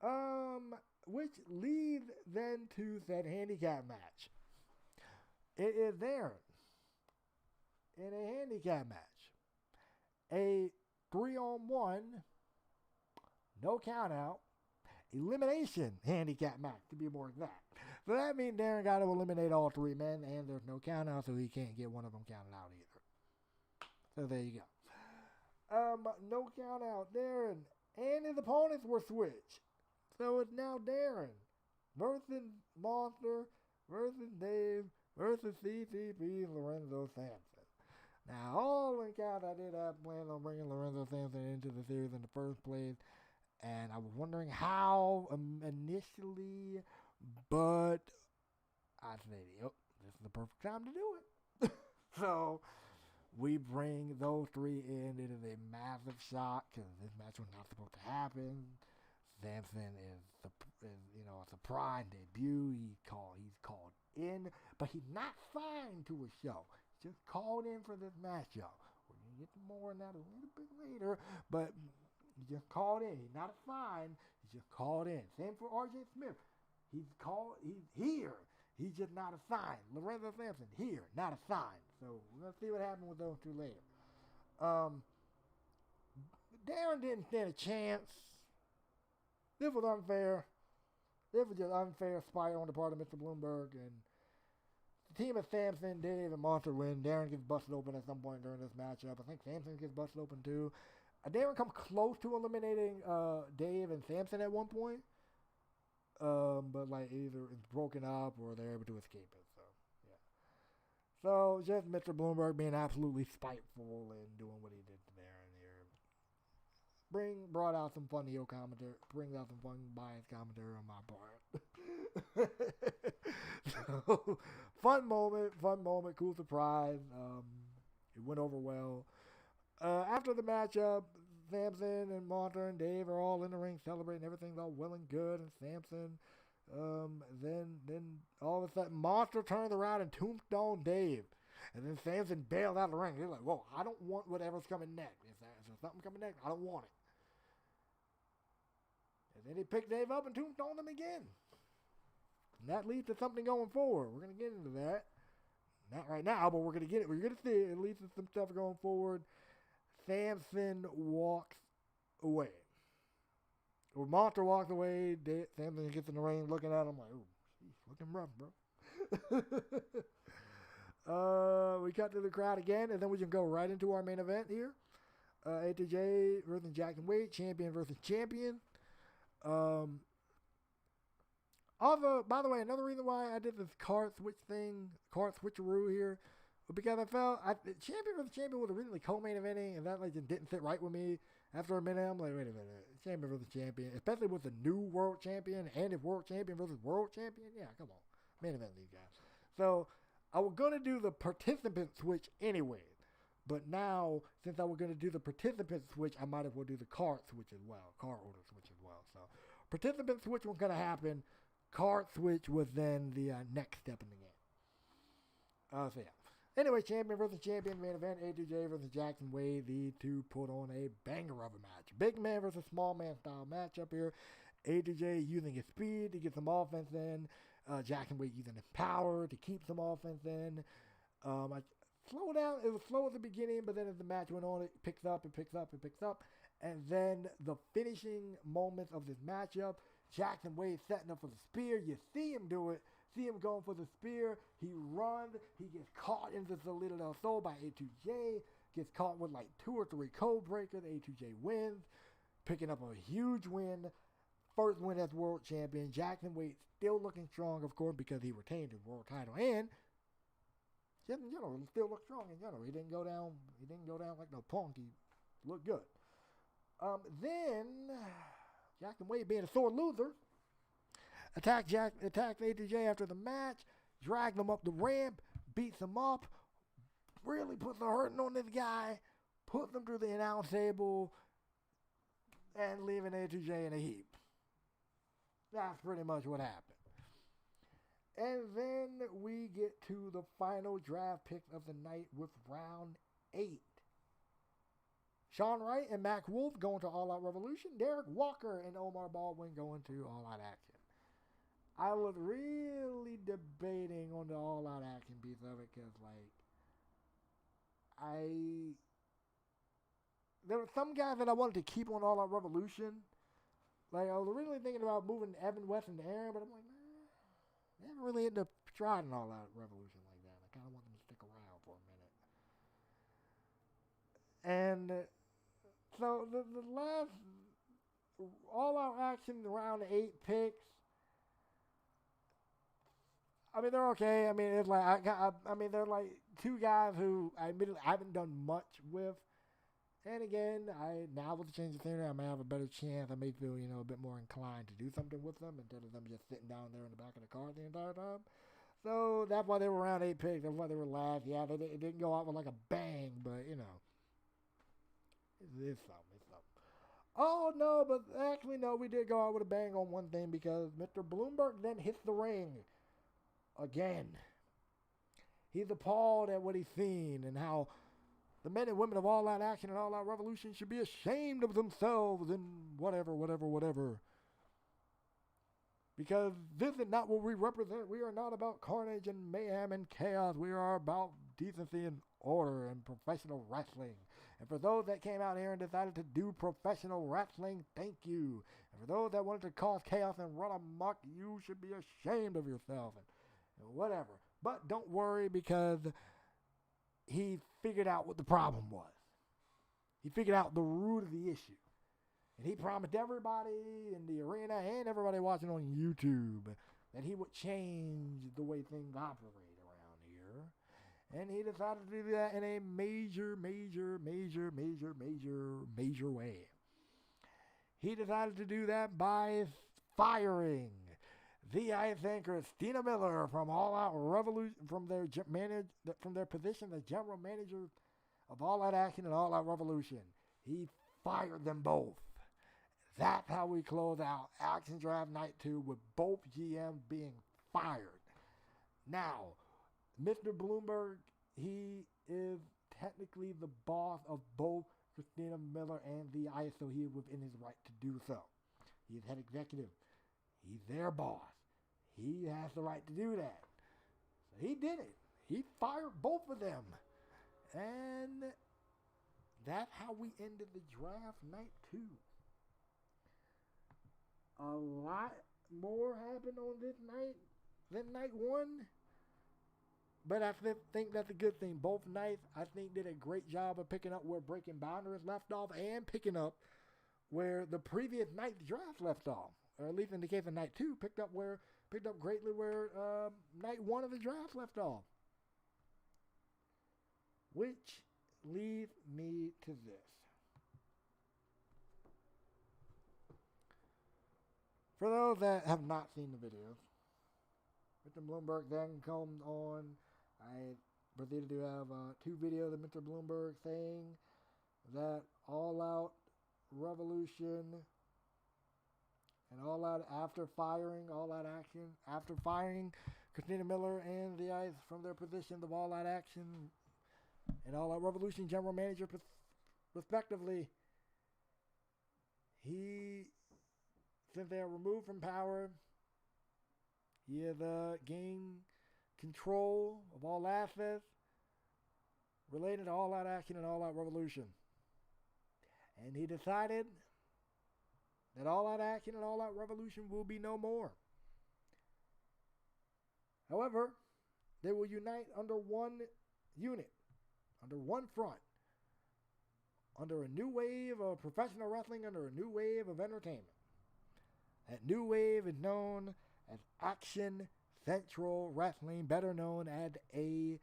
go. Which leads then to that handicap match. It is there in a handicap match. A 3-on-1, no count out, elimination handicap match, to be more exact. So that means Darren got to eliminate all 3 men, and there's no count out, so he can't get one of them counted out either. So there you go. No count out Darren, and his opponents were switched. So it's now Darren versus Monster versus Dave versus CCP and Lorenzo Sampson. Now, all in count, I did have planned on bringing Lorenzo Sampson into the series in the first place, and I was wondering how initially, but I said, yep, this is the perfect time to do it. So we bring those 3 in. It is a massive shock because this match was not supposed to happen. Sampson is a surprise debut. He's called in, but he's not signed to a show. He's just called in for this matchup. We're gonna get more on that a little bit later, but he just called in. He's not signed. He's just called in. Same for RJ Smith. He's here. He's just not assigned. Lorenzo Sampson, here, not assigned. So we're going to see what happens with those 2 later. Darren didn't stand a chance. This was unfair. This was just unfair spite on the part of Mr. Bloomberg. And the team of Sampson, Dave, and Monster win. Darren gets busted open at some point during this matchup. I think Sampson gets busted open too. Darren come close to eliminating Dave and Sampson at one point. But like either it's broken up or they're able to escape it. So yeah. So just Mr. Bloomberg being absolutely spiteful and doing what he did to Darren here. Brought out some fun heel commentary. Brings out some fun biased commentary on my part. So fun moment, cool surprise. It went over well. After the matchup, Sampson and Monster and Dave are all in the ring celebrating. Everything's all well and good. And Sampson, then all of a sudden, Monster turns around and tombstone Dave. And then Sampson bailed out of the ring. He's like, whoa, I don't want whatever's coming next. If there's something coming next, I don't want it. And then he picked Dave up and tombstoned him again. And that leads to something going forward. We're going to get into that. Not right now, but we're going to get it. We're going to see it. It leads to some stuff going forward. Sampson walks away. Or Monster walks away. Sampson gets in the ring looking at him like, oh, she's looking rough, bro. We cut to the crowd again, and then we can go right into our main event here. A2J versus Jackson Wade, champion versus champion. Also, by the way, another reason why I did this card switcheroo here, because I felt champion versus champion was originally co-main eventing, and that like just didn't sit right with me. After a minute, I'm like, wait a minute, champion versus champion, especially with the new world champion and if world champion versus world champion, yeah, come on, main event these guys. So I was gonna do the participant switch anyway, but now since I was gonna do the participant switch, I might as well do the card switch as well, card order switch as well. So participant switch was gonna happen. Card switch was then the next step in the game. So yeah. Anyway, champion versus champion main event, A2J versus Jackson Wade. These two put on a banger of a match. Big man versus small man style matchup here. A2J using his speed to get some offense in. Jackson Wade using his power to keep some offense in. I slowed down. It was slow at the beginning, but then as the match went on, it picks up. And then the finishing moments of this matchup, Jackson Wade setting up for the spear. You see him do it. See him going for the spear. He runs. He gets caught into the Salida del Sol by A2J. Gets caught with like 2 or 3 code breakers. A2J wins. Picking up a huge win. First win as world champion. Jackson Wade still looking strong, of course, because he retained his world title. And just in general, he still looked strong in general. He didn't go down like no punk. He looked good. Then Jackson Wade, being a sore loser, attacked A2J after the match, dragged him up the ramp, beats him up, really puts a hurting on this guy, puts him through the announce table, and leaving A2J in a heap. That's pretty much what happened. And then we get to the final draft pick of the night with round 8. Sean Wright and Mac Wolf going to All Out Revolution. Derek Walker and Omar Baldwin going to All Out Action. I was really debating on the All Out Action piece of it because, there were some guys that I wanted to keep on All Out Revolution. Like, I was originally thinking about moving Evan West and Aaron, but I'm like, nah. They haven't really hit the stride in All Out Revolution like that. I kind of want them to stick around for a minute. And so the last All Out Action round 8 picks. I mean, they're okay. I mean, it's like I mean, they're like two guys who I admittedly I haven't done much with. And again, now with the change of scenery, I may have a better chance. I may feel a bit more inclined to do something with them instead of them just sitting down there in the back of the car the entire time. So that's why they were around 8 picks. That's why they were last. Yeah, it didn't go out with like a bang, but it's something. It's something. Oh no, but actually no, we did go out with a bang on one thing because Mr. Bloomberg then hits the ring again. He's appalled at what he's seen and how the men and women of All Out Action and All Out Revolution should be ashamed of themselves and whatever. Because this is not what we represent. We are not about carnage and mayhem and chaos. We are about decency and order and professional wrestling. And for those that came out here and decided to do professional wrestling, thank you. And for those that wanted to cause chaos and run amok, you should be ashamed of yourself and whatever. But don't worry, because he figured out what the problem was. He figured out the root of the issue. And he promised everybody in the arena and everybody watching on YouTube that he would change the way things operate around here. And he decided to do that in a major way. He decided to do that by firing the Ice and Christina Miller from All Out Revolution, from their position as general manager of All Out Action and All Out Revolution. He fired them both. That's how we close out Action Draft Night 2 with both GMs being fired. Now, Mr. Bloomberg, he is technically the boss of both Christina Miller and the Ice, so he is within his right to do so. He's head executive. He's their boss. He has the right to do that. So he did it. He fired both of them. And that's how we ended the draft night 2. A lot more happened on this night than night 1. But I think that's a good thing. Both nights, I think, did a great job of picking up where Breaking Boundaries left off and picking up where the previous night's draft left off. Or at least in the case of night 2, picked up greatly where night 1 of the draft left off. Which leads me to this. For those that have not seen the videos, Mr. Bloomberg then comes on. I proceeded to have 2 videos of Mr. Bloomberg saying that All Out Revolution and All Out after firing Christina Miller and the Ice from their positions of All Out Action and All Out Revolution general manager respectively, since they are removed from power, he has gained control of all assets related to All Out Action and All Out Revolution. And he decided that All Out Action and All Out Revolution will be no more. However, they will unite under one unit, under one front, under a new wave of professional wrestling, under a new wave of entertainment. That new wave is known as Action Central Wrestling, better known as ACW.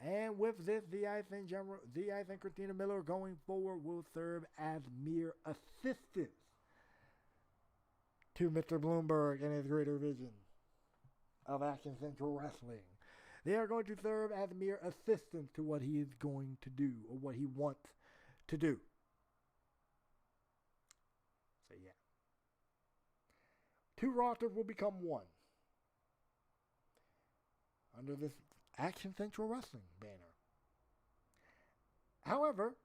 And with this, the Ice and Christina Miller going forward will serve as mere assistants to Mr. Bloomberg and his greater vision of Action Central Wrestling. They are going to serve as mere assistants to what he is going to do, or what he wants to do. So yeah. 2 rosters will become one under this Action Central Wrestling banner. However,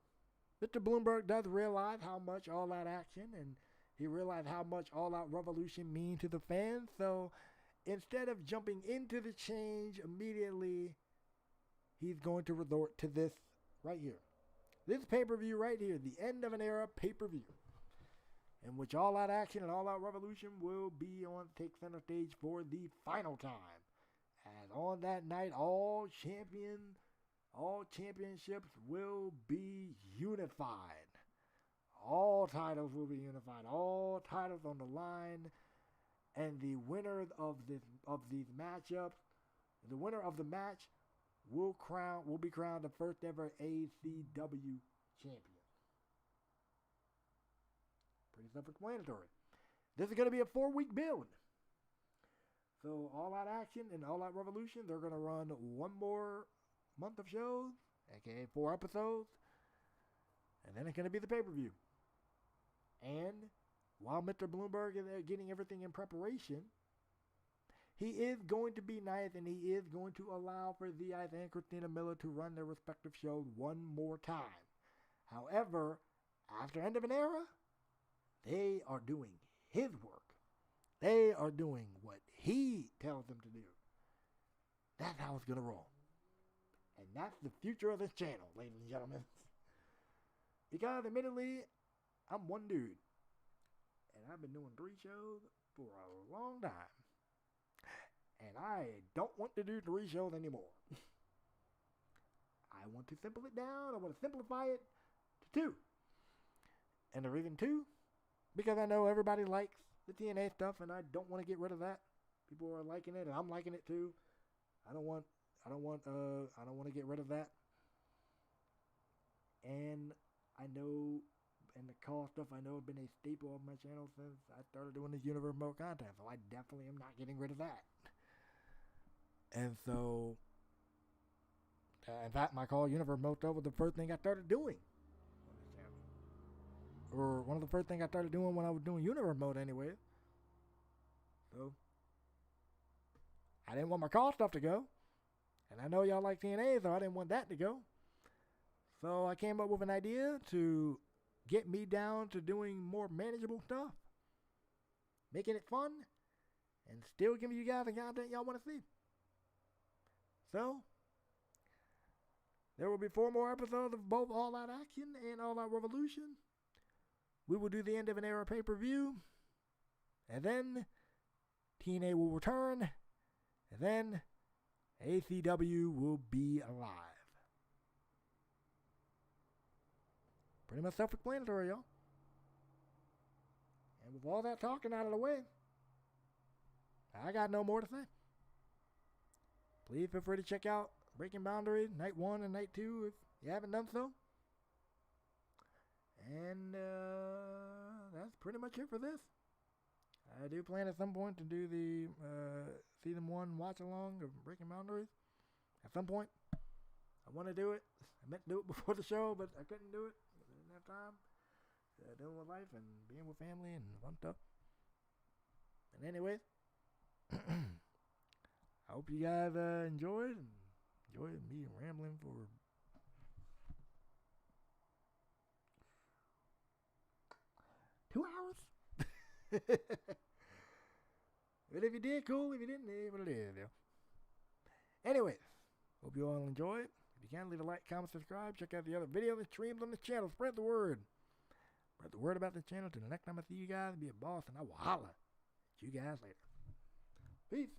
Mr. Bloomberg does realize how much All Out Action and he realized how much All Out Revolution mean to the fans, so instead of jumping into the change immediately, he's going to resort to this right here. This pay-per-view right here, the end of an era pay-per-view. in which All Out Action and All Out Revolution will be on take center stage for the final time. And on that night, all championships will be unified. All titles will be unified. All titles on the line. And the winner of these matchups, the winner of the match will be crowned the first ever ACW champion. Pretty self-explanatory. This is going to be a 4-week build. So All Out Action and All Out Revolution, they're going to run one more month of shows, aka 4 episodes, and then it's going to be the pay-per-view. And while Mr. Bloomberg is getting everything in preparation, he is going to be nice and he is going to allow for Ziaz and Christina Miller to run their respective shows one more time. However, after End of an Era, they are doing his work. They are doing what he tells them to do. That's how it's going to roll. And that's the future of this channel, ladies and gentlemen. Because admittedly, I'm one dude. And I've been doing 3 shows for a long time. And I don't want to do 3 shows anymore. I want to simplify it down. I want to simplify it to 2. And the reason 2, because I know everybody likes the TNA stuff, and I don't want to get rid of that. People are liking it, and I'm liking it too. I don't want to get rid of that. And I know, and the call stuff I know has been a staple of my channel since I started doing this Universe Mode content. So I definitely am not getting rid of that. And so, in fact, my call Universe Mode stuff was the first thing I started doing on this channel. Or one of the first things I started doing when I was doing Universe Mode anyway. So, I didn't want my call stuff to go. And I know y'all like TNA, so I didn't want that to go. So I came up with an idea to get me down to doing more manageable stuff. Making it fun. And still giving you guys the content y'all want to see. So, there will be 4 more episodes of both All Out Action and All Out Revolution. We will do the End of an Era pay-per-view. And then TNA will return. And then ACW will be alive. Pretty much self-explanatory, y'all. And with all that talking out of the way, I got no more to say. Please feel free to check out Breaking Boundaries, Night 1 and Night 2 if you haven't done so. And that's pretty much it for this. I do plan at some point to do the Season 1 watch-along of Breaking Boundaries. At some point. I want to do it. I meant to do it before the show, but I couldn't do it. I didn't have time. Dealing with life and being with family and fun stuff. And anyways, I hope you guys enjoyed me rambling for 2 hours. But if you did, cool. If you didn't, what it is. Anyways, hope you all enjoyed. If you can, leave a like, comment, subscribe. Check out the other videos and streams on this channel. Spread the word. Spread the word about this channel. Till the next time I see you guys, be a boss, and I will holla at you guys later. Peace.